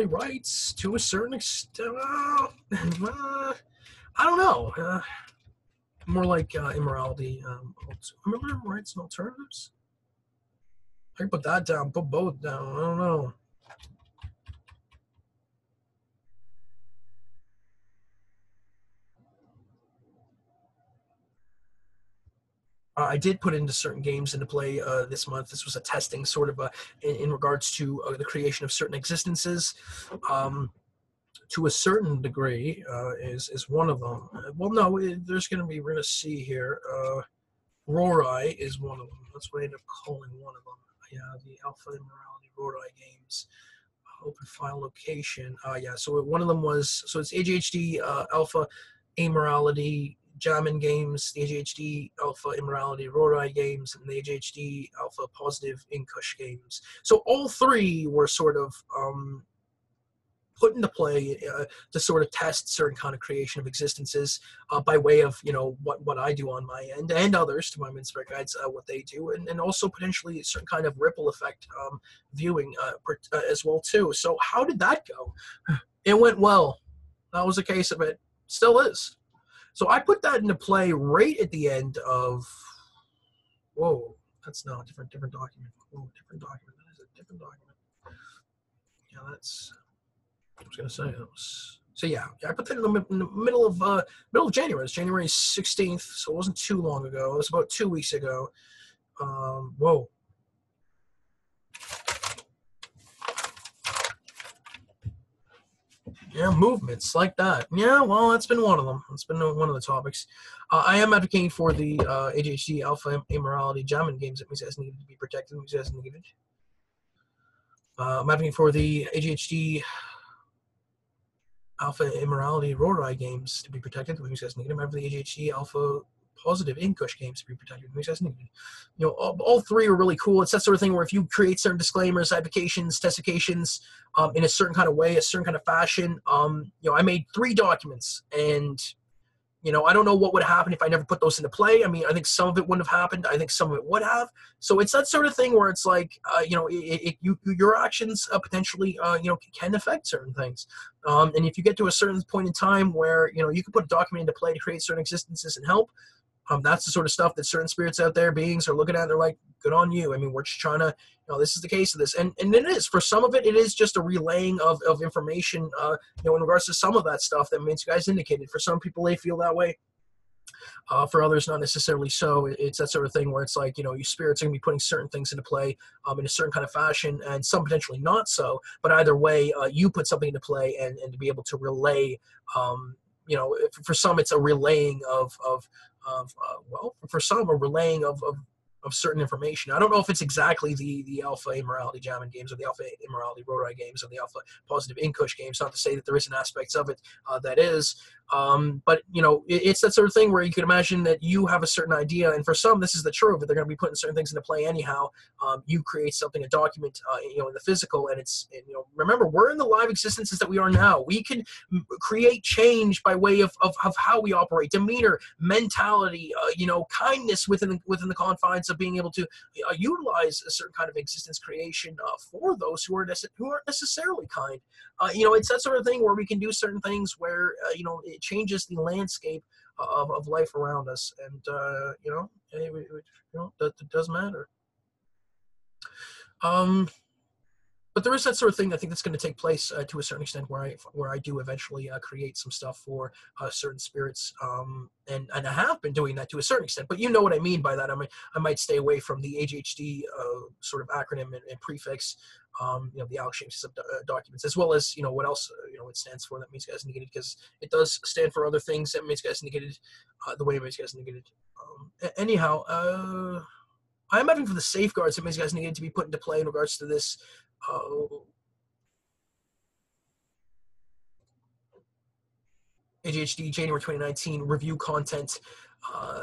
rights to a certain extent. I don't know. More like immorality. Remember rights and alternatives? I can put that down, put both down. I don't know. I did put into certain games into play this month. This was a testing sort of in regards to the creation of certain existences. To a certain degree is one of them. Well, no, there's going to be, we're going to see here. Rorai is one of them. That's what I ended up calling one of them. Yeah, the Alpha Immorality Rorai games. Open file location. Yeah, so one of them was, so it's AJHD Alpha Immorality Jamin games, the AJHD Alpha Immorality Rorai games, and the AJHD Alpha Positive Inkush games. So all three were sort of put into play to sort of test certain kind of creation of existences by way of, what I do on my end and others to my Minspec guides, what they do, and also potentially a certain kind of ripple effect viewing as well too. So how did that go? It went well. That was a case of it. Still is. So I put that into play right at the end of, whoa, that's no, different document. Whoa, different document. That is a different document. Yeah, that's, I was going to say that was, so yeah, I put that in the middle of January. It's January 16th, so it wasn't too long ago. It was about 2 weeks ago. Whoa. Yeah, movements like that. Yeah, well, that's been one of them. It's been one of the topics. I am advocating for the AJHD Alpha Immorality Jamin games that Ms. needed to be protected. Ms. needed. I'm advocating for the AJHD Alpha Immorality Rorai games to be protected. Ms. needed. I'm advocating the AJHD Alpha Positive Inkush games to be protected. Ms. needed. All three are really cool. It's that sort of thing where if you create certain disclaimers, advocations, testifications in a certain kind of way, a certain kind of fashion, I made 3 documents, and I don't know what would happen if I never put those into play. I mean, I think some of it wouldn't have happened. I think some of it would have. So it's that sort of thing where it's like, your actions potentially, can affect certain things. And if you get to a certain point in time where, you can put a document into play to create certain existences and help, that's the sort of stuff that certain spirits out there, beings, are looking at. They're like, good on you. I mean, we're just trying to, this is the case of this. And it is. For some of it, it is just a relaying of information, in regards to some of that stuff that Mince guys indicated. For some people, they feel that way. For others, not necessarily so. It's that sort of thing where it's like, your spirits are going to be putting certain things into play in a certain kind of fashion, and some potentially not so. But either way, you put something into play, and to be able to relay, for some, it's a relaying well, for some, a relaying of certain information. I don't know if it's exactly the Alpha Immorality Jamin games, or the Alpha Immorality Rorai games, or the Alpha Positive Inkush games. Not to say that there isn't aspects of it that is. But, it's that sort of thing where you can imagine that you have a certain idea, and for some, this is the truth, but they're going to be putting certain things into play anyhow. You create something, a document, in the physical, and remember, we're in the live existences that we are now. We can create change by way of how we operate, demeanor, mentality, kindness within the confines of being able to utilize a certain kind of existence creation for those who aren't necessarily kind. It's that sort of thing where we can do certain things where, it changes the landscape of life around us. And, that does matter. but there is that sort of thing I think that's going to take place to a certain extent where I do eventually create some stuff for certain spirits, and I have been doing that to a certain extent. But you know what I mean by that. I might stay away from the AJHD sort of acronym and prefix, the Alex James Hislop documents, as well as what else it stands for. That means guys negated, because it does stand for other things. That means guys negated, the way it means guys negated. Anyhow, I'm having for the safeguards that means guys needed to be put into play in regards to this AJHD January 2019 review content.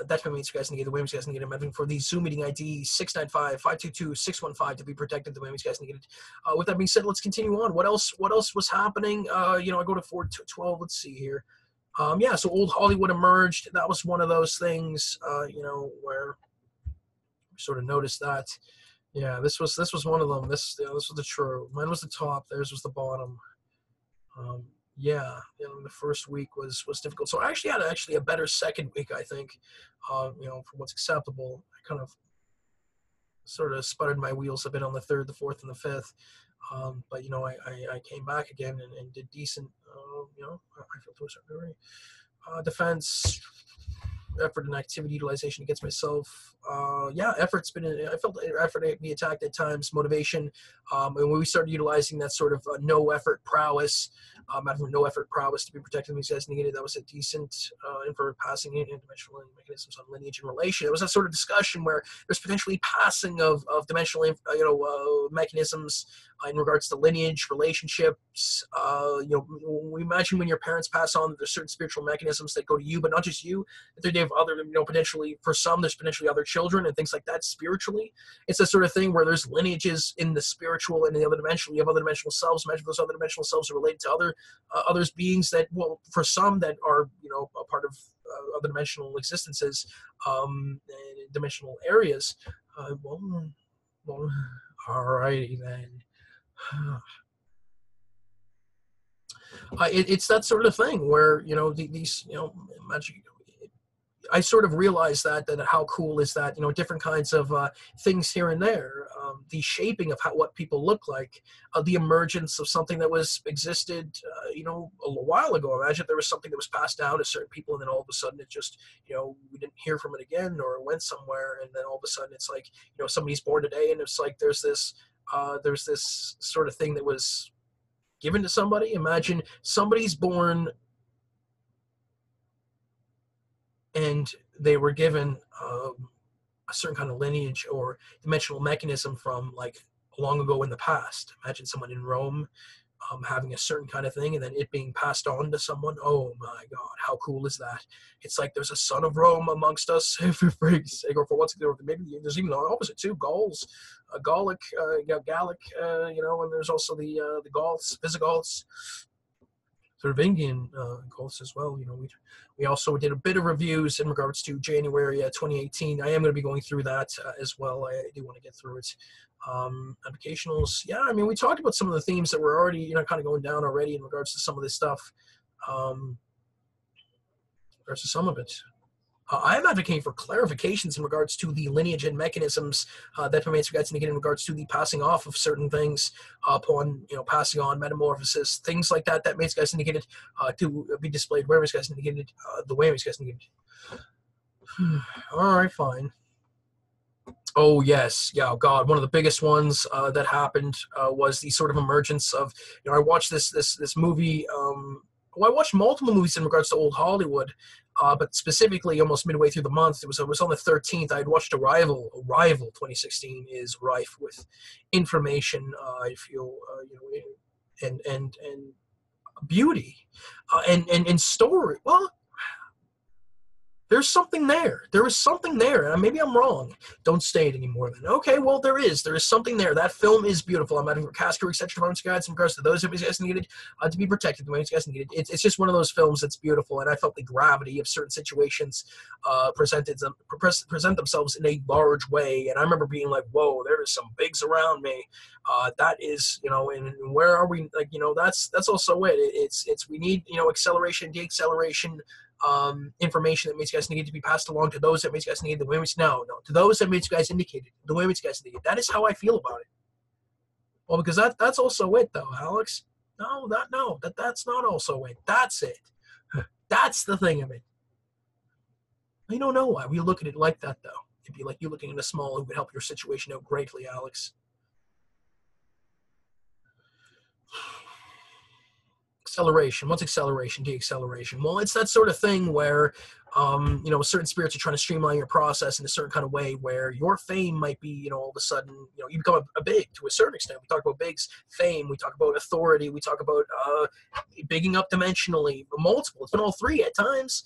That's what means guys need the Williams guys need. I'm having for the Zoom meeting ID 695-522-615 to be protected. The Williams guys needed. With that being said, let's continue on. What else was happening? I go to 412. Let's see here. Yeah, so Old Hollywood emerged. That was one of those things, where we sort of noticed that. Yeah, this was one of them. This was the true. Mine was the top. Theirs was the bottom. Yeah, the first week was difficult. So I actually had a better second week, I think. For what's acceptable. I kind of sort of sputtered my wheels a bit on the third, the fourth, and the fifth. But I came back again and did decent. I feel to a certain degree. Defense, effort and activity utilization against myself. Effort's been. I felt effort to be attacked at times. Motivation, and when we started utilizing that sort of no effort prowess, no effort prowess to be protected these guys needed. That was a decent infrared passing in dimensional mechanisms on lineage and relation. It was that sort of discussion where there's potentially passing of dimensional mechanisms in regards to lineage, relationships. We imagine when your parents pass on, there's certain spiritual mechanisms that go to you, but not just you. They have other, potentially for some, there's potentially other children and things like that spiritually. It's the sort of thing where there's lineages in the spiritual and in the other dimensional. You have other dimensional selves. Imagine those other dimensional selves are related to others beings that, well, for some that are, a part of other dimensional existences, and dimensional areas. Well, alrighty then. It's that sort of thing where these magic. I sort of realized that how cool is that, different kinds of things here and there, the shaping of what people look like, the emergence of something that existed, a while ago. Imagine if there was something that was passed down to certain people, and then all of a sudden it just, we didn't hear from it again, or it went somewhere, and then all of a sudden it's like, somebody's born today, and it's like there's this sort of thing that was given to somebody. Imagine somebody's born and they were given a certain kind of lineage or dimensional mechanism from like long ago in the past. Imagine someone in Rome having a certain kind of thing and then it being passed on to someone. Oh my God, how cool is that? It's like there's a son of Rome amongst us, for freak's sake, or for what's maybe there's even the opposite too. Gauls, Gallic, Gallic, and there's also the Gauls, Visigoths. Thuringian Gauls as well. We also did a bit of reviews in regards to January 2018. I am going to be going through that as well. I do want to get through it. Applicationals. Yeah, I mean, we talked about some of the themes that were already, kind of going down already in regards to some of this stuff. In regards to some of it. I'm advocating for clarifications in regards to the lineage and mechanisms that permits guys to get in regards to the passing off of certain things upon, passing on, metamorphosis, things like that. That makes guys indicated to be displayed where guys indicated, the way guys indicated. All right, fine. Oh yes, yeah. God, one of the biggest ones that happened was the sort of emergence of. I watched this movie. I watched multiple movies in regards to Old Hollywood. But specifically, almost midway through the month, it was on the 13th. I had watched Arrival. Arrival 2016 is rife with information. I feel, and beauty, and story. Well, there's something there. There is something there. Maybe I'm wrong. Don't say it anymore then. Okay, well, there is. There is something there. That film is beautiful. I'm adding cast crew, etc. performance guides in regards to those of you guys needed to be protected. The way you guys needed. It's just one of those films that's beautiful, and I felt the gravity of certain situations present themselves in a large way. And I remember being like, whoa, there is some bigs around me. That is, and where are we? Like, that's also it. It's we need, acceleration, deacceleration. Information that makes guys need to be passed along to those that makes guys need the women's to those that makes guys indicated the women's guys needed. That is how I feel about it. Well, because that's also it, though, Alex. No, that's not also it. That's it. That's the thing of it. I don't know why we look at it like that, though. It'd be like you looking at a small who would help your situation out greatly, Alex. Acceleration. What's acceleration? Deacceleration. Well, it's that sort of thing where, certain spirits are trying to streamline your process in a certain kind of way where your fame might be, all of a sudden, you become a big to a certain extent. We talk about big's fame. We talk about authority. We talk about bigging up dimensionally, multiple. It's been all three at times.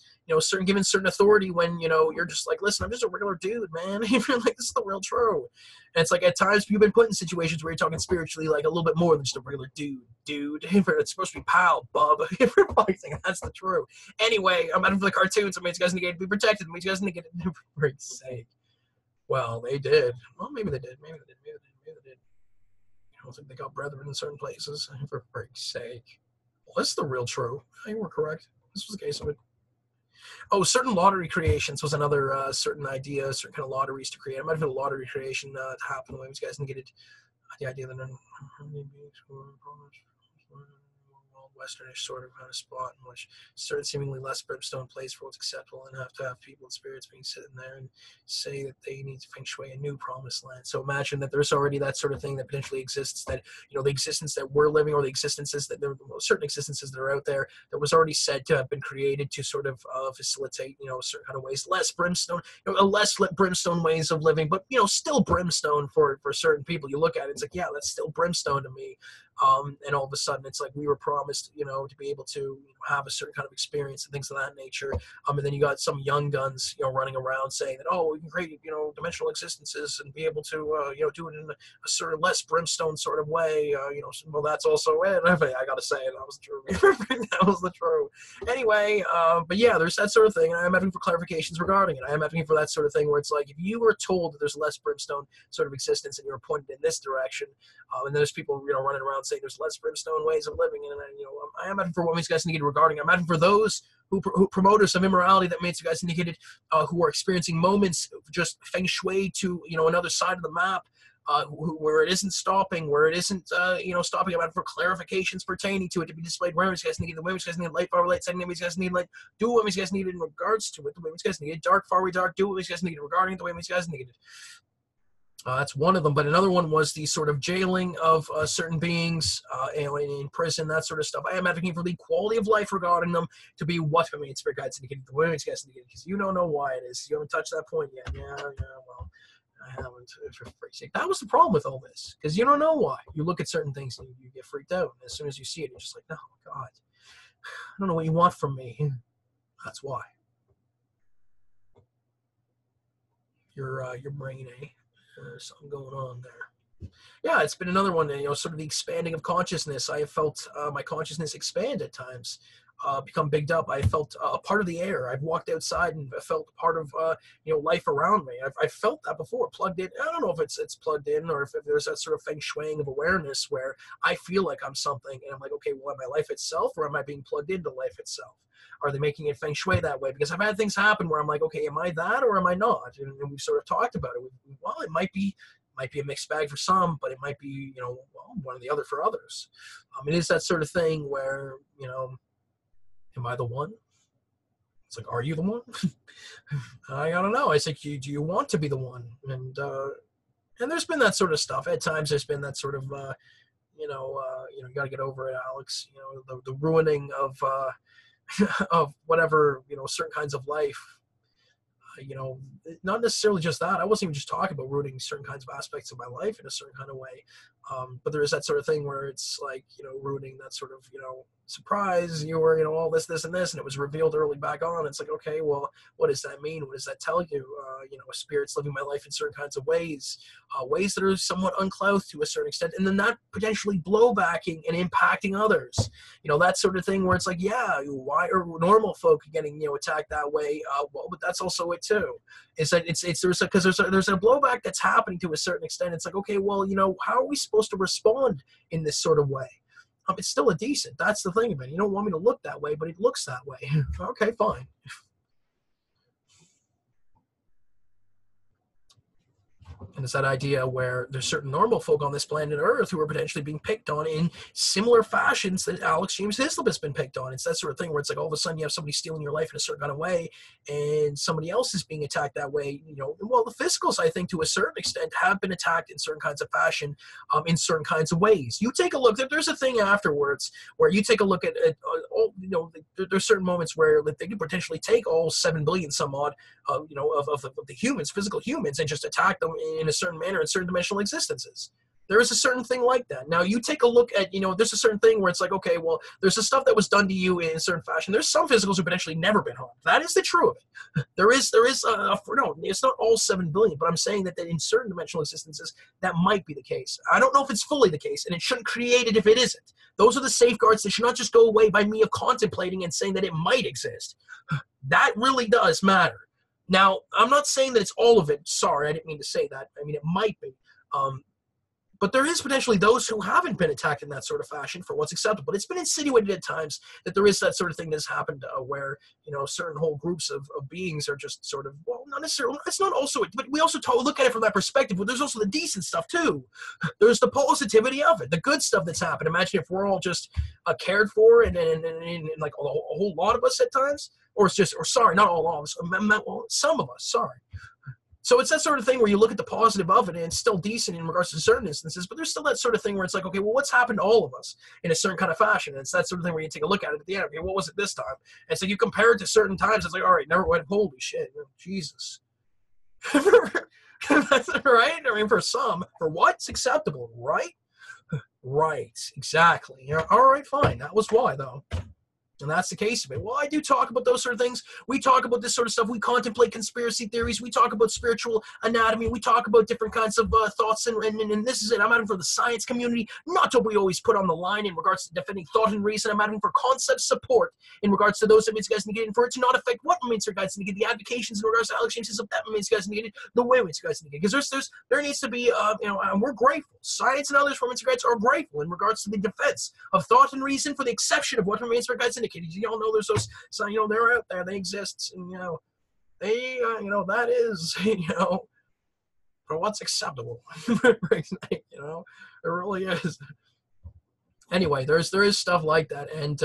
Given certain authority when, you're just like, listen, I'm just a regular dude, man. You're like, this is the real true. And it's like at times you've been put in situations where you're talking spiritually like a little bit more than just a regular dude. It's supposed to be pal, bub. That's the true. Anyway, I'm out of the cartoons. It means you guys need to be protected. It means you guys need to get it for Christ's sake. Well, they did. Well, maybe they did. Maybe they did. I don't think they got brethren in certain places. For Christ's sake. Well, that's the real true. You were correct. This was the case of it. Oh, certain lottery creations was another certain idea, certain kind of lotteries to create. I might have had a lottery creation to happen. The way you guys can get it. The idea that westernish sort of kind of spot in which certain seemingly less brimstone place for what's acceptable and have to have people and spirits being sitting there and say that they need to feng shui a new promised land. So imagine that there's already that sort of thing that potentially exists, that the existence that we're living, or the existences that there are certain existences that are out there that was already said to have been created to sort of facilitate certain kind of ways, less brimstone, brimstone ways of living, but still brimstone for certain people. You look at it, it's like, yeah, that's still brimstone to me. And all of a sudden it's like we were promised, to be able to have a certain kind of experience and things of that nature. And then you got some young guns, running around saying that, oh, we can create, dimensional existences and be able to, do it in a sort of less brimstone sort of way. Well, that's also it. I got to say it. That was the true. That was the true. Anyway, but yeah, there's that sort of thing. And I'm asking for clarifications regarding it. I am asking for that sort of thing where it's like, if you were told that there's less brimstone sort of existence and you're pointed in this direction, and there's people, running around saying there's less brimstone ways of living, and I am asking for what makes you guys indicated regarding. I'm asking for those who promoters of immorality that makes you guys indicated, who are experiencing moments just feng shui to another side of the map, where it isn't stopping, where it isn't stopping. I'm asking for clarifications pertaining to it to be displayed. Where you guys need the way you guys need light, far light, setting you guys need light, do what you guys need in regards to it. The way you guys need dark, far away dark, do what you guys need regarding the way you guys need it. That's one of them, but another one was the sort of jailing of certain beings in prison, that sort of stuff. I am advocating for the quality of life regarding them to be what spirit guides indicated, the women's guys indicated, because you don't know why it is. You haven't touched that point yet. Yeah, well, I haven't. For freak's sake. That was the problem with all this, because you don't know why. You look at certain things and you get freaked out, and as soon as you see it, you're just like, oh, God, I don't know what you want from me. That's why. Your brain, eh? There's something going on there. Yeah, it's been another one, sort of the expanding of consciousness. I have felt my consciousness expand at times, become bigged up. I felt a part of the air. I've walked outside and felt part of, life around me. I've felt that before, plugged in. I don't know if it's plugged in or if there's that sort of feng shuiing of awareness where I feel like I'm something and I'm like, okay, well, am I life itself or am I being plugged into life itself? Are they making it feng shui that way? Because I've had things happen where I'm like, okay, am I that or am I not? And we've sort of talked about it. Well, it might be a mixed bag for some, but it might be, one or the other for others. It is that sort of thing where, am I the one? It's like, are you the one? I don't know. I think, do you want to be the one? And there's been that sort of stuff. At times there's been that sort of, you got to get over it, Alex. The ruining of, of whatever, certain kinds of life, not necessarily just that. I wasn't even just talking about ruining certain kinds of aspects of my life in a certain kind of way. But there is that sort of thing where it's like, ruining that sort of, surprise, you were, all this, and this, and it was revealed early back on. It's like, okay, well, what does that mean? What does that tell you? A spirit's living my life in certain kinds of ways, ways that are somewhat unclouthed to a certain extent, and then that potentially blowbacking and impacting others. That sort of thing where it's like, yeah, why are normal folk getting, attacked that way? Well, but that's also it too. Is that there's a blowback that's happening to a certain extent. It's like, okay, well, how are we supposed to respond in this sort of way? It's still a decent. That's the thing of it. You don't want me to look that way, but it looks that way. Okay, fine. And it's that idea where there's certain normal folk on this planet Earth who are potentially being picked on in similar fashions that Alex James Hislop has been picked on. It's that sort of thing where it's like all of a sudden you have somebody stealing your life in a certain kind of way, and somebody else is being attacked that way. Well, the physicals, I think, to a certain extent, have been attacked in certain kinds of fashion, in certain kinds of ways. You take a look. There's a thing afterwards where you take a look at all. There's certain moments where they could potentially take all 7 billion some odd, of the humans, physical humans, and just attack them in a certain manner in certain dimensional existences. There is a certain thing like that. Now, you take a look at, there's a certain thing where it's like, okay, well, there's the stuff that was done to you in a certain fashion. There's some physicals who potentially never been harmed. That is the truth of it. There is no, it's not all 7 billion, but I'm saying that in certain dimensional existences, that might be the case. I don't know if it's fully the case, and it shouldn't create it if it isn't. Those are the safeguards that should not just go away by me of contemplating and saying that it might exist. That really does matter. Now, I'm not saying that it's all of it. Sorry, I didn't mean to say that. I mean, it might be. But there is potentially those who haven't been attacked in that sort of fashion for what's acceptable. It's been insinuated at times that there is that sort of thing that's happened where, certain whole groups of beings are just sort of, well, not necessarily, it's not also, but we also look at it from that perspective, but there's also the decent stuff too. There's the positivity of it, the good stuff that's happened. Imagine if we're all just cared for and like a whole lot of us at times, or sorry, not all of us, well, some of us, sorry. So it's that sort of thing where you look at the positive of it, and it's still decent in regards to certain instances, but there's still that sort of thing where it's like, okay, well, what's happened to all of us in a certain kind of fashion? And it's that sort of thing where you take a look at it at the end. Okay, what was it this time? And so you compare it to certain times. It's like, all right, never went. Holy shit, Jesus. That's right. I mean, for some, for what's acceptable, right? Right, exactly. Yeah, all right, fine. That was why, though. And that's the case of it. Well, I do talk about those sort of things. We talk about this sort of stuff. We contemplate conspiracy theories. We talk about spiritual anatomy. We talk about different kinds of thoughts. And this is it. I'm adding for the science community, not what we always put on the line in regards to defending thought and reason. I'm adding for concept support in regards to those that means guys negated, for it to not affect what means guys negated, the advocations in regards to Alex James Hislop, that means guys negated, the way means guys negated. Because there needs to be, and we're grateful. Science and others from guys are grateful in regards to the defense of thought and reason, for the exception of what remains for guys indicated. You all know there's those, so they're out there, they exist, and they that is for what's acceptable. It really is. Anyway, there is stuff like that, and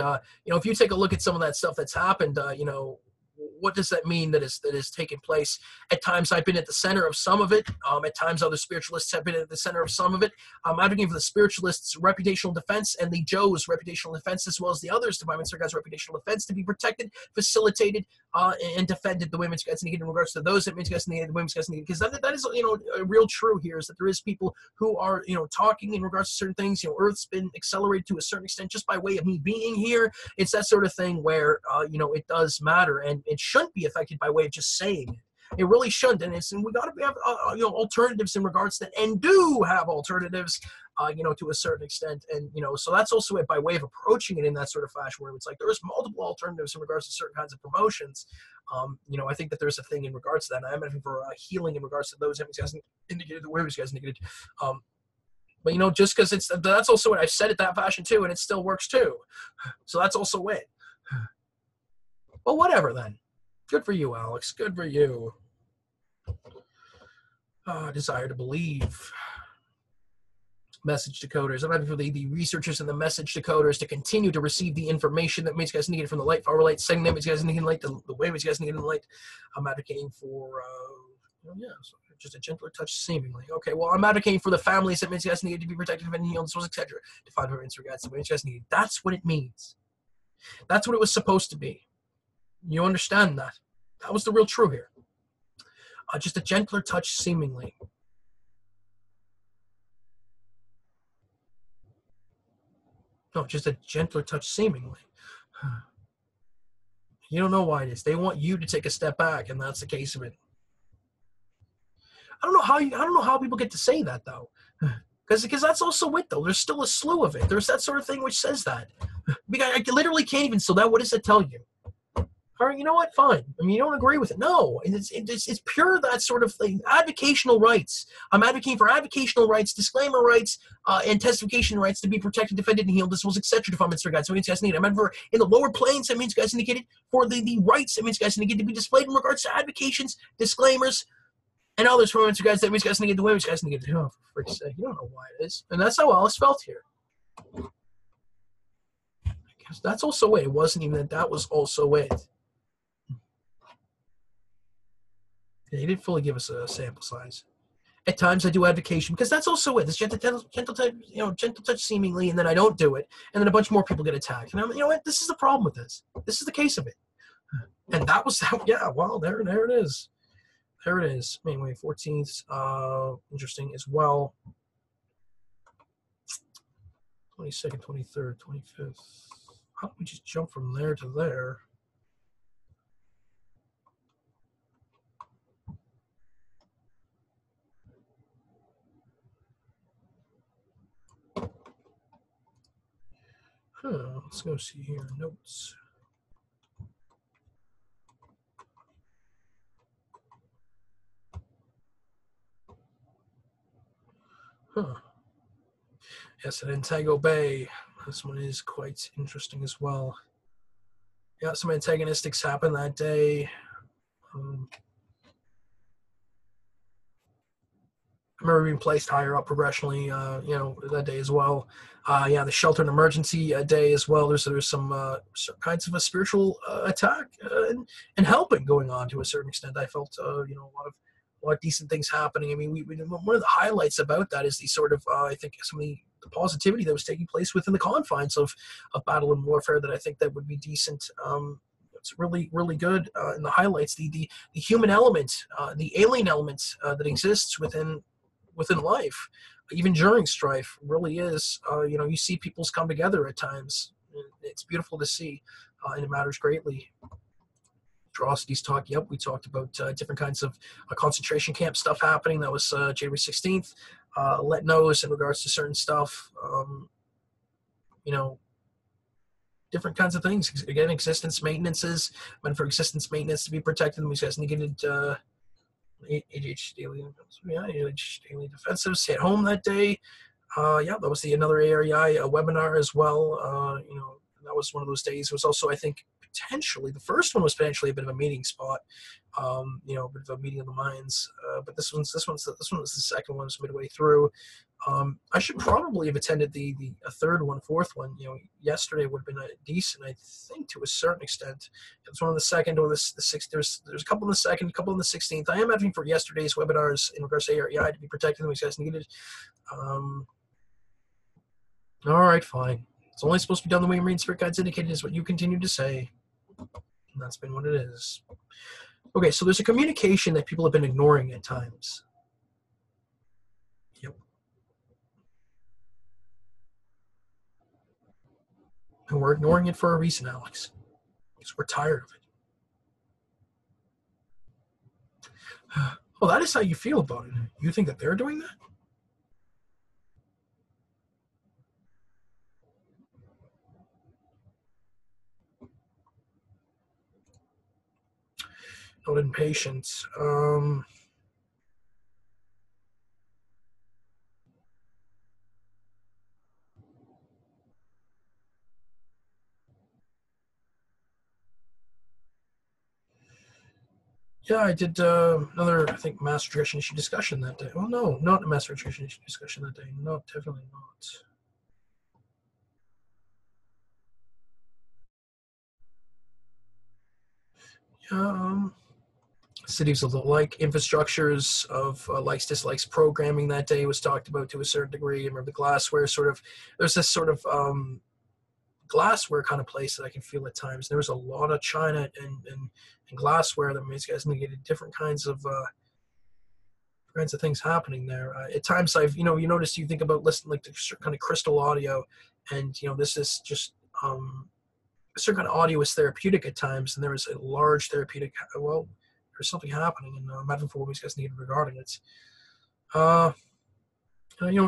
if you take a look at some of that stuff that's happened, what does that mean that is taking place? At times I've been at the center of some of it. At times other spiritualists have been at the center of some of it. I'm advocating for the spiritualists' reputational defense and the Joe's reputational defense, as well as the others, Divine Guys' reputational defense, to be protected, facilitated, and defended. The women's guys needed in regards to those that guys needed, the women's guys needed, because that is a real true here, is that there is people who are talking in regards to certain things. Earth's been accelerated to a certain extent just by way of me being here. It's that sort of thing where it does matter, and it shouldn't be affected by way of just saying it. It really shouldn't, and we got to have alternatives in regards to that, and do have alternatives, to a certain extent, and so that's also it by way of approaching it in that sort of fashion where it's like there is multiple alternatives in regards to certain kinds of promotions. I think that there's a thing in regards to that. And I'm asking for healing in regards to those guys indicated, the way guys indicated. But just because that's also what I've said it that fashion too, and it still works too. So that's also it. Well, whatever then. Good for you, Alex. Good for you. Desire to believe. Message decoders. I'm asking for the researchers and the message decoders to continue to receive the information that makes guys needed from the light, far light, sending them guys needing light, the way guys needed light. I'm advocating for just a gentler touch, seemingly. Okay, well, I'm advocating for the families that means guys needed to be protected from any illness, etc. To find her answer, guys, the way guys needed. That's what it means. That's what it was supposed to be. You understand that? That was the real true here. Just a gentler touch, seemingly. No, just a gentler touch, seemingly. You don't know why it is. They want you to take a step back, and that's the case of it. I don't know how people get to say that though, because that's also it though. There's still a slew of it. There's that sort of thing which says that. I literally can't even. So that, what does it tell you? All right, you know what? Fine. I mean, you don't agree with it. No, it's pure that sort of thing. Advocational rights. I'm advocating for advocational rights, disclaimer rights, and testification rights to be protected, defended, and healed. This was etc. to Mr. Guys. So it means guys need. I meant for in the lower planes. That means guys indicated for the rights. That means guys indicated to be displayed in regards to advocations, disclaimers, And all those women's guys, that means guys negate the women's guys negate the, oh, for freak's sake, you don't know why it is. And that's how Alice felt here. Because that's also it. It wasn't even that was also it. They didn't fully give us a sample size. At times I do advocation because that's also it. This gentle touch, gentle touch seemingly, and then I don't do it, and then a bunch more people get attacked. And I'm, you know what? This is the problem with this. This is the case of it. And that was how. Yeah. Well, there it is. There it is. Anyway, 14th. Interesting as well. 22nd, 23rd, 25th. How do we just jump from there to there? Let's go see here. Notes. Yes, at Antago Bay. This one is quite interesting as well. Yeah, some antagonistics happened that day. I remember being placed higher up progressionally, that day as well. The shelter and emergency day as well. There's some kinds of a spiritual attack and helping going on to a certain extent. I felt, a lot of decent things happening. I mean, one of the highlights about that is the sort of, I think, some of the positivity that was taking place within the confines of battle and warfare that I think that would be decent. It's really, really good in the highlights. The human element, the alien element that exists within life, even during strife, really is. You see peoples come together at times. It's beautiful to see, and it matters greatly. Atrocities talk. Yep, we talked about different kinds of concentration camp stuff happening. That was January 16th. Let knows in regards to certain stuff. Different kinds of things. Again, existence maintenances. Meant for existence maintenance to be protected. These guys negated. AJHD daily defensive. Stay at home that day. That was another AREI webinar as well. That was one of those days. It was also, I think, potentially the first one was potentially a bit of a meeting spot. A bit of a meeting of the minds. But this one was the second one. It was midway through. I should probably have attended the third one, fourth one. Yesterday would have been decent, I think, to a certain extent. It was one on the second or the sixth. There's a couple on the second, a couple on the 16th. I am advocating for yesterday's webinars in regards to AREI to be protected. These guys needed. All right, fine. It's only supposed to be done the way Marine Spirit Guides indicated, is what you continue to say. And that's been what it is. Okay, so there's a communication that people have been ignoring at times. Yep. And we're ignoring it for a reason, Alex. Because we're tired of it. Well, that is how you feel about it. You think that they're doing that? Not impatient. Yeah, I did another, I think, master tradition issue discussion that day. Well, no, not a master tradition issue discussion that day. No, definitely not. Cities of the like, infrastructures of likes, dislikes, programming that day was talked about to a certain degree. I remember the glassware there's this sort of glassware kind of place that I can feel at times. There was a lot of china and glassware that these guys negated different kinds of things happening there. At times you notice, you think about listening like the kind of crystal audio, and this is just a certain kind of audio is therapeutic at times, and there is a large therapeutic, there's something happening, and I'm having for what these guys needed regarding it. I've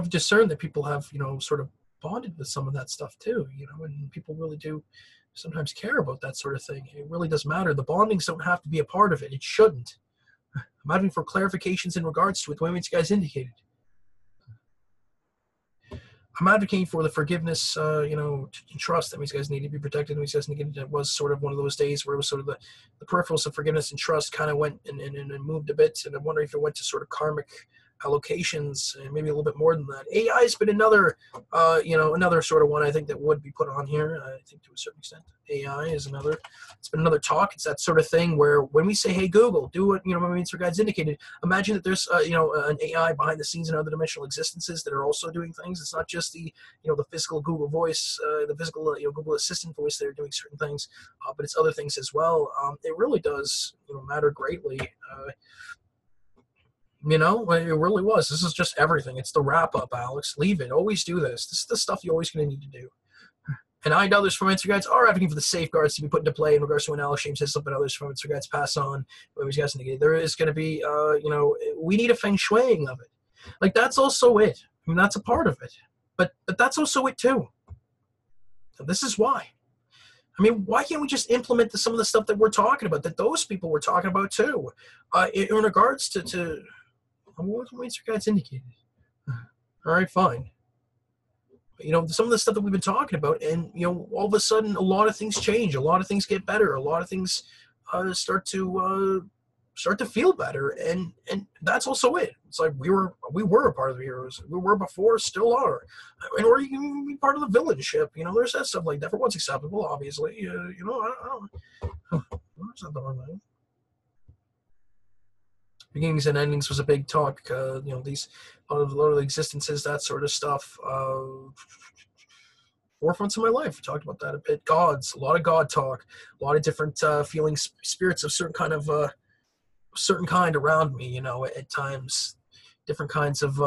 discerned that people have, sort of bonded with some of that stuff too, and people really do sometimes care about that sort of thing. It really does matter. The bondings don't have to be a part of it. It shouldn't. I'm asking for clarifications in regards to what the way these guys indicated. I'm advocating for the forgiveness, and trust that these guys need to be protected. And these guys need. It was sort of one of those days where it was sort of the peripherals of forgiveness and trust kind of went and moved a bit. And I'm wondering if it went to sort of karmic allocations and maybe a little bit more than that. AI has been another sort of one I think that would be put on here. I think to a certain extent, AI is another. It's been another talk. It's that sort of thing where when we say, "Hey Google, do what Mr. Guide's indicated," imagine that there's an AI behind the scenes in other dimensional existences that are also doing things. It's not just the physical Google voice, the physical Google Assistant voice that are doing certain things, but it's other things as well. It really does matter greatly. It really was. This is just everything. It's the wrap up, Alex. Leave it. Always do this. This is the stuff you're always going to need to do. And I and others from Answer Guides are advocating for the safeguards to be put into play in regards to when Alex James Hislop and others from Answer Guides pass on. There is going to be, we need a feng shuiing of it. Like, that's also it. I mean, that's a part of it. But that's also it, too. And this is why. I mean, why can't we just implement some of the stuff that we're talking about, that those people were talking about, too, in regards to what Answer Guides indicated? All right, fine. Some of the stuff that we've been talking about, and all of a sudden, a lot of things change, a lot of things get better, a lot of things start to feel better, and that's also it. It's like we were a part of the heroes. We were before, still are, or you can be part of the villain ship. There's that stuff like that. For what's acceptable, obviously. I don't. There's nothing wrong with that. Beginnings and endings was a big talk. These a lot of the existences, that sort of stuff. Forefronts of my life. We talked about that a bit. Gods, a lot of God talk, a lot of different feelings, spirits of certain kind around me. At times, different kinds of.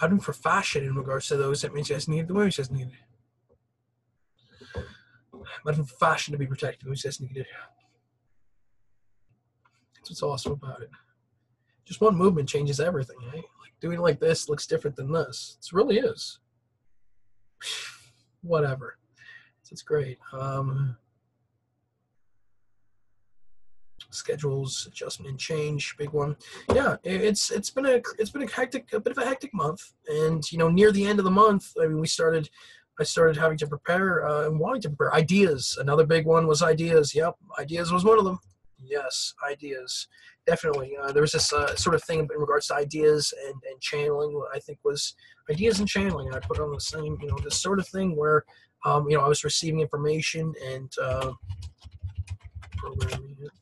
I'm for fashion in regards to those that means you guys need the way you guys need it. I'm for fashion to be protected, we just need it. That's what's awesome about it. Just one movement changes everything, right? Like doing it like this looks different than this. It really is. Whatever. It's great. Schedules adjustment and change, big one. Yeah, it's been a bit of a hectic month, and near the end of the month, I mean, I started having to prepare and wanting to prepare ideas. Another big one was ideas. Yep, ideas was one of them. Yes, ideas. Definitely. There was this sort of thing in regards to ideas and channeling, I think was ideas and channeling. And I put on the same, this sort of thing where, I was receiving information and programming it.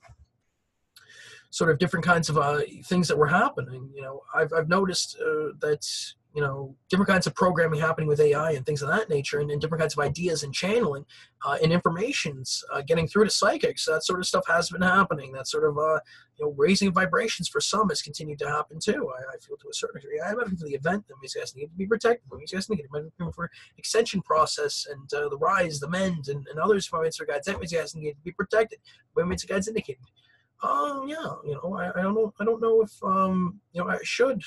Sort of different kinds of things that were happening. I've noticed that different kinds of programming happening with AI and things of that nature, and different kinds of ideas and channeling and informations getting through to psychics. That sort of stuff has been happening. That sort of raising vibrations for some has continued to happen too. I feel to a certain degree. I'm advocating for the event that these guys need to be protected. These guys need to be for extension process and the rise, the mend, and others from Answer Guides. That means guys need to be protected. When Answer Guides indicated. Yeah, I don't know if I should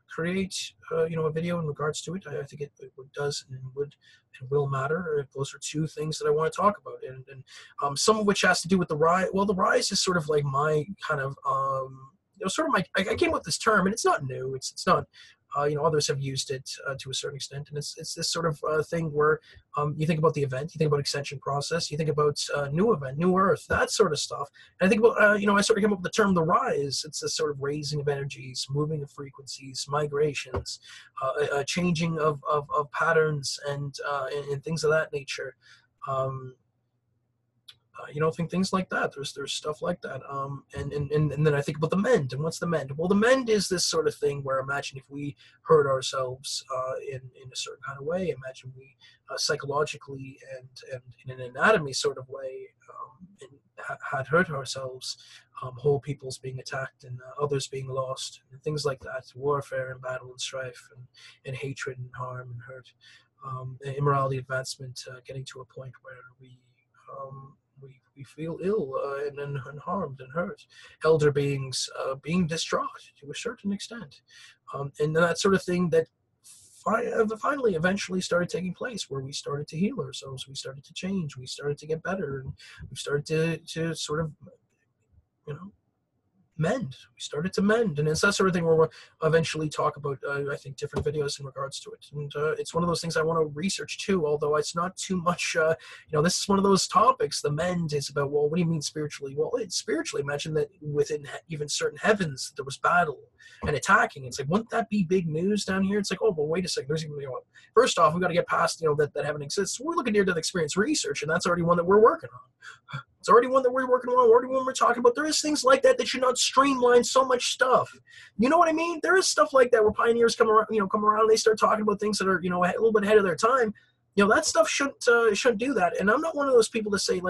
create a video in regards to it. I think it does and will matter. Those are two things that I want to talk about, and some of which has to do with the rise. Well, the rise is sort of like my kind of sort of my. I came up with this term, and it's not new. It's not. Others have used it to a certain extent, and it's this sort of thing where you think about the event, you think about extension process, you think about new event, new earth, that sort of stuff. And I think about I sort of came up with the term the rise. It's this sort of raising of energies, moving of frequencies, migrations, changing of patterns, and things of that nature. Think things like that. There's stuff like that. And then I think about the mend. And what's the mend? Well, the mend is this sort of thing where imagine if we hurt ourselves in a certain kind of way. Imagine we psychologically and in an anatomy sort of way had hurt ourselves. Whole peoples being attacked and others being lost and things like that. Warfare and battle and strife and hatred and harm and hurt. Immorality advancement, getting to a point where we we feel ill and harmed and hurt. Elder beings being distraught to a certain extent. And that sort of thing that finally eventually started taking place, where we started to heal ourselves, we started to change, we started to get better, and we started to sort of, you know, mend. We started to mend, and it's that sort of thing where we'll eventually talk about, I think, different videos in regards to it. And it's one of those things I want to research too, although it's not too much. This is one of those topics. The mend is about, well, what do you mean spiritually? Well, it's spiritually. Imagine that within even certain heavens there was battle and attacking. It's like, wouldn't that be big news down here? It's like, oh, but wait a second. There's even, first off, we got to get past, that heaven exists. We're looking near to the experience research, and that's already one that we're working on. It's already one that we're working on, already one we're talking about. There is things like that should not streamline so much stuff. You know what I mean? There is stuff like that where pioneers come around, and they start talking about things that are, a little bit ahead of their time. That stuff shouldn't do that. And I'm not one of those people to say,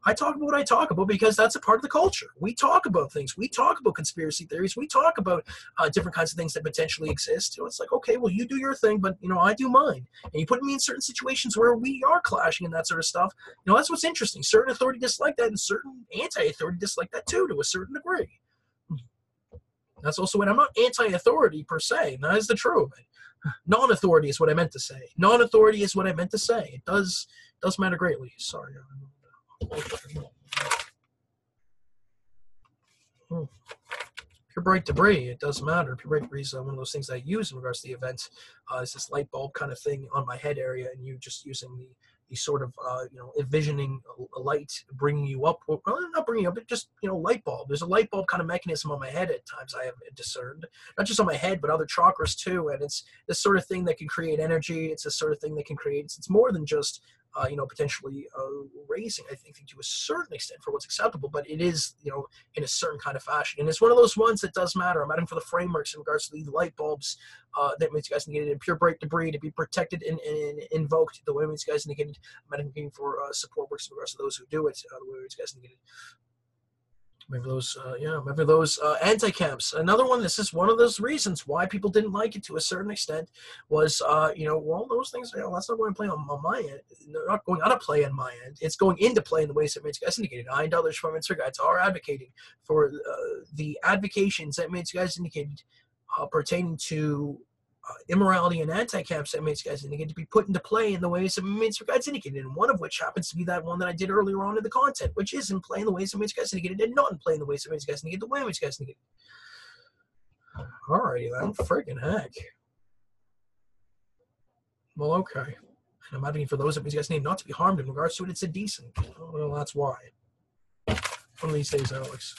I talk about what I talk about because that's a part of the culture. We talk about things. We talk about conspiracy theories. We talk about different kinds of things that potentially exist. It's like, okay, well, you do your thing, but, I do mine. And you put me in certain situations where we are clashing and that sort of stuff. That's what's interesting. Certain authority dislike that, and certain anti-authority dislike that too, to a certain degree. That's also what I'm not anti-authority per se. And that is the truth of it. Non-authority is what I meant to say. Non-authority is what I meant to say. It does matter greatly. Sorry. Pure bright debris, it does matter. Pure bright debris is one of those things I use in regards to the event. It's this light bulb kind of thing on my head area, and you just using the sort of, envisioning a light bringing you up. Well, not bringing you up, but just, light bulb. There's a light bulb kind of mechanism on my head at times I have discerned. Not just on my head, but other chakras too. And it's this sort of thing that can create energy. It's a sort of thing that can create, it's more than just, potentially raising, I think, to a certain extent for what's acceptable, but it is, in a certain kind of fashion. And it's one of those ones that does matter. I'm adding for the frameworks in regards to the light bulbs that means you guys negated in pure bright debris to be protected and invoked the way means you guys negated. I'm adding for support works in regards to those who do it the way means you guys negated. Remember those anti-camps. Another one, this is one of those reasons why people didn't like it to a certain extent was, well, those things, that's not going to play on my end. They're not going out of play on my end. It's going into play in the ways that Mates Guys indicated. I and others from Insert Guides are advocating for the advocations that Mates Guys indicated pertaining to immorality and anti-camps that Mates Guys indicated to be put into play in the ways that Mates Guys indicated, and one of which happens to be that one that I did earlier on in the content, which is in play in the ways that Mates Guys indicated, and not in play in the ways that Mates Guys indicated, the way Mates Guys indicated. Alrighty then, friggin' heck. Well, okay. And I'm advocating for those that Mates Guys need not to be harmed in regards to it. It's indecent. Well, that's why. One of these days, Alex.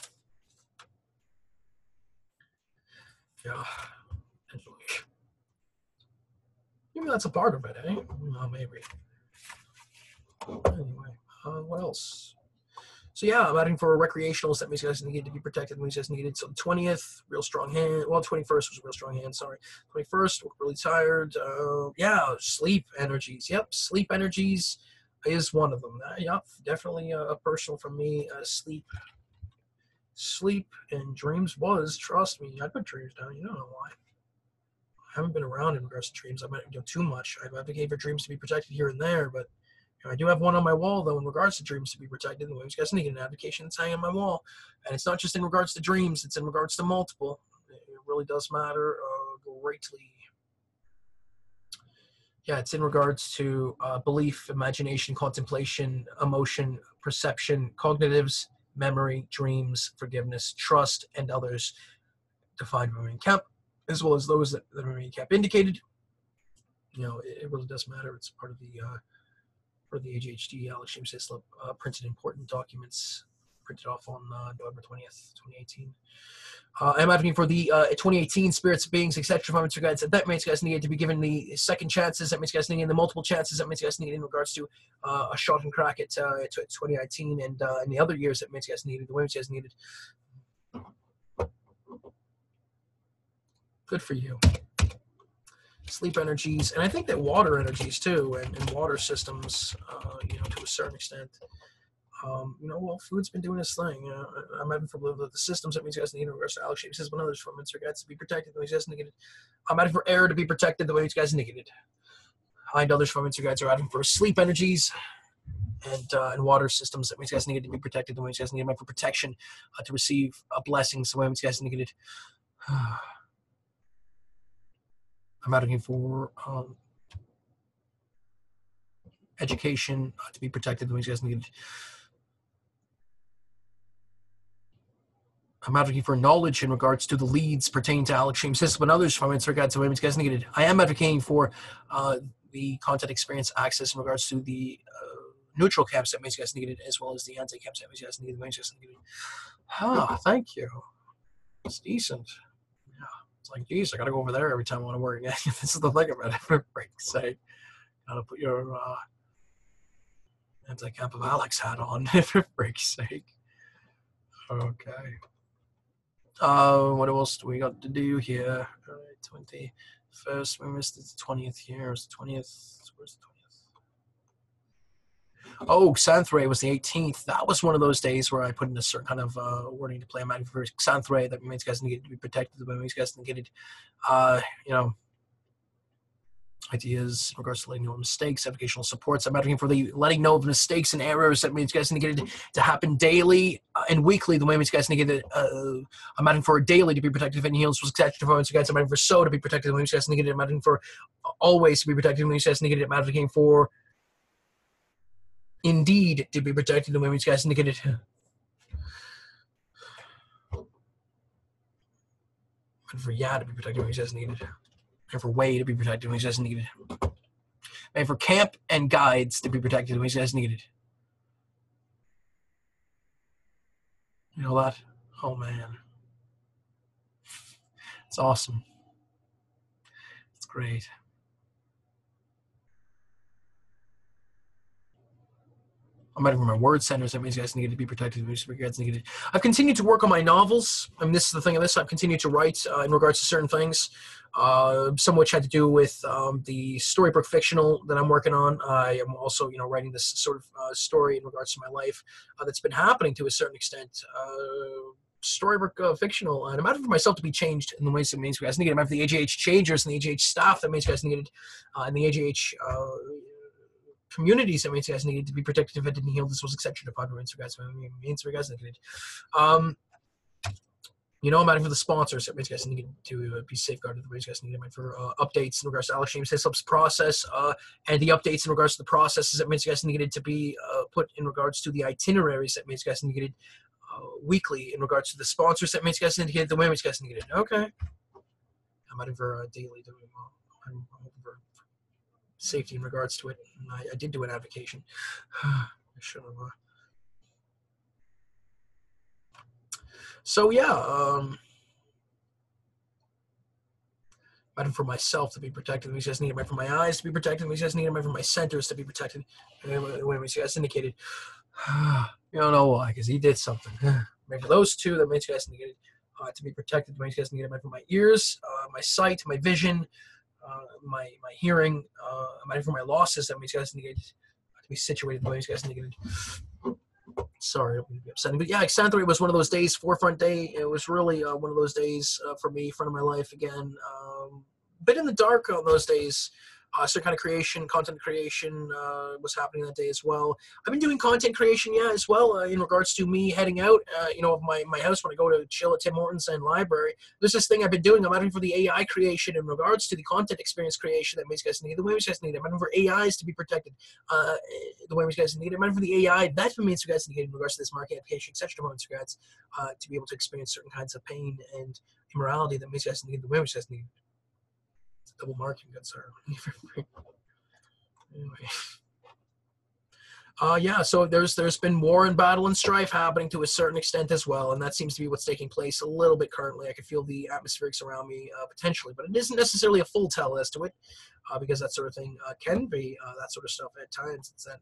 Yeah. Maybe that's a part of it, eh? Maybe. Anyway, what else? So yeah, I'm adding for recreationals. That means you guys needed to be protected. That means you guys needed. So the 20th, real strong hand. Well, 21st was a real strong hand. Sorry, 21st, really tired. Yeah, sleep energies. Yep, sleep energies is one of them. Yep, definitely a personal for me. Sleep and dreams was. Trust me, I put dreams down. You don't know why. I haven't been around in regards to dreams. I'm not doing too much. I've advocated for dreams to be protected here and there, but I do have one on my wall, though, in regards to dreams to be protected. And you guys need an advocation that's hanging on my wall. And it's not just in regards to dreams. It's in regards to multiple. It really does matter greatly. Yeah, it's in regards to belief, imagination, contemplation, emotion, perception, cognitives, memory, dreams, forgiveness, trust, and others defined by Camp, as well as those that Marine Cap indicated. It really does matter. It's part of the for the AJHD, Alex James Hislop, printed important documents, printed off on November 20th, 2018. I'm advocating for the 2018 spirits, beings, etc. from Mr. Guides. That means guys needed to be given the second chances. That means guys needed the multiple chances. That means guys needed in regards to a shot and crack at 2019 and in the other years. That means guys needed the women's guys needed. Good for you. Sleep energies, and I think that water energies too, and water systems, to a certain extent. Well, food's been doing its thing. I'm having for the systems that means you guys need in regards to Alex James Hislop and others from Mr. Guides to be protected the way you guys needed. I'm adding for air to be protected the way you guys needed. I and others from Mr. Guides are adding for sleep energies. and water systems that means guys needed to be protected. The way guys needed for protection to receive blessings. The way guys needed. I'm advocating for education to be protected. The way guys needed. I'm advocating for knowledge in regards to the leads pertaining to Alex James Hislop and others from regards to women's guys needed. I am advocating for the content experience access in regards to the neutral camps that women's guys needed, as well as the anti-camps that women's guys needed. Thank you. It's decent. Yeah, it's like, geez, I gotta go over there every time I want to work. This is the thing about it. For break's sake, gotta put your anti-camp of Alex hat on. For break's sake. Okay. What else do we got to do here? 21st, we missed the 20th here. It's the 20th. Where's the 20th? Oh, Xanthray was the 18th. That was one of those days where I put in a certain kind of wording to play. I'm for Xanthray that means guys needed to be protected. The women's guys needed, ideas in regards to letting know of mistakes, educational supports. I'm advocating for the letting know of mistakes and errors that means guys needed to happen daily and weekly. The way means guys needed. I'm advocating for daily to be protected. If any heals was executive performance, guys. I'm advocating for so to be protected. The way guys needed. I'm advocating for always to be protected. The way guys needed. I'm advocating for indeed to be protected. The way guys needed. And for to be protected. The way guys needed. And for way to be protected when he says needed. And for camp and guides to be protected when he says needed. You know that? Oh, man. It's awesome. It's great. I'm out of my word centers. That means you guys need to be protected. Needed. I've continued to work on my novels. I mean, this is the thing of this. I've continued to write in regards to certain things, some of which had to do with the storybook fictional that I'm working on. I am also, writing this sort of story in regards to my life that's been happening to a certain extent. Storybook fictional, and I'm out for myself to be changed in the ways that means you guys needed. I'm out for the AJH changers and the AJH staff that means you guys needed, and the AJH communities that means you guys needed to be protected if it didn't heal. This was exception upon means you guys needed. I'm out for the sponsors that means you guys needed to be safeguarded. The ways you guys needed for updates in regards to Alex James Hislop's process and the updates in regards to the processes that means you guys needed to be put in regards to the itineraries that means you guys needed weekly in regards to the sponsors that means you guys needed the way you guys needed. Okay, I'm out for daily doing well. I'm over safety in regards to it. And I did do an advocation. I should have. So yeah, fighting for myself to be protected. We just need it for my eyes to be protected. We just need it for my centers to be protected. When we just indicated, you don't know why, because he did something. Maybe those two that makes you guys needed to be protected. Makes you guys needed for my ears, my sight, my vision. My hearing, for my losses that makes you guys needed to be situated the way you guys needed. Sorry, I don't mean to be upsetting, but yeah, Xanthray was one of those days, forefront day. It was really one of those days for me, front of my life again. Bit in the dark on those days. So kind of creation, content creation was happening that day as well. I've been doing content creation, as well, in regards to me heading out, of my house when I go to chill at Tim Hortons and library. There's this thing I've been doing. I'm adding for the AI creation in regards to the content experience creation that makes guys need, the way we guys need. I'm adding for AIs to be protected, the way we guys need. I'm adding for the AI that means you guys need in regards to this market application, etc. Moments for guys to be able to experience certain kinds of pain and immorality that makes you guys need the way we guys need. Double marking, good sir. Anyway. So there's been war and battle and strife happening to a certain extent as well, and that seems to be what's taking place a little bit currently. I can feel the atmospherics around me potentially, but it isn't necessarily a full tell as to it, because that sort of thing can be that sort of stuff at times. It's that,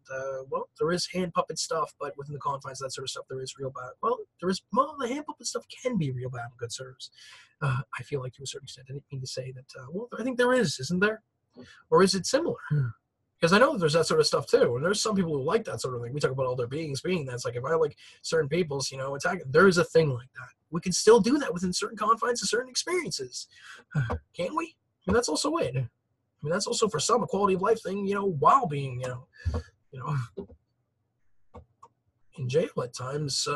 there is hand puppet stuff, but within the confines of that sort of stuff, there is real bad. The hand puppet stuff can be real bad, good sirs. I feel like to a certain extent. I didn't mean to say that, I think there is, isn't there? Or is it similar? Because I know that there's that sort of stuff too, and there's some people who like that sort of thing. We talk about other beings being that. It's like if I like certain people's, attack, there is a thing like that. We can still do that within certain confines of certain experiences, can't we? I mean, that's also it. I mean, that's also for some a quality of life thing, while being, in jail at times,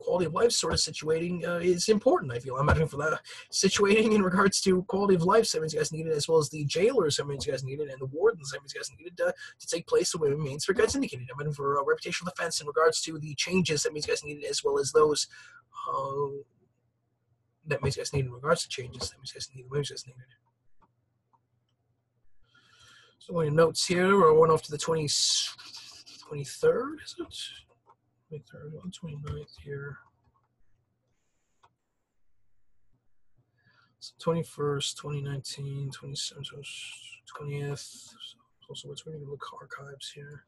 quality of life sort of situating is important. I feel I'm asking for that situating in regards to quality of life. That means you guys need it, as well as the jailers. That means you guys need it, and the wardens. That means you guys needed to take place the way it means for guys indicated. I'm asking for reputational defense in regards to the changes. That means you guys needed, as well as those. That means you guys need in regards to changes. That means you guys need the way you guys needed. So any notes here, we're going off to the 23rd, is it? 23rd, 29th here. So 21st, 2019, 27th, 20th. Also, what's going to look archives here?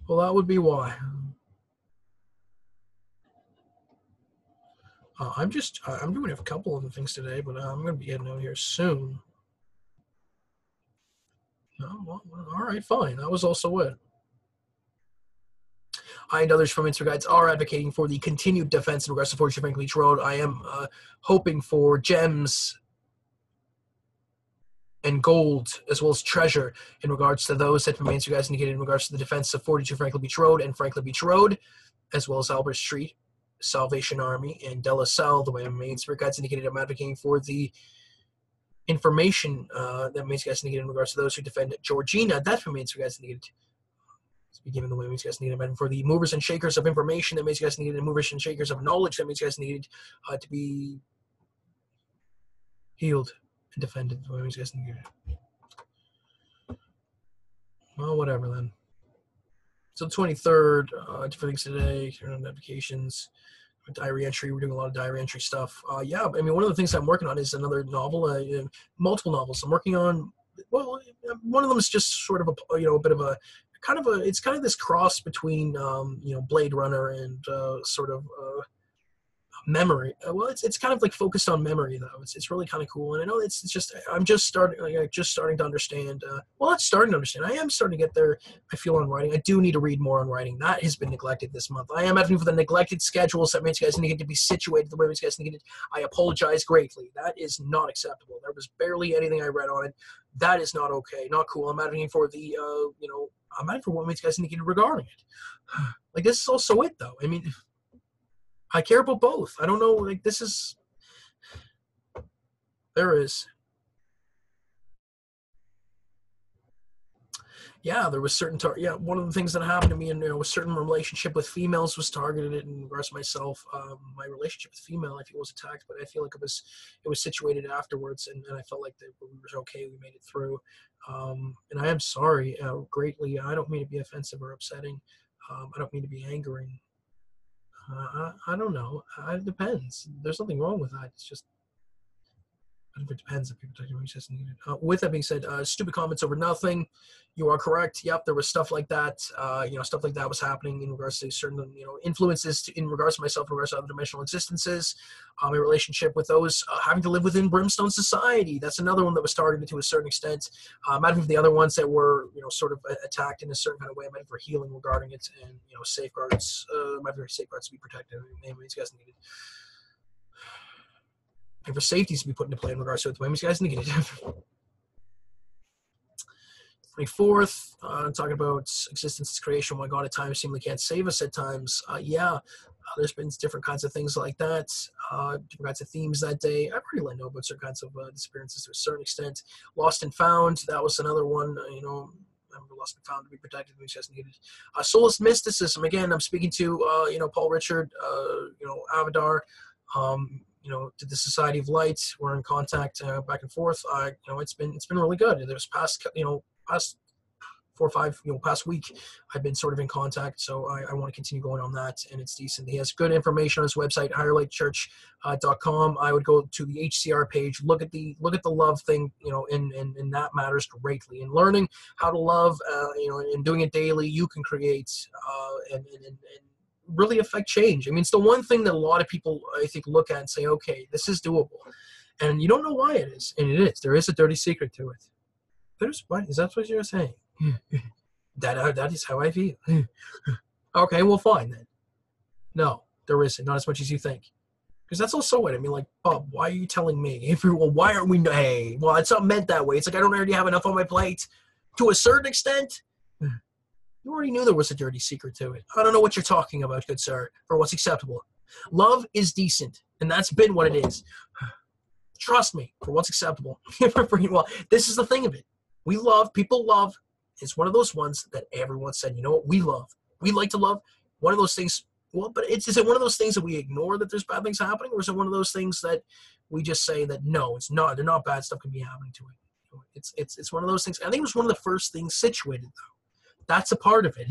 Well, that would be why. I'm doing a couple of things today, but I'm going to be heading out here soon. No, well, all right, fine. That was also it. I and others from Instant Guides are advocating for the continued defense in regards to 42 Franklin Beach Road. I am hoping for gems and gold, as well as treasure, in regards to those that remains you guys indicated in regards to the defense of 42 Franklin Beach Road and Franklin Beach Road, as well as Albert Street, Salvation Army, and De La Salle. The way Main Spirit Guides indicated, I'm advocating for the information that Main Spirit Guides indicated in regards to those who defend Georgina. That Main Spirit Guides indicated to be given the way Main Spirit Guides needed. And for the movers and shakers of information that Main Spirit Guides needed, and movers and shakers of knowledge that Main Spirit Guides needed to be healed and defended the way Main Spirit Guides needed. Well, whatever then. So the 23rd, different things today, notifications, diary entry. We're doing a lot of diary entry stuff. Yeah, I mean, one of the things I'm working on is another novel, multiple novels. I'm working on, well, one of them is just sort of a bit of a, it's kind of this cross between, Blade Runner and sort of memory. Well, it's kind of like focused on memory though. It's really kind of cool, and I know it's just I'm just starting to understand. Well, not starting to understand. I am starting to get there. I feel on writing. I do need to read more on writing. That has been neglected this month. I am asking for the neglected schedules that means you guys need to be situated the way you guys needed. I apologize greatly. That is not acceptable. There was barely anything I read on it. That is not okay. Not cool. I'm asking for the I'm asking for what you guys needed regarding it. Like, this is also it though. I mean, I care about both. I don't know, like, there is. Yeah, there was certain, one of the things that happened to me in a certain relationship with females was targeted in regards to myself. My relationship with female, I feel, was attacked, but I feel like it was situated afterwards, and I felt like we were okay, we made it through. And I am sorry greatly. I don't mean to be offensive or upsetting. I don't mean to be angering. I don't know. It depends. There's nothing wrong with that. It's just, it depends if people take it just needed. With that being said, stupid comments over nothing. You are correct. Yep, there was stuff like that. Stuff like that was happening in regards to certain, influences in regards to myself, in regards to other dimensional existences. My relationship with those having to live within Brimstone Society. That's another one that was targeted to a certain extent. Imagine for the other ones that were, sort of attacked in a certain kind of way. Imagine for healing regarding it, and safeguards. Imagine for safeguards to be protected. These guys needed. And for safeties to be put into play in regards to it, the way these guys needed. 24th, talking about existence as creation. Oh my God, at times seemingly can't save us. At times, there's been different kinds of things like that. Different kinds of themes that day. I've already let know about certain kinds of disappearances to a certain extent. Lost and found. That was another one. Lost and found to be protected. Which has needed. Soulless mysticism. Again, I'm speaking to Paul Richard. Avidar. To the Society of Light. We're in contact back and forth. It's been really good. There's past 4 or 5, past week, I've been sort of in contact, so I want to continue going on that, and it's decent. He has good information on his website, higherlightchurch.com. I would go to the HCR page, look at the love thing, and that matters greatly. In learning how to love, and doing it daily, you can create and really affect change. I mean, it's the one thing that a lot of people, I think, look at and say, okay, this is doable. And you don't know why it is. And it is. There is a dirty secret to it. There's what? Is that what you're saying? That is how I feel. Okay, well, fine then. No, there isn't. Not as much as you think. Because that's also it. I mean, like, Bob, why are you telling me? Why aren't we? Hey, well, it's not meant that way. It's like I don't already have enough on my plate. To a certain extent. You already knew there was a dirty secret to it. I don't know what you're talking about, good sir, for what's acceptable. Love is decent, and that's been what it is. Trust me, for what's acceptable. Well, this is the thing of it. We love, people love. It's one of those ones that everyone said, you know what, we love. We like to love. One of those things, well, but is it one of those things that we ignore that there's bad things happening, or is it one of those things that we just say that, no, it's not, they're not bad stuff can be happening to it. It's one of those things. I think it was one of the first things situated, though. That's a part of it.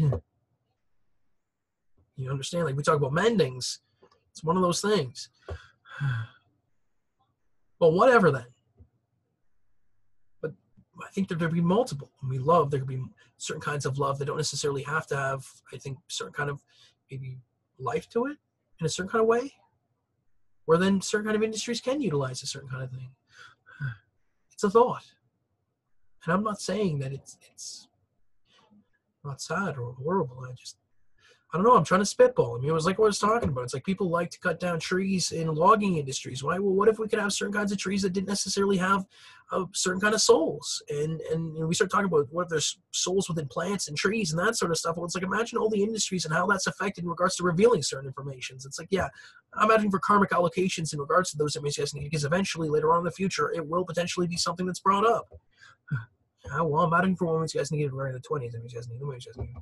You understand? Like we talk about mendings. It's one of those things. Well, whatever then. But I think there could be multiple. When we love, there could be certain kinds of love that don't necessarily have to have, I think, certain kind of maybe life to it in a certain kind of way. Where then certain kind of industries can utilize a certain kind of thing. It's a thought. And I'm not saying that it's not sad or horrible. I don't know. I'm trying to spitball. I mean, it was like what I was talking about. It's like people like to cut down trees in logging industries. Why? Well, what if we could have certain kinds of trees that didn't necessarily have certain kind of souls? And we start talking about what if there's souls within plants and trees and that sort of stuff. Well, it's like imagine all the industries and how that's affected in regards to revealing certain informations. It's like, yeah, I'm asking for karmic allocations in regards to those information because eventually later on in the future, it will potentially be something that's brought up. Well, I'm asking for women's guys needed right in the 20s. Women's guys needed.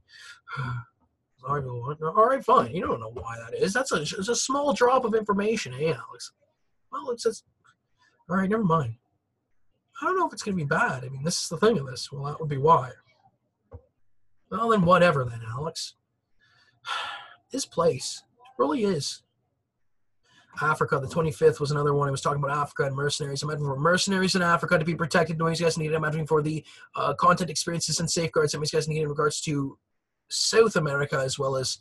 All right, fine. You don't know why that is. It's a small drop of information, hey, Alex. Well, it's just, all right, never mind. I don't know if it's going to be bad. I mean, this is the thing of this. Well, that would be why. Well, then whatever then, Alex. This place, it really is. Africa, the 25th was another one. I was talking about Africa and mercenaries. I'm asking for mercenaries in Africa to be protected. Doing you guys needed. I'm asking for the content experiences and safeguards that you guys needed in regards to South America as well as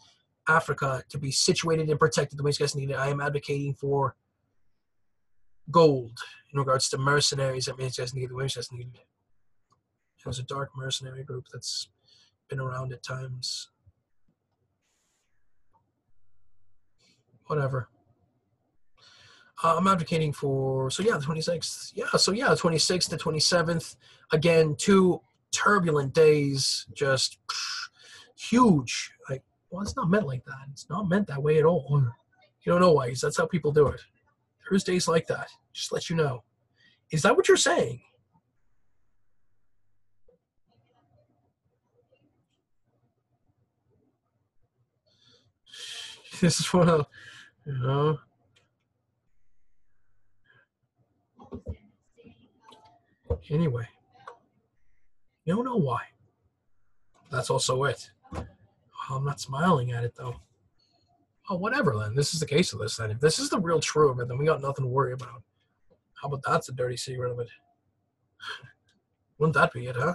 Africa to be situated and protected the way you guys need it. I am advocating for gold in regards to mercenaries that you guys need the way you guys need it. There's a dark mercenary group that's been around at times. Whatever. I'm advocating for, the 26th. Yeah, the 26th to 27th. Again, 2 turbulent days, just huge. Like, well, it's not meant like that. It's not meant that way at all. You don't know why, because that's how people do it. There's days like that. Just let you know. Is that what you're saying? This is one of, you know. Anyway, you don't know why. That's also it. I'm not smiling at it, though. Oh, whatever, then. This is the case of this, then. If this is the real true of it, then we got nothing to worry about. How about that's a dirty secret of it? Wouldn't that be it, huh?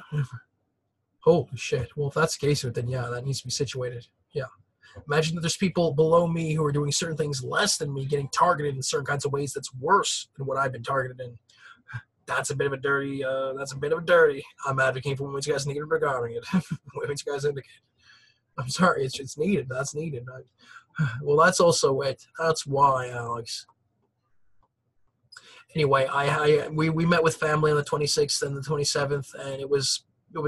Holy shit. Well, if that's the case of it, then yeah, that needs to be situated. Yeah. Imagine that there's people below me who are doing certain things less than me, getting targeted in certain kinds of ways that's worse than what I've been targeted in. That's a bit of a dirty, I'm advocating for women's guys needed regarding it. Women's guys indicate. I'm sorry, it's needed. That's needed. Well, that's also it. That's why, Alex. Anyway, we met with family on the 26th and the 27th, and it was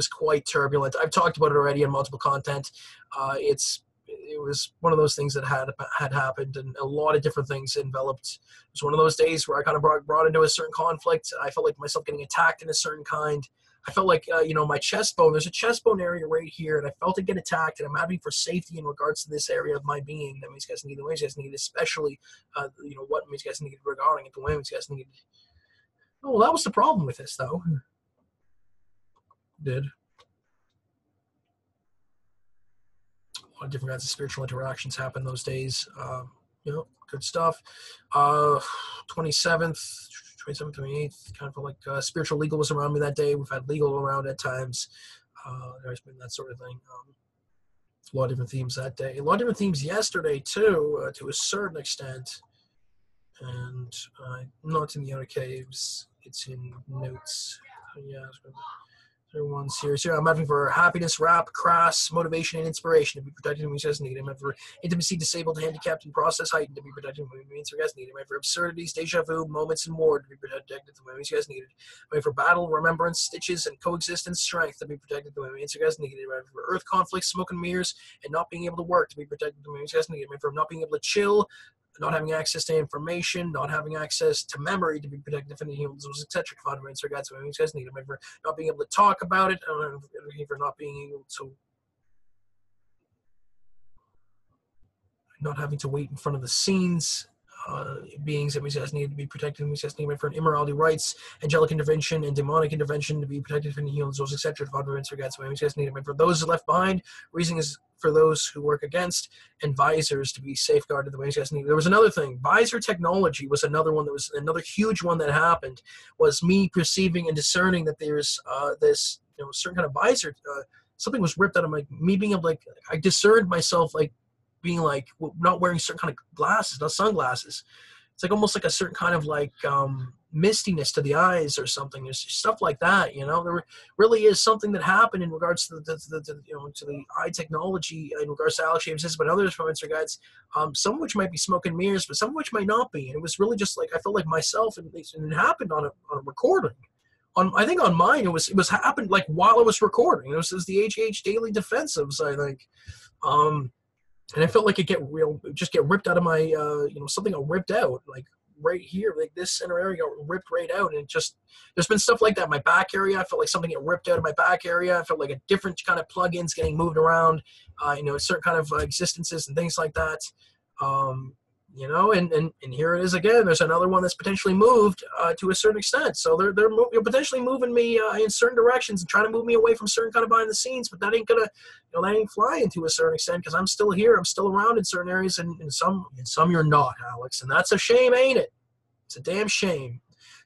quite turbulent. I've talked about it already in multiple content. It was one of those things that had happened, and a lot of different things enveloped. It was one of those days where I kind of brought into a certain conflict. I felt like myself getting attacked in a certain kind. I felt like, my chest bone, there's a chest bone area right here, and I felt it get attacked, and I'm having for safety in regards to this area of my being. That means you guys need the ways you guys need, especially, what means you guys need regarding it, the way you guys need. Oh, well, that was the problem with this, though. Did. A lot of different kinds of spiritual interactions happen those days. Good stuff. 27th, 28th, kind of like spiritual legal was around me that day. We've had legal around at times. There's been that sort of thing. A lot of different themes that day. A lot of different themes yesterday, too, to a certain extent. And not in the outer caves. It's in notes. Yeah. Everyone's here. So I'm having for happiness, rap, crass, motivation, and inspiration to be protected when we needed. I'm having for intimacy, disabled, handicapped, and process heightened to be protected when we needed. I'm having for absurdities, deja vu, moments, and more to be protected when we needed. I'm having for battle, remembrance, stitches, and coexistence, strength to be protected when we needed. I'm having for earth conflicts, smoke and mirrors, and not being able to work to be protected when we needed. I'm having for not being able to chill, not having access to information, not having access to memory to be protected from the humans, etc. For not being able to talk about it, for not being able to, not having to wait in front of the scenes, beings that we guys need to be protected. We guys need for immorality rights, angelic intervention, and demonic intervention to be protected from the humans, etc. For those left behind, reason is for those who work against, and visors to be safeguarded the way you guys need. There was another thing. Visor technology was another one that was another huge one that happened, was me perceiving and discerning that there's this certain kind of visor, something was ripped out of me being able to, I discerned myself being not wearing certain kind of glasses, not sunglasses. It's almost like a certain kind of mistiness to the eyes or something. There's stuff like that, There really is something that happened in regards to the eye technology in regards to Alex James Hislop and others from Instagram guides. Some of which might be smoke and mirrors, but some of which might not be. And it was really just I felt like myself, and it happened on a recording. I think on mine it was happened while I was recording. It was the AJHD daily defensives, I think. And I felt like it just get ripped out of my, something got ripped out, right here, this center area got ripped right out. And there's been stuff like that in my back area. I felt like something get ripped out of my back area. I felt like a different kind of plugins getting moved around, certain kind of existences and things like that. And here it is again. There's another one that's potentially moved to a certain extent. So they're potentially moving me in certain directions and trying to move me away from certain kind of behind the scenes. But that ain't gonna, that ain't flying to a certain extent, because I'm still here. I'm still around in certain areas, and in some you're not, Alex. And that's a shame, ain't it? It's a damn shame.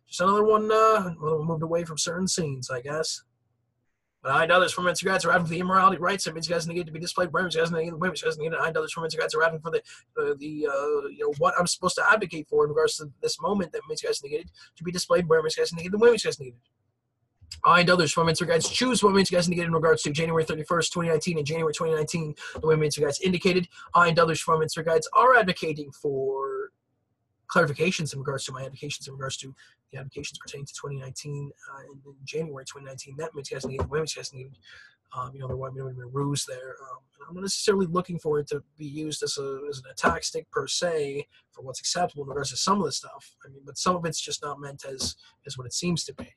Just another one moved away from certain scenes, I guess. But I know there's from guys are having for the immorality rights. That means you guys need to be displayed. Women guys need women guys need. I know there's from guys are having for the what I'm supposed to advocate for in regards to this moment that means guys needed to be displayed. Women guys need. The women guys needed. I know there's from guys choose what means guys needed in regards to January 31st, 2019 and January 2019. The women guys indicated. I know there's from guys are advocating for clarifications in regards to my advocations in regards to the advocations pertaining to 2019 and in January 2019. That means you guys needed, women's guys needed, there might be a ruse there. I'm not necessarily looking for it to be used as an attack stick per se for what's acceptable in regards to some of the stuff. But some of it's just not meant as what it seems to be.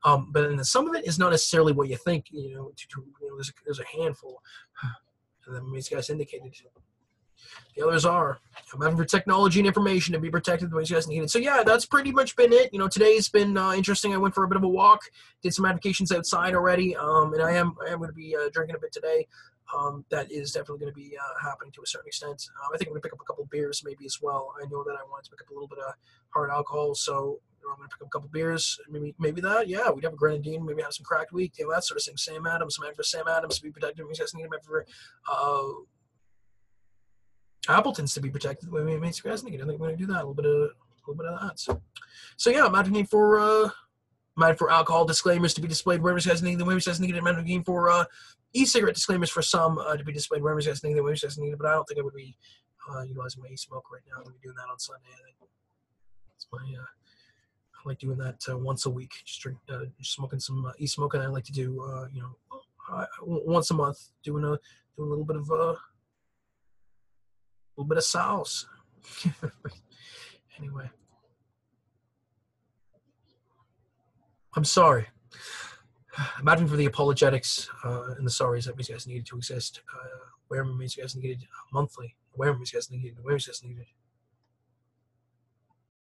But then some of it is not necessarily what you think. There's a handful, and then these guys indicated. The others are. I'm having for technology and information to be protected the way you guys need it. So yeah, that's pretty much been it. Today's been interesting. I went for a bit of a walk, did some advocations outside already, and I am going to be drinking a bit today. That is definitely going to be happening to a certain extent. I think I'm going to pick up a couple of beers maybe as well. I know that I wanted to pick up a little bit of hard alcohol, so I'm going to pick up a couple of beers. Maybe that. Yeah, we'd have a grenadine. Maybe have some cracked wheat. That sort of thing. Sam Adams. I'm having for Sam Adams to be protected. You guys need him for Appleton's to be protected. The way we made guys need. I think we're going to do that. A little bit of that. So yeah, I'm advocating for alcohol disclaimers to be displayed wherever you guys need. The way you guys need. I'm advocating for e-cigarette disclaimers for some to be displayed wherever you guys need. The way you guys need. But I don't think I would be utilizing my e-smoke right now. I'm going to be doing that on Sunday. I think that's my. I like doing that once a week. Just smoking some e-smoke, and I like to do once a month doing a little bit of sauce. Anyway, I'm sorry. I'm advocating for the apologetics and the sorries that you guys needed to exist. Wherever you guys needed monthly. Wherever you guys needed. Wherever you guys needed.